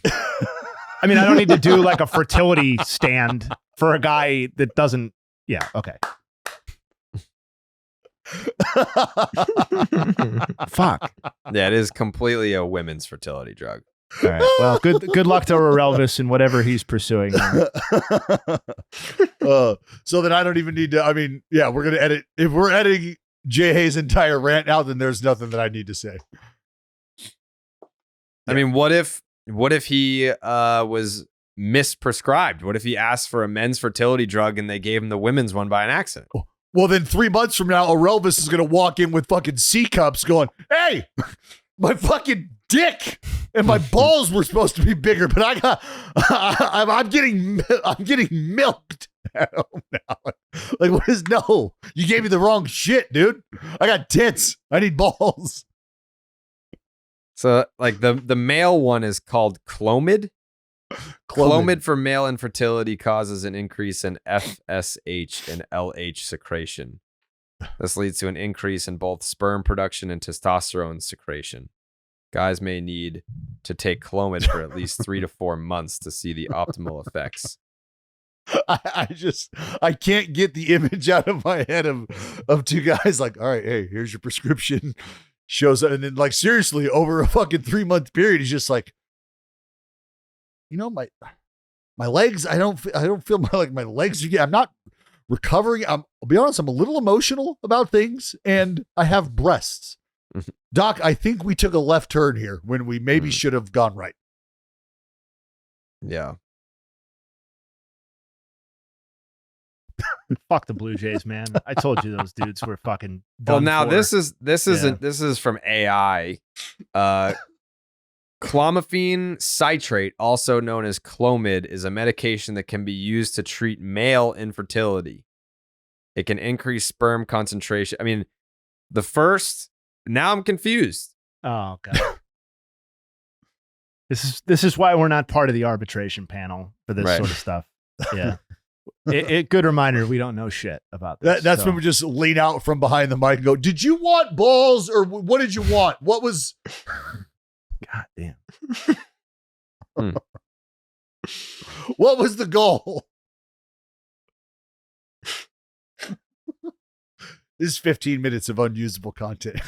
I mean, I don't need to do like a fertility stand for a guy that doesn't. Yeah. Okay. Fuck. Yeah, it is completely a women's fertility drug. All right. Well, good luck to Elvis in whatever he's pursuing. So then I don't even need to. I mean, yeah, we're gonna edit. If we're editing Jayhay's entire rant out, then there's nothing that I need to say. I mean, what if he was misprescribed? What if he asked for a men's fertility drug and they gave him the women's one by an accident? Well, then 3 months from now, Elvis is gonna walk in with fucking C cups, going, "Hey, my fucking dick and my balls were supposed to be bigger, but I'm getting milked at home now." Like, what is, no, you gave me the wrong shit, dude. I got tits. I need balls. So like the male one is called Clomid. Clomid for male infertility causes an increase in FSH and LH secretion. This leads to an increase in both sperm production and testosterone secretion. Guys may need to take Clomid for at least 3 to 4 months to see the optimal effects. I can't get the image out of my head of two guys like, all right, hey, here's your prescription. Shows up, and then like seriously, over a fucking 3-month period, he's just like, you know, my legs, I don't feel my legs are, I'm not recovering. I'll be honest, I'm a little emotional about things, and I have breasts. Doc, I think we took a left turn here when we maybe should have gone right. Yeah. Fuck the Blue Jays, man. I told you those dudes were fucking Well, done now for. this is from AI. Clomiphene citrate, also known as Clomid, is a medication that can be used to treat male infertility. It can increase sperm concentration. I mean, now I'm confused. Oh god. This is why we're not part of the arbitration panel for this Right. sort of stuff. Yeah. Good reminder, we don't know shit about this. That's when we just lean out from behind the mic and go, "Did you want balls or what did you want? What was?" God damn. What was the goal? This is 15 minutes of unusable content.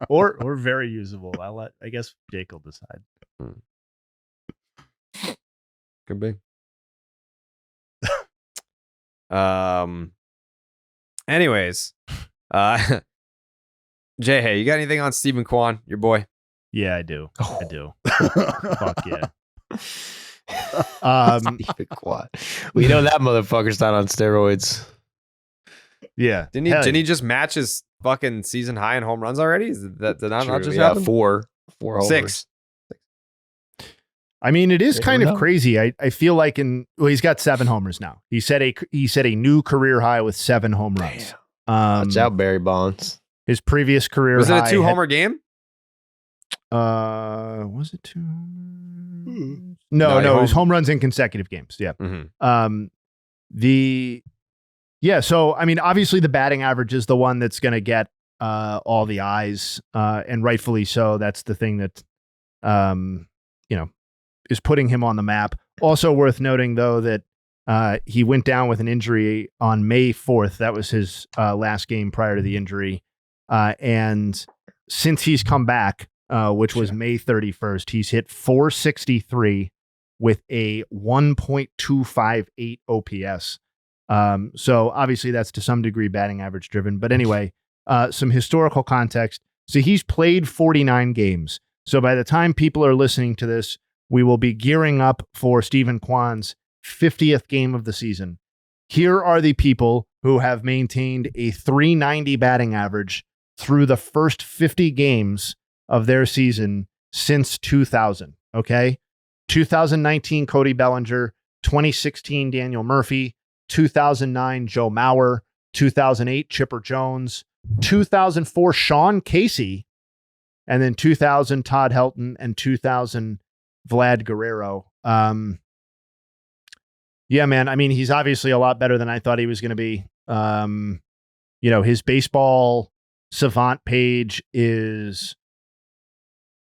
Or very usable. I guess Jake will decide. Could be. Anyways, Jayhay, you got anything on Stephen Kwan, your boy? Yeah, I do. I do. Fuck yeah. Stephen Kwan. We know that motherfucker's not on steroids. Yeah. Didn't he just match his fucking season high in home runs already? Did that not just Yeah, happen? four homers. 6. I mean, it is Never kind of know. crazy. I feel like he's got 7 homers now. He set a new career high with 7 home runs. Watch out, Barry Bonds. His previous career Was it high a 2-homer game? was it 2? No, No, he it was home runs in consecutive games. Yeah. Mm-hmm. So I mean, obviously the batting average is the one that's going to get all the eyes, and rightfully so. That's the thing that is putting him on the map. Also worth noting, though, that he went down with an injury on May 4th. That was his last game prior to the injury. And since he's come back, which was May 31st, he's hit 463 with a 1.258 OPS. So obviously that's to some degree batting average driven. But anyway, some historical context. So he's played 49 games. So by the time people are listening to this, we will be gearing up for Stephen Kwan's 50th game of the season. Here are the people who have maintained a 390 batting average through the first 50 games of their season since 2000. Okay. 2019, Cody Bellinger, 2016, Daniel Murphy, 2009, Joe Mauer, 2008, Chipper Jones, 2004, Sean Casey, and then 2000, Todd Helton, and 2000, Vlad Guerrero. Yeah, man. I mean, he's obviously a lot better than I thought he was going to be. His baseball savant page is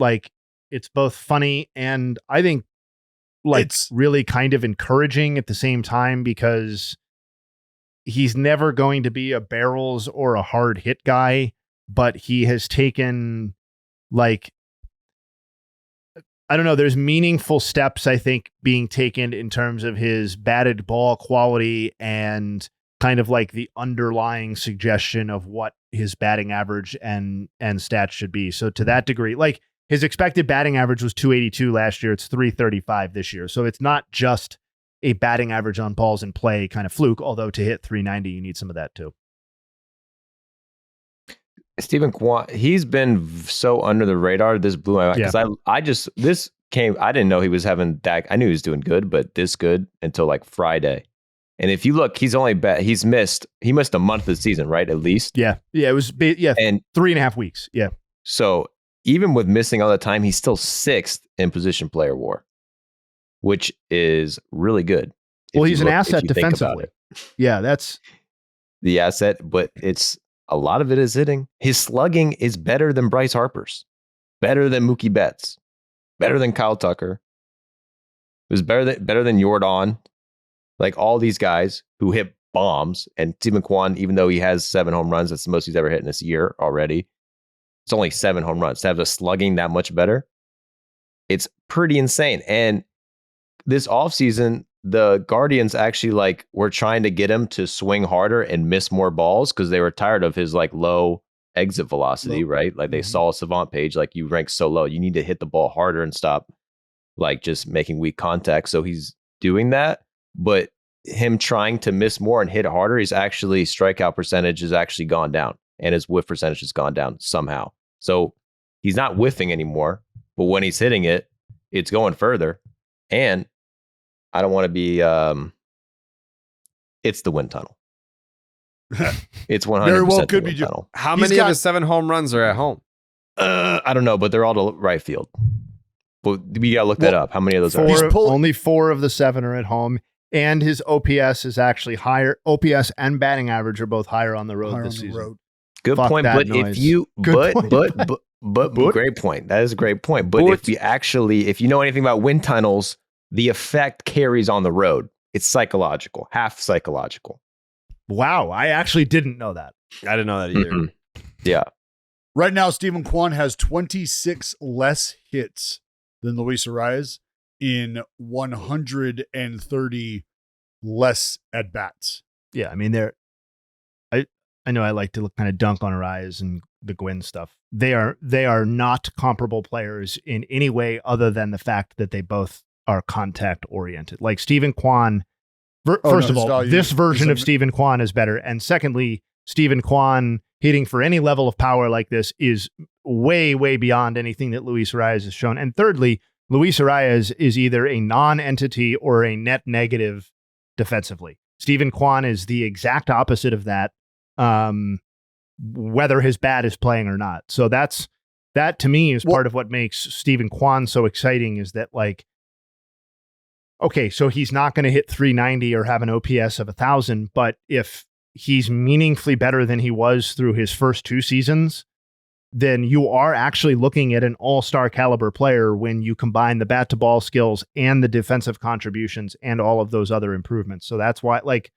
like, it's both funny and I think it's really kind of encouraging at the same time, because he's never going to be a barrels or a hard hit guy, but he has taken, like, I don't know, there's meaningful steps, I think, being taken in terms of his batted ball quality and kind of like the underlying suggestion of what his batting average and stats should be. So to that degree, like, his expected batting average was 282 last year. It's 335 this year. So it's not just a batting average on balls in play kind of fluke, although to hit 390, you need some of that too. Stephen Kwan, he's been so under the radar. This blew my mind because I didn't know he was having that. I knew he was doing good, but this good until like Friday. And if you look, he missed a month of the season, right? At least. Yeah. Yeah. It was, and 3.5 weeks. Yeah. So even with missing all the time, he's still 6th in position player WAR, which is really good. Well, he's an asset defensively. Yeah. That's the asset, but a lot of it is hitting. His slugging is better than Bryce Harper's, better than Mookie Betts, better than Kyle Tucker. It was better than Jordan. Like all these guys who hit bombs, and Stephen Kwan, even though he has 7 home runs, that's the most he's ever hit in this year already. It's only 7 home runs. To have the slugging that much better, it's pretty insane. And this offseason, the Guardians actually were trying to get him to swing harder and miss more balls because they were tired of his low exit velocity, right? Like they saw a savant page, like, you rank so low, you need to hit the ball harder and stop just making weak contact. So he's doing that. But him trying to miss more and hit harder, he's actually strikeout percentage has actually gone down and his whiff percentage has gone down somehow. So he's not whiffing anymore, but when he's hitting it, it's going further. And I don't want to be, it's the wind tunnel. It's 100% Very well the could wind be. tunnel. How many of his 7 home runs are at home? I don't know, but they're all to right field. But we got to look that up. How many of those are? Only 4 of the 7 are at home. And his OPS is actually higher. OPS and batting average are both higher on the road this season. Good Fuck point. that But noise. if you, Good but great point. That is a great point. But if you know anything about wind tunnels, the effect carries on the road. It's psychological, half psychological. Wow. I actually didn't know that. I didn't know that either. Mm-hmm. Yeah. Right now, Stephen Kwan has 26 less hits than Luis Arias in 130 less at bats. Yeah. I mean, I know I like to kind of dunk on Arias and the Gwynn stuff. They are not comparable players in any way other than the fact that they both are contact oriented. Like Stephen Kwan, first of all, this version of Stephen Kwan is better. And secondly, Stephen Kwan hitting for any level of power like this is way, way beyond anything that Luis Arias has shown. And thirdly, Luis Arias is either a non-entity or a net negative defensively. Stephen Kwan is the exact opposite of that, whether his bat is playing or not. So that to me is part of what makes Stephen Kwan so exciting, is that, like, okay, so he's not going to hit 390 or have an OPS of 1,000, but if he's meaningfully better than he was through his first 2 seasons, then you are actually looking at an all-star caliber player when you combine the bat to ball skills and the defensive contributions and all of those other improvements. So that's why, like,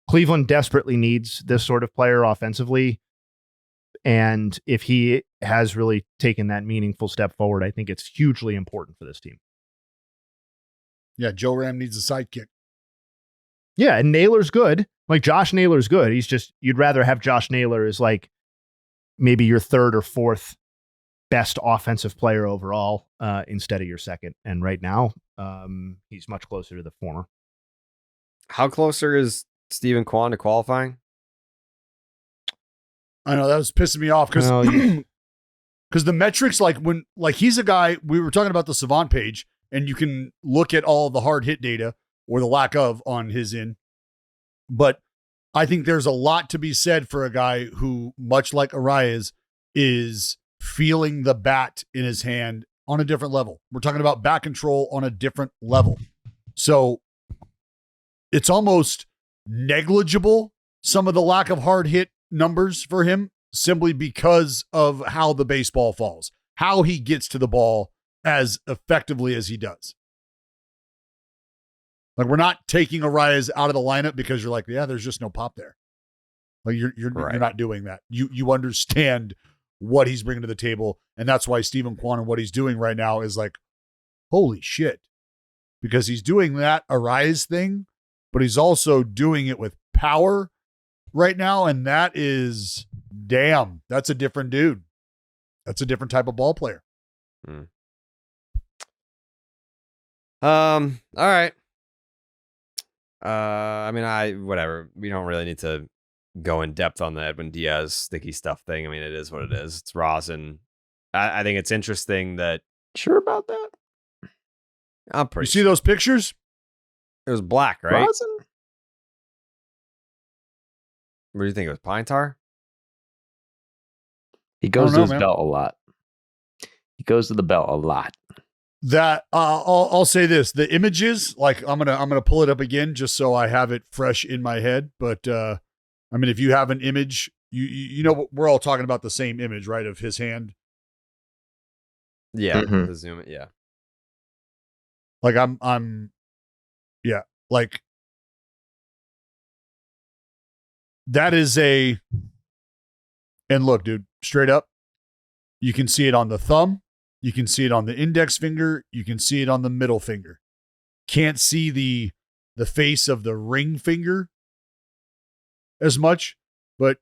Cleveland desperately needs this sort of player offensively. And if he has really taken that meaningful step forward, I think it's hugely important for this team. Yeah, Joe Ram needs a sidekick. Yeah, and Naylor's good. Like, Josh Naylor's good. He's just, you'd rather have Josh Naylor as, like, maybe your 3rd or 4th best offensive player overall instead of your 2nd. And right now, he's much closer to the former. How closer is Stephen Kwan to qualifying? I know that was pissing me off because the metrics, like he's a guy, we were talking about the Savant page, and you can look at all the hard hit data or the lack of on his end. But I think there's a lot to be said for a guy who, much like Arias, is feeling the bat in his hand on a different level. We're talking about bat control on a different level. So it's almost negligible, some of the lack of hard hit numbers for him, simply because of how the baseball falls, how he gets to the ball as effectively as he does. Like, we're not taking Arias out of the lineup because you're like, yeah, there's just no pop there. Like, you're not doing that. You understand what he's bringing to the table, and that's why Stephen Kwan and what he's doing right now is like, holy shit, because he's doing that Arias thing, but he's also doing it with power right now, and that is, damn, that's a different dude. That's a different type of ball player. All right. I mean, whatever. We don't really need to go in depth on the Edwin Diaz sticky stuff thing. I mean, it is what it is. It's rosin. I think it's interesting that. Sure about that? I'm pretty. You see those pictures? It was black, right? Rosin? What do you think? It was pine tar? He goes to his belt a lot. He goes to the belt a lot. That I'll say this: the images, like, I'm gonna pull it up again just so I have it fresh in my head. But I mean, if you have an image, you know, we're all talking about the same image, right? Of his hand. Yeah, the zoom it. Yeah, like I'm, yeah, like that is a. And look, dude, straight up, you can see it on the thumb. You can see it on the index finger. You can see it on the middle finger. Can't see the face of the ring finger as much, but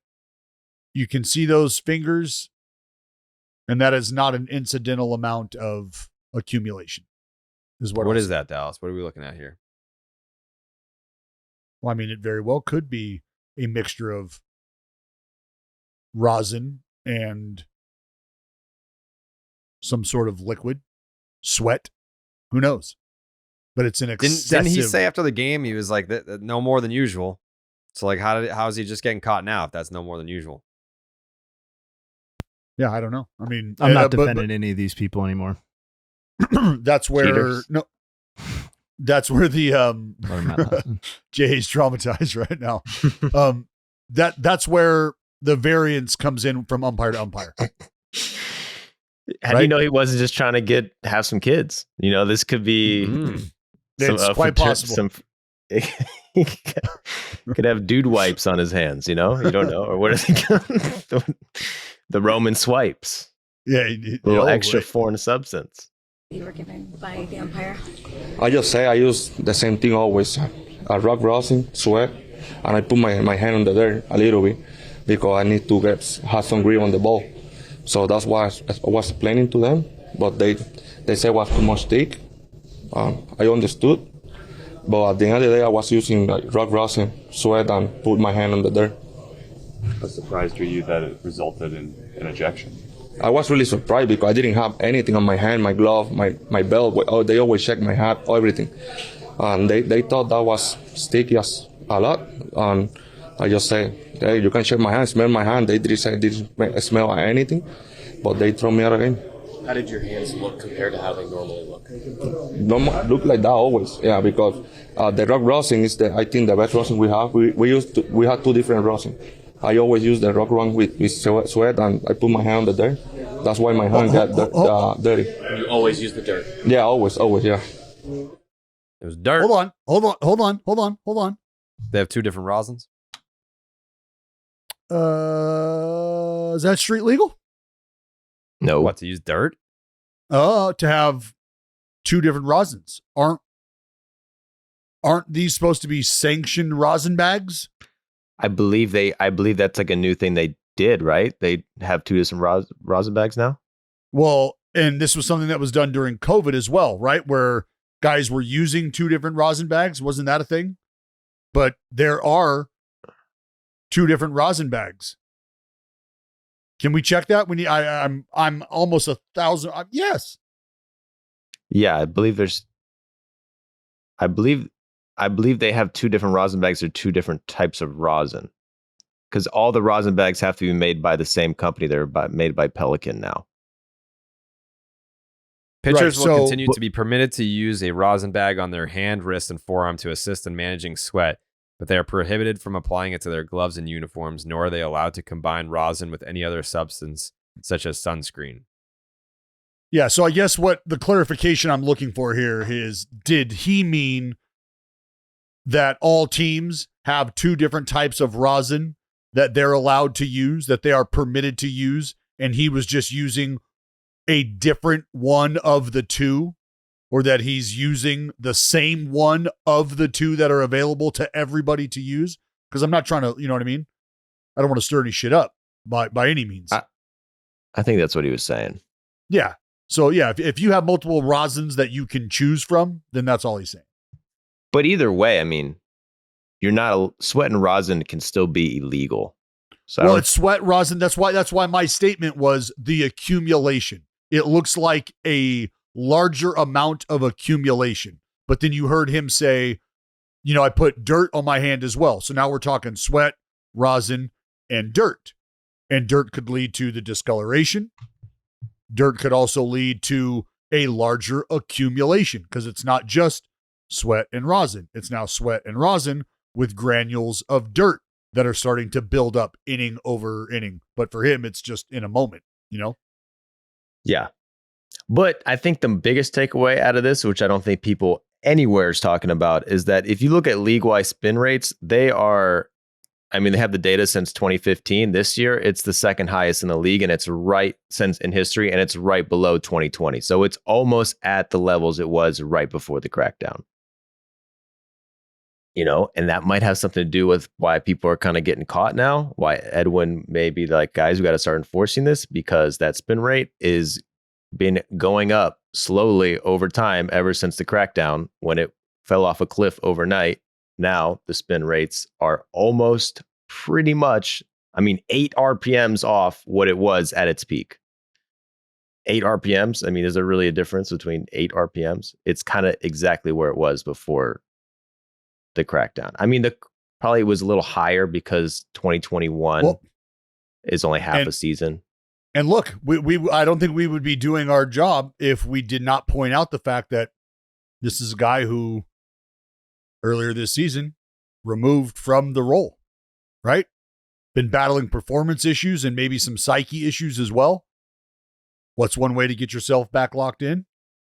you can see those fingers, and that is not an incidental amount of accumulation. What is that, Dallas? What are we looking at here? Well, I mean, it very well could be a mixture of rosin and some sort of liquid, sweat. Who knows? But it's an excessive. Didn't he say after the game he was like no more than usual? So like how is he just getting caught now if that's no more than usual? Yeah, I don't know. I mean, I'm not defending any of these people anymore. That's where Cheaters. no. That's where the Jay's traumatized right now. That's where the variance comes in from umpire to umpire. How do you know he wasn't just trying to have some kids? You know, this could be. It's quite possible. Could have dude wipes on his hands. You know, you don't know, or what is it called? The Roman swipes. Yeah, a little extra foreign substance. You were given by the umpire? I just say I use the same thing always. A rock rosin, sweat, and I put my hand on the dirt a little bit because I need to have some grip on the ball. So that's why I was explaining to them, but they said it was too much thick. I understood, but at the end of the day, I was using rock rosin, sweat, and put my hand on the dirt. How surprised were you that it resulted in an ejection? I was really surprised because I didn't have anything on my hand, my glove, my belt. Oh, they always check my hat, everything. And they thought that was sticky as a lot. And I just say, hey, you can check my hand, smell my hand. They didn't smell anything, but they throw me out again. How did your hands look compared to how they normally look? Don't look like that always, yeah, because the rock rosin is I think the best rosin we have. We had two different rosin. I always use the rock rosin with sweat, and I put my hand on the dirt. That's why my hand got dirty. You always use the dirt? Yeah, always, yeah. It was dirt. Hold on. They have two different rosins. Is that street legal? No. What, to use dirt? To have two different rosins. Aren't these supposed to be sanctioned rosin bags? I believe that's like a new thing they did, right? They have two different rosin bags now. Well, and this was something that was done during COVID as well, right? Where guys were using two different rosin bags. Wasn't that a thing? But there are two different rosin bags. Can we check that? I'm almost 1,000. Yes. Yeah, I believe they have two different rosin bags or two different types of rosin. Because all the rosin bags have to be made by the same company. They're made by Pelican now. Pitchers will continue to be permitted to use a rosin bag on their hand, wrist, and forearm to assist in managing sweat, but they are prohibited from applying it to their gloves and uniforms, nor are they allowed to combine rosin with any other substance, such as sunscreen. Yeah, so I guess what the clarification I'm looking for here is, did he mean that all teams have two different types of rosin that they're allowed to use, that they are permitted to use, and he was just using a different one of the two, or that he's using the same one of the two that are available to everybody to use? Because I'm not trying to, you know what I mean? I don't want to stir any shit up by any means. I think that's what he was saying. Yeah. So yeah, if you have multiple rosins that you can choose from, then that's all he's saying. But either way, I mean, sweat and rosin can still be illegal. So well, it's sweat rosin. That's why my statement was the accumulation. It looks like a larger amount of accumulation. But then you heard him say, I put dirt on my hand as well. So now we're talking sweat, rosin, and dirt. And dirt could lead to the discoloration. Dirt could also lead to a larger accumulation, because it's not just sweat and rosin. It's now sweat and rosin with granules of dirt that are starting to build up inning over inning. But for him, it's just in a moment, Yeah. But I think the biggest takeaway out of this, which I don't think people anywhere is talking about, is that if you look at league-wide spin rates, they have the data since 2015. This year, it's the second highest in the league, and it's right since in history, and it's right below 2020. So it's almost at the levels it was right before the crackdown. And that might have something to do with why people are kind of getting caught now, why Edwin may be like, guys, we got to start enforcing this, because that spin rate is been going up slowly over time ever since the crackdown, when it fell off a cliff overnight now the spin rates are almost pretty much, 8 RPMs off what it was at its peak. 8 RPMs. Is there really a difference between 8 RPMs? It's kind of exactly where it was before the crackdown. The probably was a little higher because 2021 is only half a season. And look, we I don't think we would be doing our job if we did not point out the fact that this is a guy who earlier this season removed from the role, right? Been battling performance issues and maybe some psyche issues as well. What's one way to get yourself back locked in?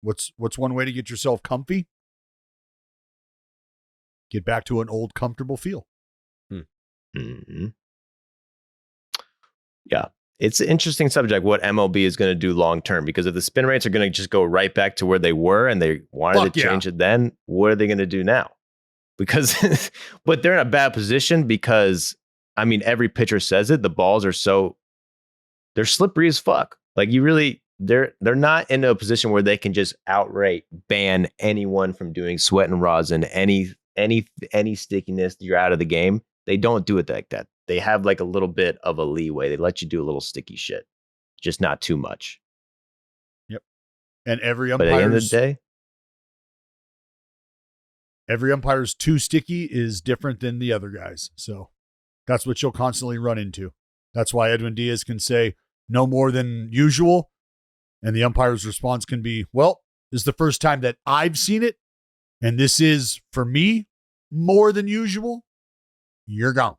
What's one way to get yourself comfy? Get back to an old comfortable feel. Mm-hmm. Yeah. It's an interesting subject, what MLB is going to do long term, because if the spin rates are going to just go right back to where they were and they wanted to change it then, what are they going to do now? Because, but they're in a bad position because, every pitcher says it, the balls are they're slippery as fuck. Like they're not in a position where they can just outright ban anyone from doing sweat and rosin, any stickiness, you're out of the game. They don't do it like that. They have like a little bit of a leeway. They let you do a little sticky shit, just not too much. Yep. And every But at the end of the day, every umpire's too sticky is different than the other guys. So that's what you'll constantly run into. That's why Edwin Diaz can say no more than usual. And the umpire's response can be, well, this is the first time that I've seen it. And this is, for me, more than usual. You're gone.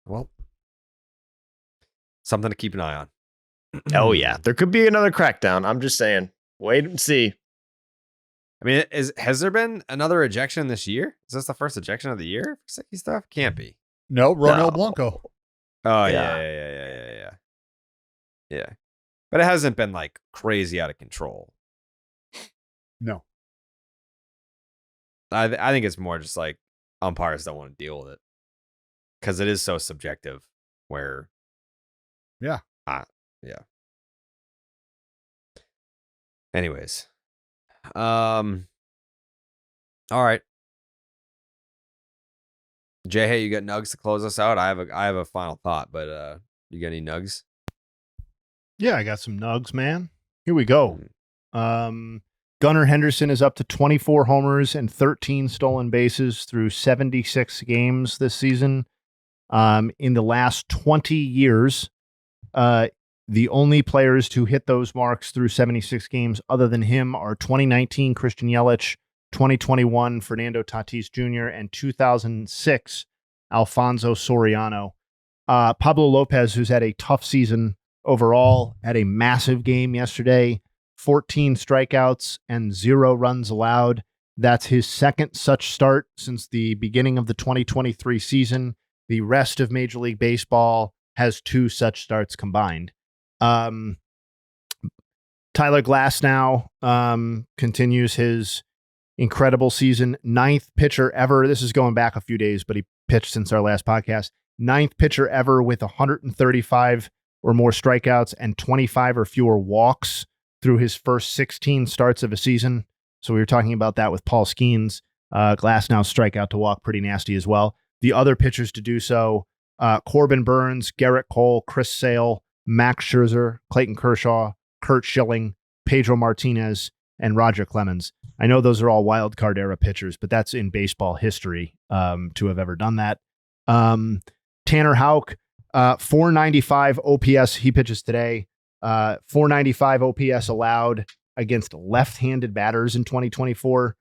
Well, something to keep an eye on. Oh yeah, there could be another crackdown. I'm just saying, wait and see. Has there been another ejection this year? Is this the first ejection of the year for sticky stuff? Can't be. No, Ronel Blanco. Oh yeah. But it hasn't been like crazy out of control. No. I think it's more just like umpires don't want to deal with it because it is so subjective. Where, yeah. Anyways, all right. Jayhay, you got Nuggs to close us out. I have a final thought, but you got any Nuggs? Yeah, I got some Nuggs, man. Here we go. Gunnar Henderson is up to 24 homers and 13 stolen bases through 76 games this season. In the last 20 years, the only players to hit those marks through 76 games other than him are 2019 Christian Yelich, 2021 Fernando Tatis Jr., and 2006 Alfonso Soriano. Pablo Lopez, who's had a tough season overall, had a massive game yesterday, 14 strikeouts and 0 runs allowed. That's his second such start since the beginning of the 2023 season. The rest of Major League Baseball has 2 such starts combined. Tyler Glasnow continues his incredible season. 9th pitcher ever. This is going back a few days, but he pitched since our last podcast. 9th pitcher ever with 135 or more strikeouts and 25 or fewer walks through his first 16 starts of a season. So we were talking about that with Paul Skenes. Glasnow's strikeout to walk pretty nasty as well. The other pitchers to do so, Corbin Burns, Garrett Cole, Chris Sale, Max Scherzer, Clayton Kershaw, Kurt Schilling, Pedro Martinez, and Roger Clemens. I know those are all wild card era pitchers, but that's in baseball history to have ever done that. Tanner Houck, 495 OPS. He pitches today. 495 OPS allowed against left-handed batters in 2024.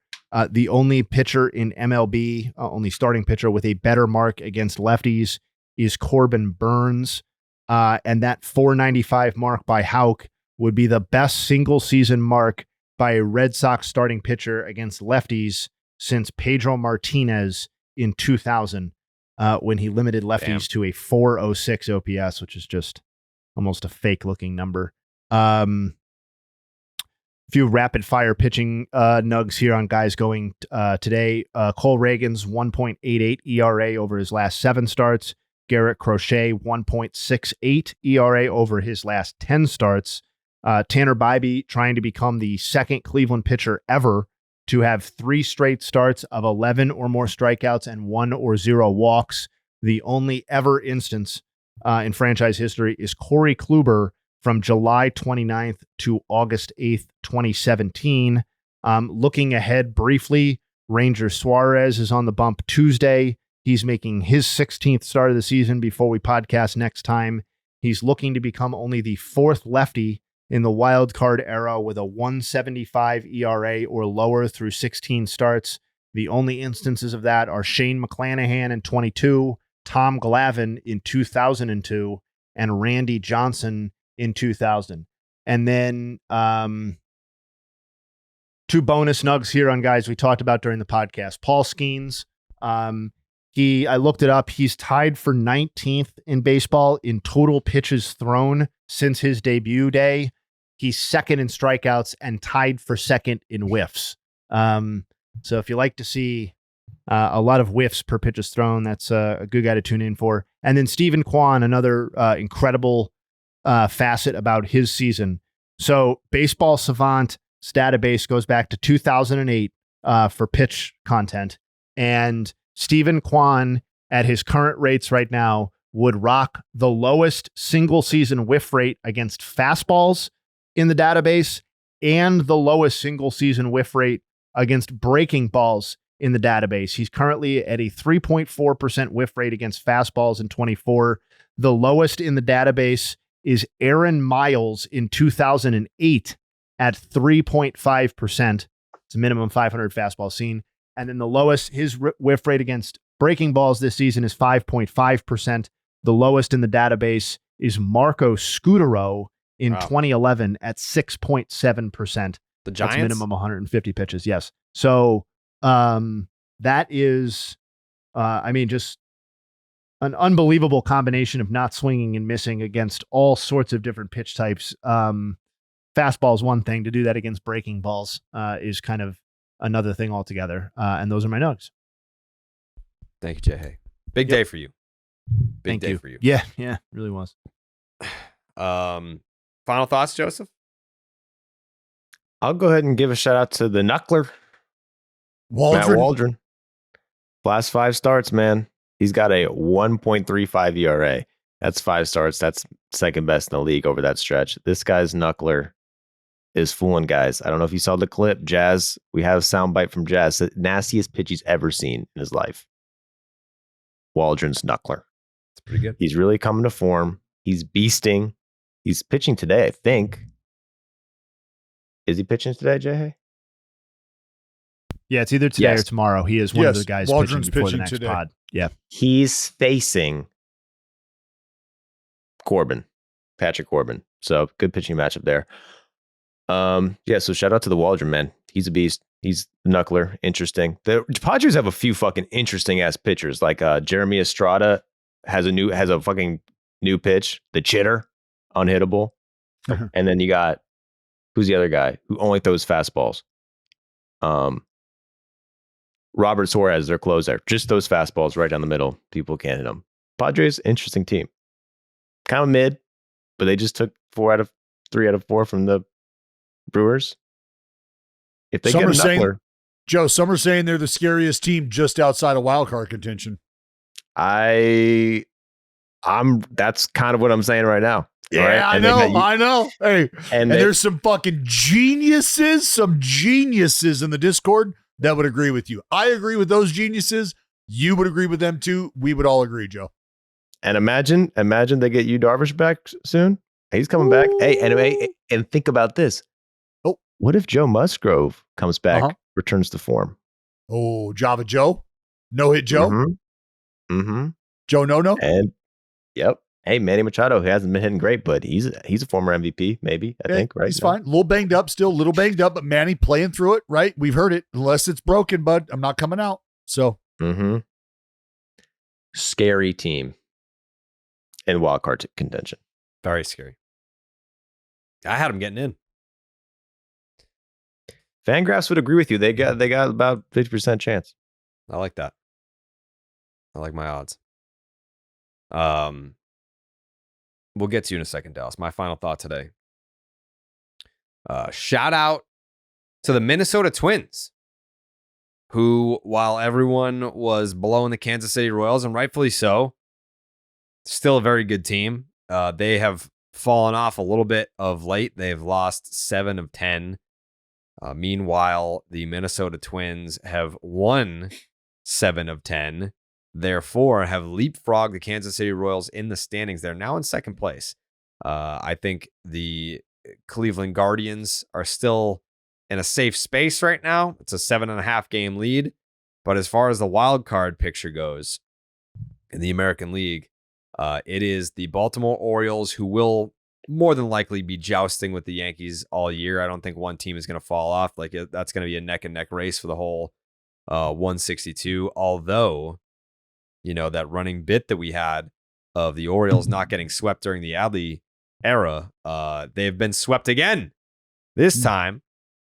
The only pitcher in MLB, only starting pitcher with a better mark against lefties is Corbin Burns. And that 495 mark by Houck would be the best single season mark by a Red Sox starting pitcher against lefties since Pedro Martinez in 2000, when he limited lefties to a 406 OPS, which is just almost a fake looking number. Few rapid fire pitching nugs here on guys going today. Cole Reagan's 1.88 ERA over his last 7 starts. Garrett Crochet, 1.68 ERA over his last 10 starts. Tanner Bybee trying to become the second Cleveland pitcher ever to have 3 straight starts of 11 or more strikeouts and 1 or 0 walks. The only ever instance in franchise history is Corey Kluber from July 29th to August 8th, 2017. Looking ahead briefly, Ranger Suarez is on the bump Tuesday. He's making his 16th start of the season before we podcast next time. He's looking to become only the 4th lefty in the wild card era with a 1.75 ERA or lower through 16 starts. The only instances of that are Shane McClanahan in 22, Tom Glavine in 2002, and Randy Johnson in 2000. And then 2 bonus nugs here on guys we talked about during the podcast. Paul Skenes, I looked it up. He's tied for 19th in baseball in total pitches thrown since his debut day. He's second in strikeouts and tied for second in whiffs. So if you like to see a lot of whiffs per pitches thrown, that's a good guy to tune in for. And then Stephen Kwan, another incredible facet about his season. So Baseball Savant database goes back to 2008 for pitch content. And Stephen Kwan, at his current rates right now, would rock the lowest single season whiff rate against fastballs in the database and the lowest single season whiff rate against breaking balls in the database. He's currently at a 3.4% whiff rate against fastballs in 24. The lowest in the database is Aaron Miles in 2008 at 3.5%. It's a minimum 500 fastball seen. And then the lowest, his whiff rate against breaking balls this season is 5.5%. The lowest in the database is Marco Scutaro in 2011 at 6.7%. The Giants? That's minimum 150 pitches. Yes. So that is, just an unbelievable combination of not swinging and missing against all sorts of different pitch types. Fastball is one thing. To do that against breaking balls is kind of another thing altogether. And those are my nugs. Thank you, Jayhay. Big day for you. Big day for you. Yeah, really was. Final thoughts, Joseph? I'll go ahead and give a shout out to the Knuckler, Matt Waldron. Last 5 starts, man. He's got a 1.35 ERA. That's 5 starts. That's second best in the league over that stretch. This guy's Knuckler is fooling guys. I don't know if you saw the clip. Jazz, we have a soundbite from Jazz. The nastiest pitch he's ever seen in his life. Waldron's Knuckler. It's pretty good. He's really coming to form. He's beasting. He's pitching today, I think. Is he pitching today, Jayhay? Yeah, it's either today or tomorrow. He is one of the guys Waldron's pitching before the next today. pod. Yeah. He's facing Patrick Corbin. So good pitching matchup there. So shout out to the Waldron, man. He's a beast. He's the Knuckler. Interesting. The Padres have a few fucking interesting ass pitchers. Like Jeremy Estrada has a fucking new pitch, the Chitter, unhittable. And then you got, who's the other guy who only throws fastballs? Robert Suarez, their closer. Just those fastballs right down the middle. People can't hit them. Padres, interesting team. Kind of mid, but they just took 3 out of 4 from the Brewers. If they get a Knuckler, Joe, some are saying they're the scariest team just outside of wild card contention. that's kind of what I'm saying right now. Yeah, right? I know. Hey, and there's some fucking geniuses in the Discord that would agree with you. I agree with those geniuses. You would agree with them too. We would all agree, Joe. And imagine they get Yu Darvish back soon. He's coming back. Hey, and think about this. Oh, what if Joe Musgrove comes back, returns to form? Oh, Java Joe, no hit Joe. Mm-hmm. Joe no. And yep. Hey, Manny Machado, who hasn't been hitting great, but he's a former MVP, maybe, I think, right? He's fine. A little banged up, but Manny playing through it, right? We've heard it. Unless it's broken, bud, I'm not coming out. So. Scary team in wildcard contention. Very scary. I had him getting in. Fangraphs would agree with you. They got about 50% chance. I like that. I like my odds. We'll get to you in a second, Dallas. My final thought today. Shout out to the Minnesota Twins, who, while everyone was blowing the Kansas City Royals, and rightfully so, still a very good team. They have fallen off a little bit of late. They've lost 7 of 10. Meanwhile, the Minnesota Twins have won 7 of 10. Therefore, have leapfrogged the Kansas City Royals in the standings. They're now in second place. I think the Cleveland Guardians are still in a safe space right now. It's a 7.5 game lead. But as far as the wild card picture goes in the American League, it is the Baltimore Orioles, who will more than likely be jousting with the Yankees all year. I don't think one team is going to fall off. Like, that's going to be a neck and neck race for the whole 162. Although, that running bit that we had of the Orioles not getting swept during the Adley era, they've been swept again, this time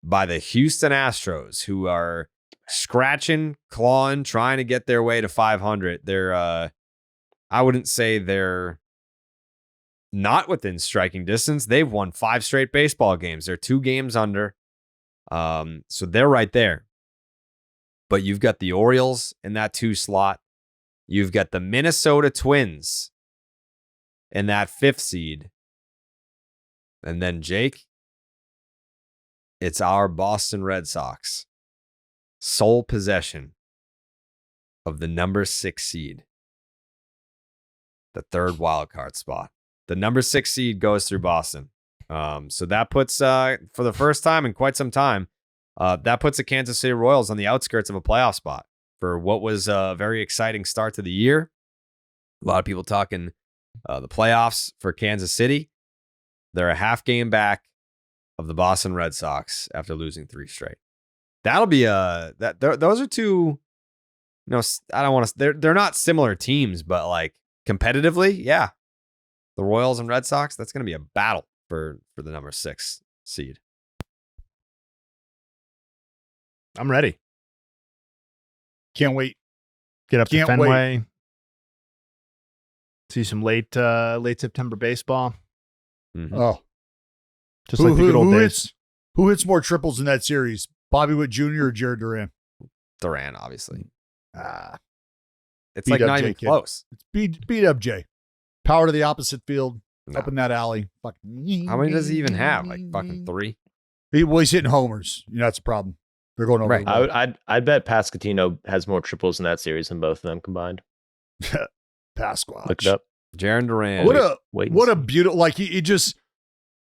by the Houston Astros, who are scratching, clawing, trying to get their way to 500. They're, I wouldn't say they're not within striking distance. They've won 5 straight baseball games. They're 2 games under. So they're right there. But you've got the Orioles in that 2 slot. You've got the Minnesota Twins in that 5th seed. And then, Jake, it's our Boston Red Sox, sole possession of the number 6 seed, the 3rd wild card spot. The number 6 seed goes through Boston. So that puts, for the first time in quite some time, that puts the Kansas City Royals on the outskirts of a playoff spot for what was a very exciting start to the year. A lot of people talking the playoffs for Kansas City. They're a half game back of the Boston Red Sox after losing 3 straight. That'll be those are 2, I don't want to, they're not similar teams, but like competitively, yeah. The Royals and Red Sox, that's going to be a battle for the number 6 seed. I'm ready. Can't wait. Get up to Can't Fenway. See some late September baseball. Mm-hmm. Oh, just like the good old days. Who hits more triples in that series? Bobby Witt Jr. or Jared Duran? Duran, obviously. It's beat like up not Jay, even kid. close. It's beat up Jay. Power to the opposite field. No. Up in that alley. Fucking. How many does he even have? Like fucking 3? He's hitting homers. That's a problem. They're going over. Right. the wall. I'd bet Pascatino has more triples in that series than both of them combined. Pasquatch. Look it up. Jaron Duran. What a beautiful, like he just,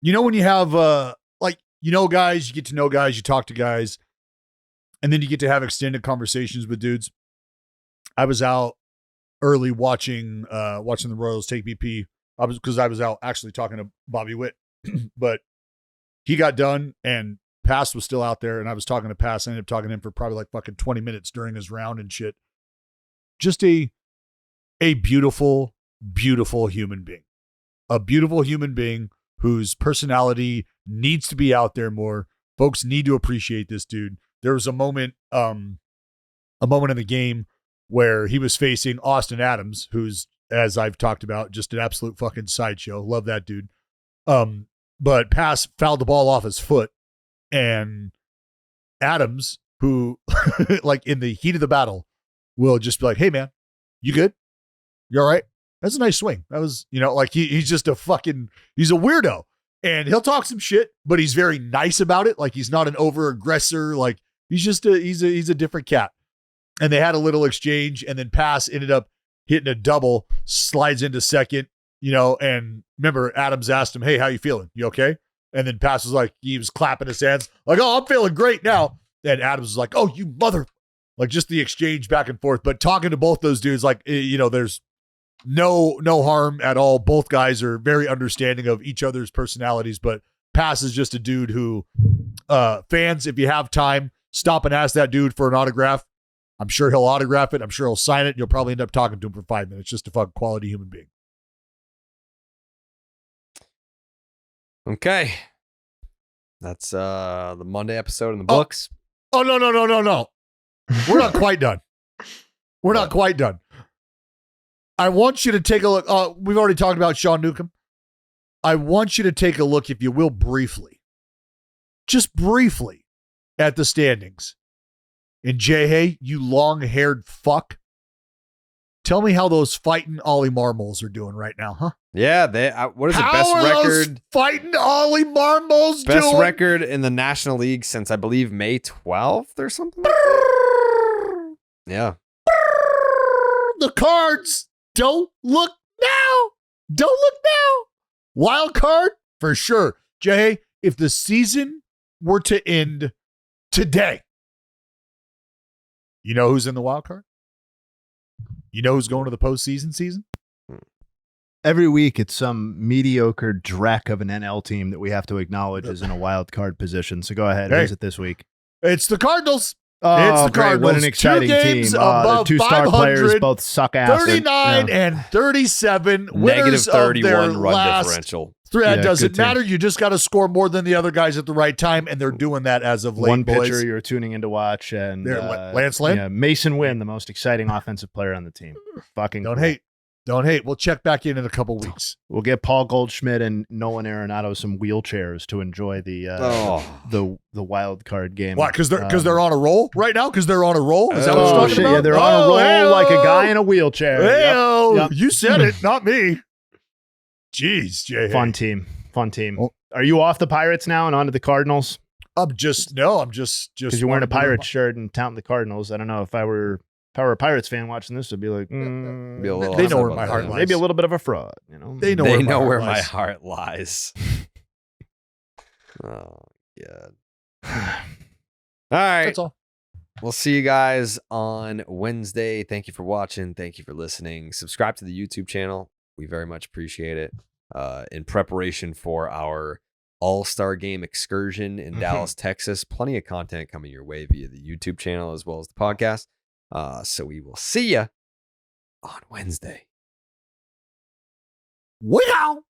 when you have guys, you get to know guys, you talk to guys, and then you get to have extended conversations with dudes. I was out early watching the Royals take BP. I was out actually talking to Bobby Witt, but he got done and Pass was still out there, and I was talking to Pass. I ended up talking to him for probably like fucking 20 minutes during his round and shit. Just a beautiful, beautiful human being. A beautiful human being whose personality needs to be out there more. Folks need to appreciate this dude. There was a moment in the game where he was facing Austin Adams, who's, as I've talked about, just an absolute fucking sideshow. Love that dude. But Pass fouled the ball off his foot, and Adams, who like in the heat of the battle, will just be like, "Hey man, you good? You all right? That's a nice swing." That was, like he's just he's a weirdo, and he'll talk some shit, but he's very nice about it. Like he's not an over aggressor. Like he's a different cat. And they had a little exchange, and then Pass ended up hitting a double, slides into second, and remember Adams asked him, "Hey, how you feeling? You okay?" And then Pass was like, he was clapping his hands like, "Oh, I'm feeling great now." And Adams was like, "Oh, you mother," like just the exchange back and forth. But talking to both those dudes, like, there's no harm at all. Both guys are very understanding of each other's personalities, but Pass is just a dude who fans, if you have time, stop and ask that dude for an autograph. I'm sure he'll autograph it. I'm sure he'll sign it. And you'll probably end up talking to him for 5 minutes. Just a fucking quality human being. Okay. That's the Monday episode in the books. Oh, no. We're not quite done. We're not quite done. I want you to take a look. We've already talked about Sean Newcomb. I want you to take a look, if you will, briefly, just briefly at the standings. And Jayhay, you long-haired fuck, tell me how those fighting Ollie Marmoles are doing right now, huh? Yeah, they. What is it? How Best are those record. fighting Ollie Marmoles Best doing? record in the National League since I believe May 12th or something like that. Yeah. The Cards don't look now. Don't look now. Wild card for sure. Jay, if the season were to end today, you know who's in the wild card? You know who's going to the postseason season? Every week, it's some mediocre dreck of an NL team that we have to acknowledge is in a wild card position. So go ahead. Hey. Who's it this week? It's the Cardinals. Oh, It's the great. Cardinals. What an exciting 2 games team. above The two star 500, players both suck ass. 39 and 37. Negative Winners of their 31 run last differential. three. That Yeah, doesn't good team. matter. You just got to score more than the other guys at the right time, and they're doing that as of late, One boys. pitcher you're tuning in to watch, and There, Lance Lynn? Yeah, Mason Wynn, the most exciting offensive player on the team. Fucking Don't cool. hate. Don't hate. We'll check back in a couple weeks. We'll get Paul Goldschmidt and Nolan Arenado some wheelchairs to enjoy the wild card game. Why? Because they're on a roll right now. Because they're on a roll. Is that what you're Oh talking shit! about? Yeah, they're on a roll hey-o. like a guy in a wheelchair. Yep. Hey-o. Yep. You said it, not me. Jeez, Jay. Fun team. Oh. Are you off the Pirates now and onto the Cardinals? I'm just Because you're wearing a Pirates shirt and touting the Cardinals. I don't know if I were a Pirates fan watching this, I'd be like, Be a little They know where upset my about heart that. lies. maybe a little bit of a fraud. You know, They know They where know my where heart my lies. heart lies. Oh, yeah. All right. That's all. We'll see you guys on Wednesday. Thank you for watching. Thank you for listening. Subscribe to the YouTube channel. We very much appreciate it. In preparation for our All-Star Game excursion in Dallas, Texas. Plenty of content coming your way via the YouTube channel as well as the podcast. So we will see you on Wednesday. Wow.